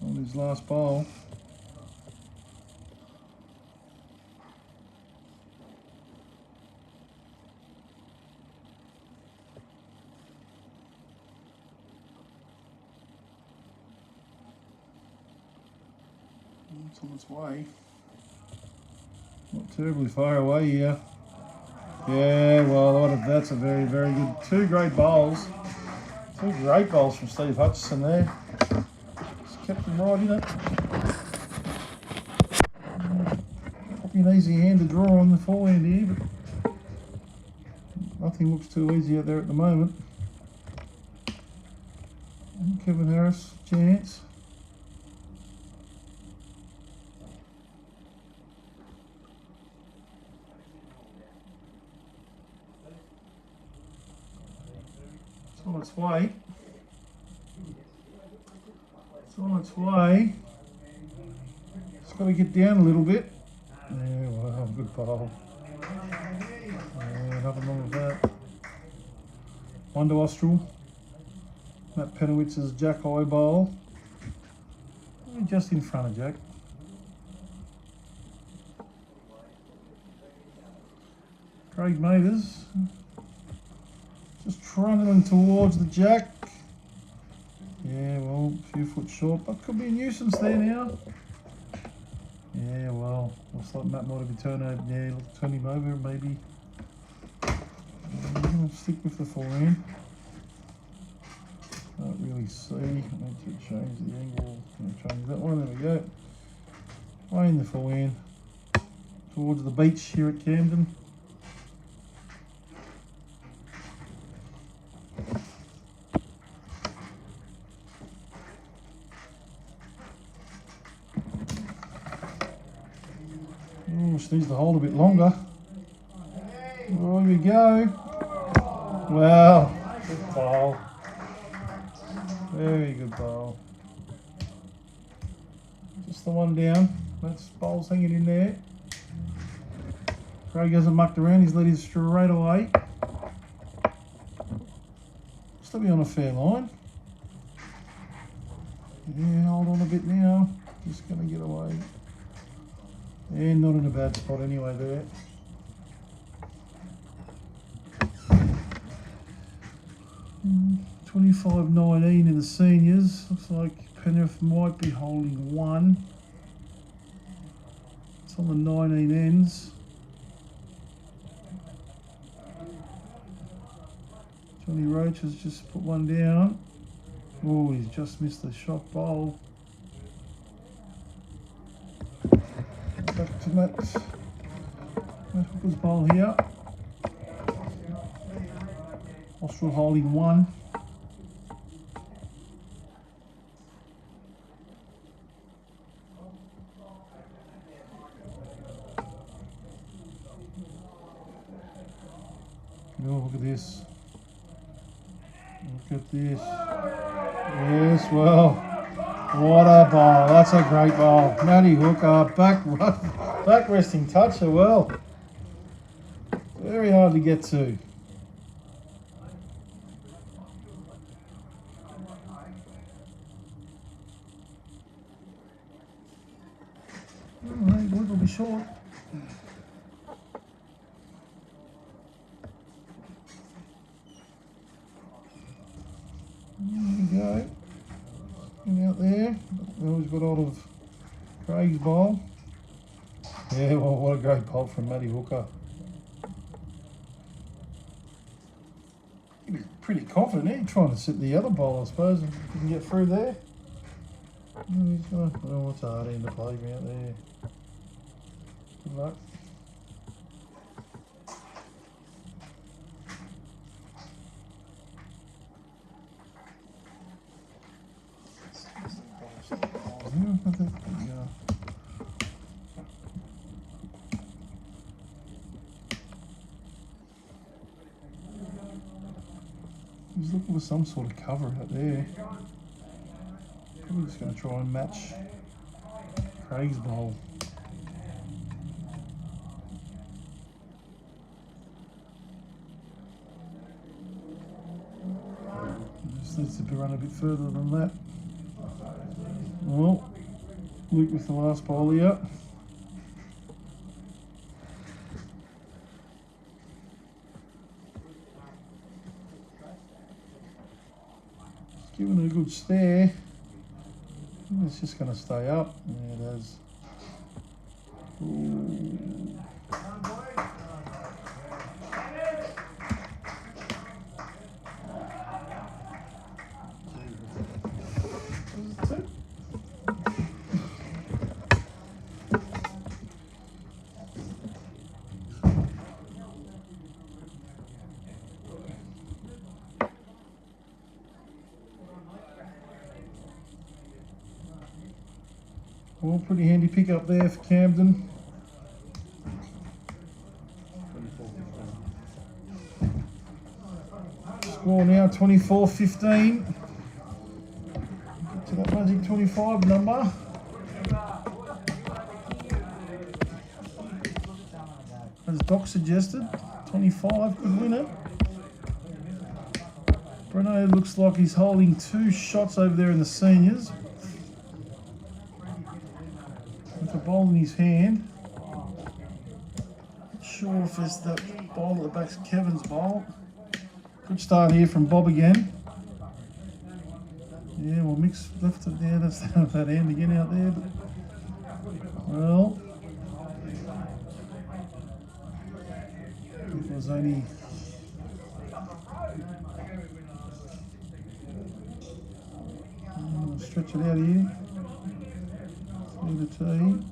on his last bowl. It's on its way. Not terribly far away here. Yeah, well, that's a very, very good. 2 great bowls. 2 great bowls from Steve Hutchison there. Just kept him right in it. Probably an easy hand to draw on the forehand here, but nothing looks too easy out there at the moment. And Kevin Harris, chance. On its way. It's on its way. It's got to get down a little bit. Yeah, wow, good bowl. Yeah, nothing wrong with that. 1 to Austral. Matt Penowitz's Jack Eyeball. Just in front of Jack. Craig Maters. Just trundling towards the Jack. Yeah, well, a few foot short, but could be a nuisance there now. Yeah, well, looks like Matt might have been turn him over, maybe. I'm going to stick with the forehand. Can't really see. I need to change the angle. Change that one. There we go. Playing the forehand towards the beach here at Camden. Oh, just needs to hold a bit longer. Oh, here we go. Wow, good ball. Very good ball. Just the one down. That's bowl's hanging in there. Craig hasn't mucked around. He's let it straight away. Still be on a fair line. Yeah, hold on a bit now. Just going to get away. And not in a bad spot anyway there. Mm, 25-19 in the seniors. Looks like Penrith might be holding 1. It's on the 19 ends. Johnny Roach has just put one down. Oh, he's just missed the shot bowl. Back to Matt Hooker's bowl here. Austral holding 1. Oh, look at this. Look at this. Yes, well, what a ball. That's a great ball. Matty Hooker, back resting toucher, well. Very hard to get to. Alright, will be short. There we go. And out there. Now we've got hold of Craig's bowl. Yeah, well, what a great bowl from Matty Hooker. He was pretty confident. He's trying to sit the other bowl, I suppose, if he can get through there. He's going to, oh, it's hard in the playground there. Good luck. He's looking for some sort of cover out there. Probably just going to try and match Craig's bowl. Just needs to run a bit further than that. Well, Luke with the last bowl here. Just giving it a good stare. It's just going to stay up. Yeah, it is. Ooh. Well, pretty handy pick up there for Camden. Score now 24-15. Get to that magic 25 number. As Doc suggested, 25 could win it. Bruno looks like he's holding 2 shots over there in the seniors. With a bowl in his hand. Not sure if it's that bowl at the back's Kevin's bowl. Good start here from Bob again. Yeah, well, mix left it there. That's that end again out there. Well, if it was only. Stretch it out here. Leave the tee.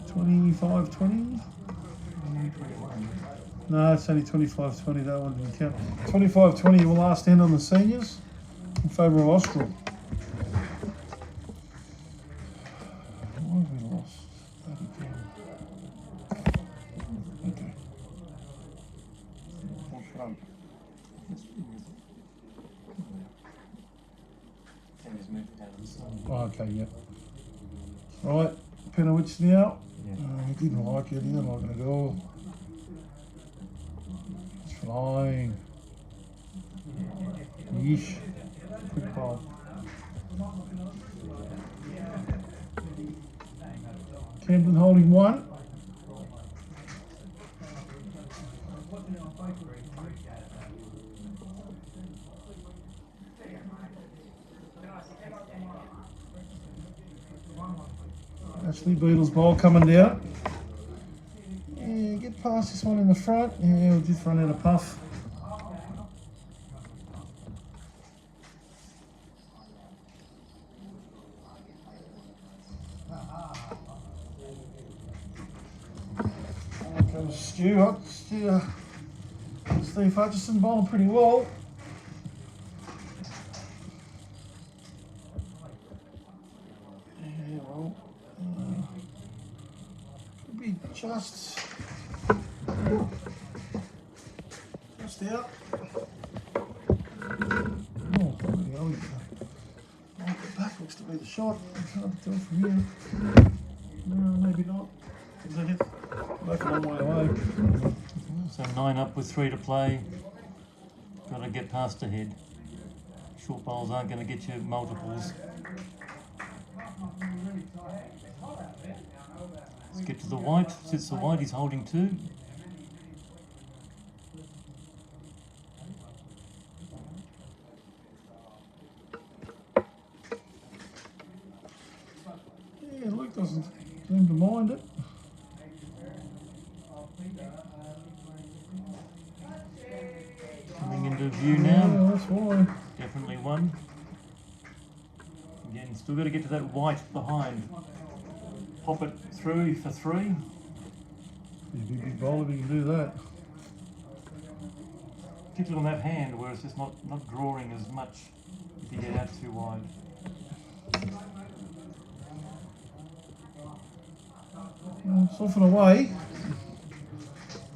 25-20. No, it's only 25-20. That one didn't count. 25-20 will last end on the seniors in favour of Austral. Why have we lost? Okay. Oh, okay, yep. Right, Penowitz now. He didn't like it, he didn't like it at all. It's flying. Yeesh. Quick ball. Camden holding 1. Ashley Beadle's ball coming down. Yeah, get past this one in the front. Yeah, we'll just run out of puff. Here comes Stu. Steve Hutchison bowling pretty well. Just out. Oh, there we go. The back looks to be the shot. It's hard to tell from here. No, maybe not. Is that it? Back a long way away. So 9 up with 3 to play. Got to get past ahead. Short bowls aren't going to get you multiples. Let's get to the white. Sits the white. He's holding 2. Yeah, Luke doesn't seem to mind it. Coming into view now. Yeah, that's why. Definitely 1. Again, still got to get to that white behind. Pop it through for 3. He's a big bowler if he can do that. Particularly on that hand where it's just not drawing as much if you get out too wide. Soften away.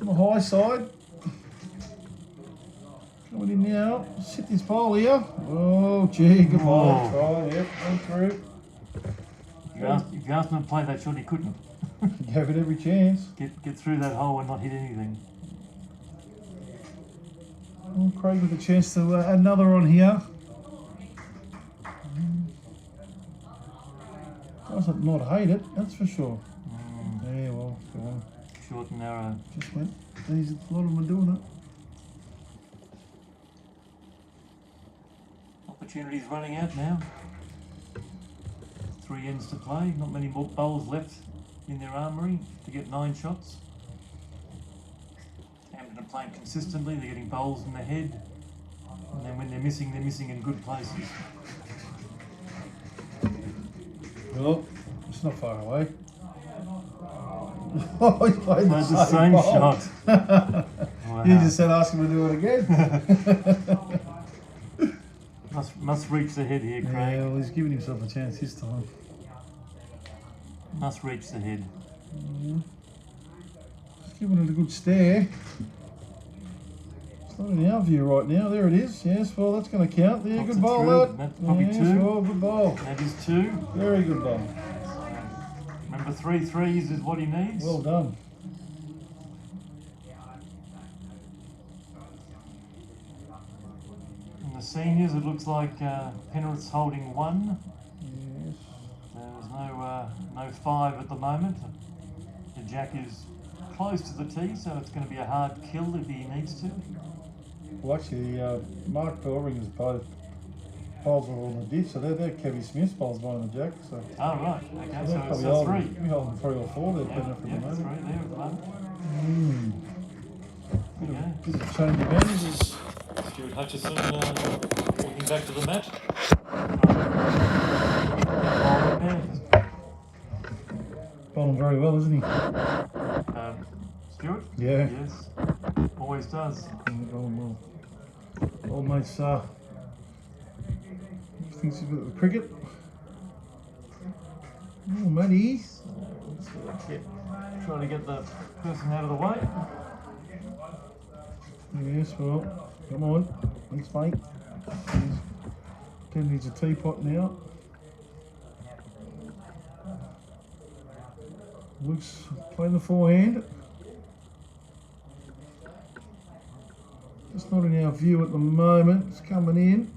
On the high side. Coming in now. Sit this bowl here. Oh, gee, good ball. Try, yep, went through. If you asked him to play that shot, he couldn't. Gave it every chance. Get through that hole and not hit anything. Oh, Craig with a chance to add another on here. Doesn't not hate it, that's for sure. Yeah, well, go on. Short and narrow. Just went. These, a lot of them are doing it. Opportunities running out now. 3 ends to play. Not many more bowls left in their armoury to get 9 shots. Camden are playing consistently. They're getting bowls in the head. And then when they're missing in good places. Well, it's not far away. Oh, he played Played the same ball. shot. Wow. You just said ask him to do it again. Must reach the head here, Craig. Yeah, well, he's giving himself a chance this time. Must reach the head. Just giving it a good stare. It's not in our view right now. There it is. Yes, well, that's going to count. There, Pops good it ball, through. that. That's probably yes, 2. well, good ball. That is 2. Very good ball. Remember 3 threes is what he needs. Well done. And the seniors, it looks like Penrith's holding 1. Yes. There's no 5 at the moment. The jack is close to the tee, so it's going to be a hard kill if he needs to. Well, actually, Mark Bellring is both poles are on the ditch, so they're Kevin Smith's poles behind the jack. So. Oh, right. Okay, So so it's they're 3. We're holding 3 or 4 there, Yeah, Penrith at the yeah, 3 moment. there at the moment. Okay. Bit of change of angles. Stuart Hutchison walking back to the mat. Bowling very well, isn't he? Stuart? Yeah. Yes. Always does. Bowling well. Old mate's thinks he's got the cricket. Oh, matey. Trying to get the person out of the way. Yes, well, come on. Thanks, mate. Ken needs a teapot now. Luke's playing the forehand. Just not in our view at the moment. It's coming in.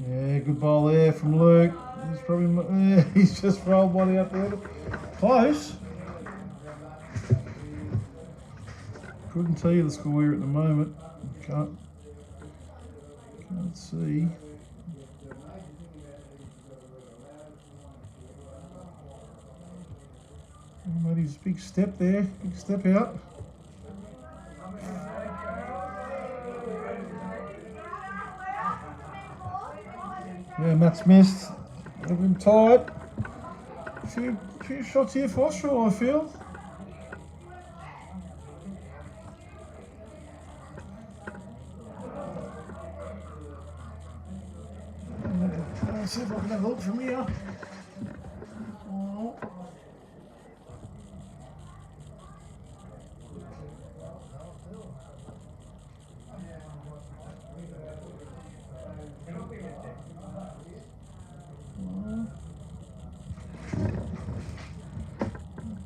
Yeah, good ball there from Luke. He's probably he's just rolled one out there. Close. Couldn't tell you the score here at the moment. Can't see. Matty's big step there, big step out. Yeah, Matt's missed. They've been tight. A few shots here for Austral, I feel. Let's see if I can have a look from here. Oh.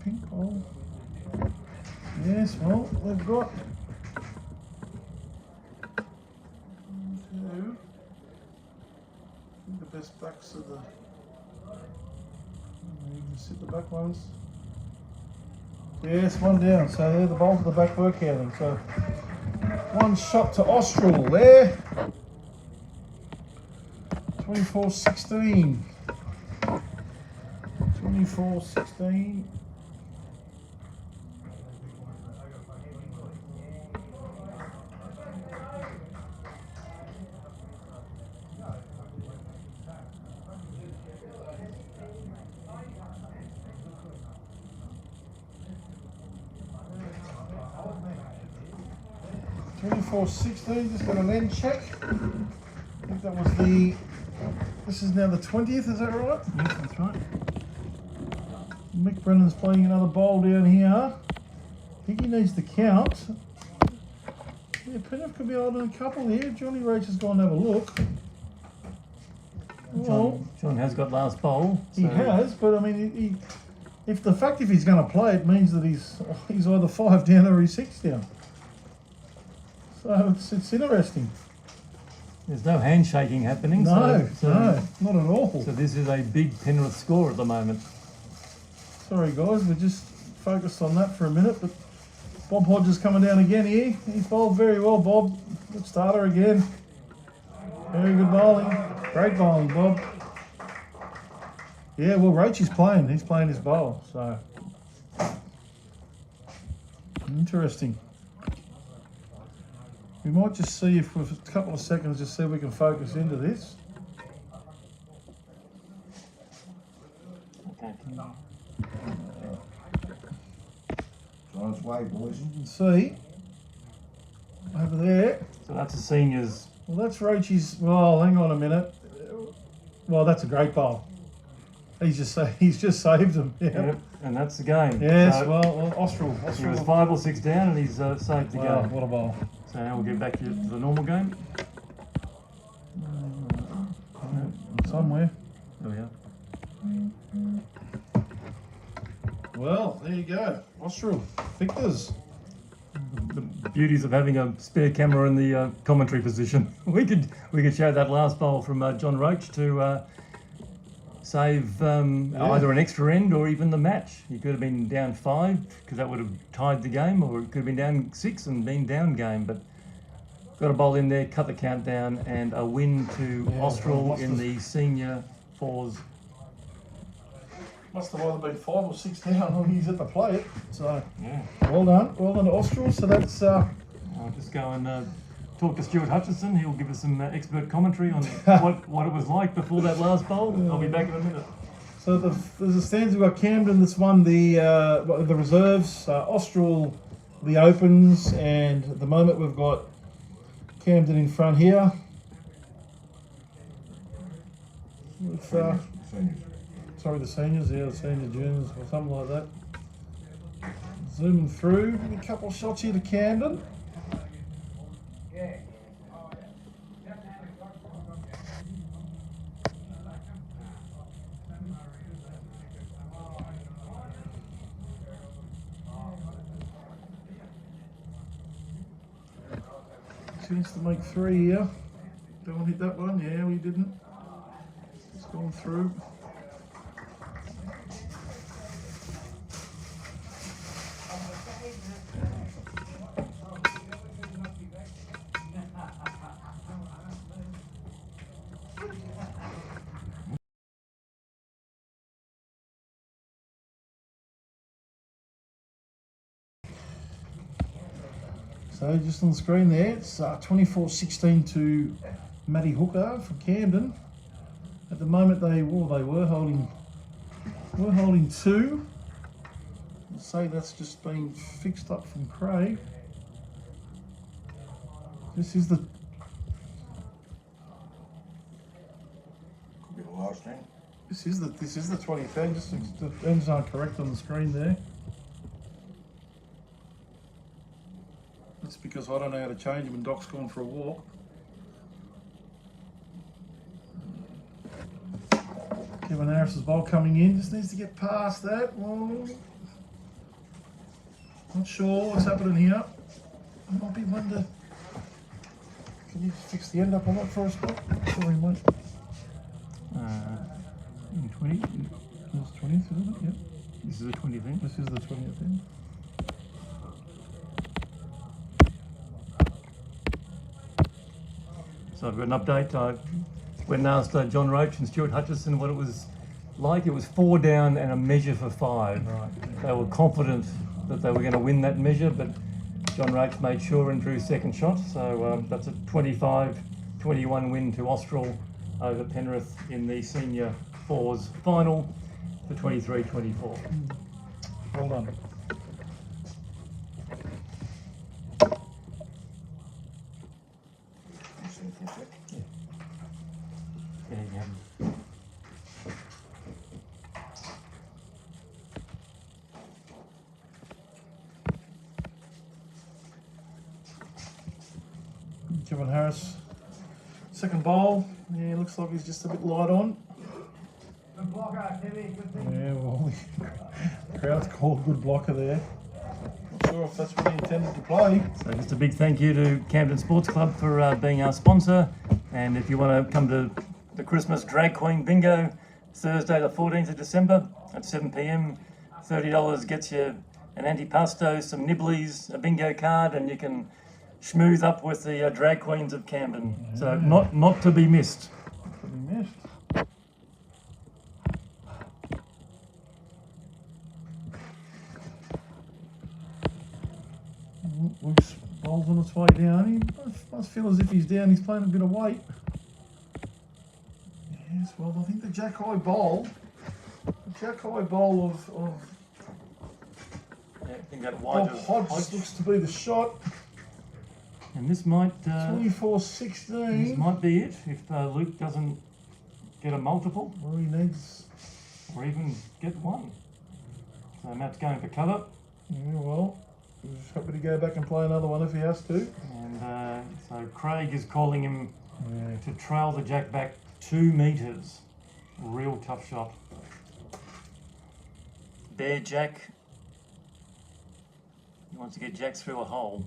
Pink ball. Yes, well, they've got two. The best backs of the. You can sit the back ones. Yes, one down. So they're the bulk of the back work counting. So one shot to Austral there. 24-16. 24-16. Just got an end check. I think that was this is now the 20th, is that right? Yes, that's right. Mick Brennan's playing another bowl down here. I think he needs to count. Yeah, Penrith could be holding a couple here. Johnny Roach has gone and have a look. Well, John has got last bowl. he has, but I mean, if he's going to play, it means that he's either 5 down or he's 6 down. So it's interesting. There's no handshaking happening. No, no, not at all. So this is a big Penrith score at the moment. Sorry guys, we just focused on that for a minute, but Bob Hodges coming down again here. He's bowled very well, Bob. Good starter again. Very good bowling. Great bowling, Bob. Yeah, well, Roachie's playing. He's playing his bowl, so interesting. We might just see if for a couple of seconds, just see if we can focus into this. Okay. On its way, boys. You can see over there. So that's the seniors. Well, that's Roachie's. Well, hang on a minute. Well, that's a great bowl. He's just saved them. Yeah. Yep. And that's the game. Yes. So Well, Austral. he was 5 or 6 down, and he's saved the Wow, game. what a bowl. So now we'll get back to the normal game. Somewhere. There we are. Well, there you go. Austral victors. The beauties of having a spare camera in the commentary position. We could show that last bowl from John Roach to save either an extra end or even the match. He could have been down 5 because that would have tied the game, or it could have been down 6 and been down game. But got a bowl in there, cut the count down, and a win to Austral in the senior fours. Must have either been 5 or 6 down when he's at the plate. So Yeah. well done to Austral. So that's I'll just go and talk to Stuart Hutchison. He'll give us some expert commentary on what it was like before that last bowl. I'll be back in a minute. so there's a stands. We've got Camden that's won the reserves, Austral the opens, and at the moment we've got Camden in front here. With, sorry, the seniors, the senior juniors or something like that. Zooming through, a couple of shots here to Camden. Chance to make 3 here. Don't want to hit that one. Yeah, we didn't. It's gone through. So just on the screen there, it's 24-16 to M.Hooker from Camden. At the moment they were holding 2. I'll say that's just been fixed up from Craig. This is the Could be the last thing. this is the 23rd. Just the ends aren't correct on the screen there. That's because I don't know how to change them and Doc's gone for a walk. Kevin Harris's bowl coming in, just needs to get past that. Well, not sure what's happening here. It might be one to. Can you fix the end up on that for us, Doc? Sorry, mate. 20. It's 20th, isn't it? Yep. This is the 20th end. This is the 20th end. So I've got an update. I went and asked John Roach and Stuart Hutchison what it was like. It was 4 down and a measure for 5. Right. They were confident that they were going to win that measure, but John Roach made sure and drew second shot. So that's a 25-21 win to Austral over Penrith in the senior fours final for 23-24. Well done. Yeah, yeah. Kevin Harris, second bowl. Yeah, looks like he's just a bit light on. Good blocker, Timmy. Good thing. Yeah, well, the crowd's called a good blocker there. Not sure if that's what he intended to play. So just a big thank you to Camden Sports Club for being our sponsor. And if you want to come to the Christmas Drag Queen Bingo, Thursday the 14th of December at 7 p.m, $30 gets you an antipasto, some nibblies, a bingo card, and you can schmooze up with the drag queens of Camden. So not to be missed. To be missed. Luke's bowl's on its way down. He must feel as if he's down. He's playing a bit of weight. Yes, well, I think the Jack High bowl of Yeah, I think that Bob wide of Hodge looks to be the shot. And this might 24-16. this might be it if Luke doesn't get a multiple Or he needs. or even get one. So Matt's going for cover. Yeah, well, he's happy to go back and play another one if he has to. And so Craig is calling him Yeah. to trail the jack back 2 metres. Real tough shot. Bare jack. He wants to get jack through a hole.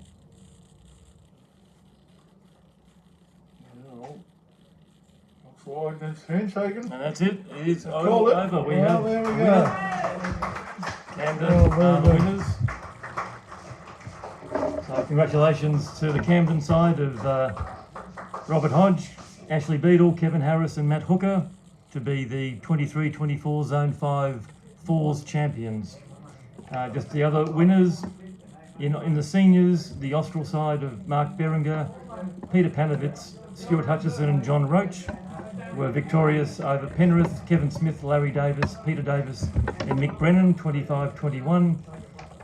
Looks wide and it's handshaking. And that's it. It is Call it. over. We Well, have there we winner. go. Camden Oh, very are the good. winners. So congratulations to the Camden side of Robert Hodge, Ashley Beadle, Kevin Harris and Matt Hooker to be the 23-24 Zone 5 Fours champions. Just the other winners in the seniors, the Austral side of Mark Beringer, Peter Panovitz, Stuart Hutchison and John Roach were victorious over Penrith, Kevin Smith, Larry Davis, Peter Davis and Mick Brennan, 25-21.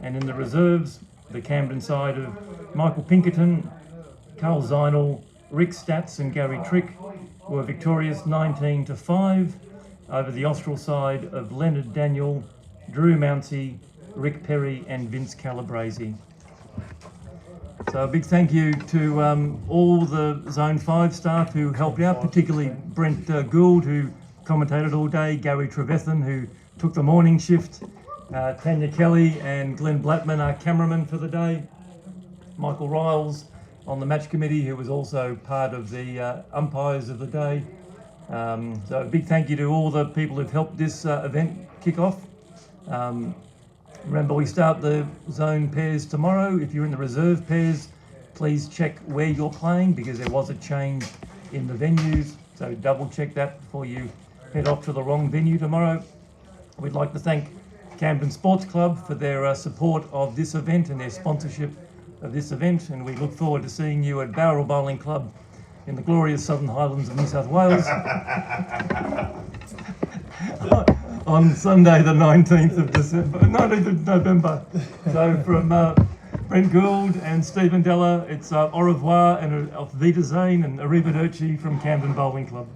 And in the reserves, the Camden side of Michael Pinkerton, Carl Zeinel, Rick Statz and Gary Trick were victorious 19-5 over the Austral side of Leonard Daniel, Drew Mounsey, Rick Perry and Vince Calabrese. So a big thank you to all the Zone 5 staff who helped out, particularly Brent Gould, who commentated all day, Gary Trevethan, who took the morning shift, Tanya Kelly and Glenn Blattman, our cameraman for the day, Michael Riles on the match committee, who was also part of the umpires of the day. So a big thank you to all the people who've helped this event kick off. Remember, we start the zone pairs tomorrow. If you're in the reserve pairs, please check where you're playing because there was a change in the venues. So double check that before you head off to the wrong venue tomorrow. We'd like to thank Camden Sports Club for their support of this event and their sponsorship of this event. And we look forward to seeing you at Bowral Bowling Club in the glorious Southern Highlands of New South Wales. On Sunday the 19th of November. So from Brent Gould and Stephen Della, it's au revoir and auf Wiedersehen and arrivederci from Camden Bowling Club.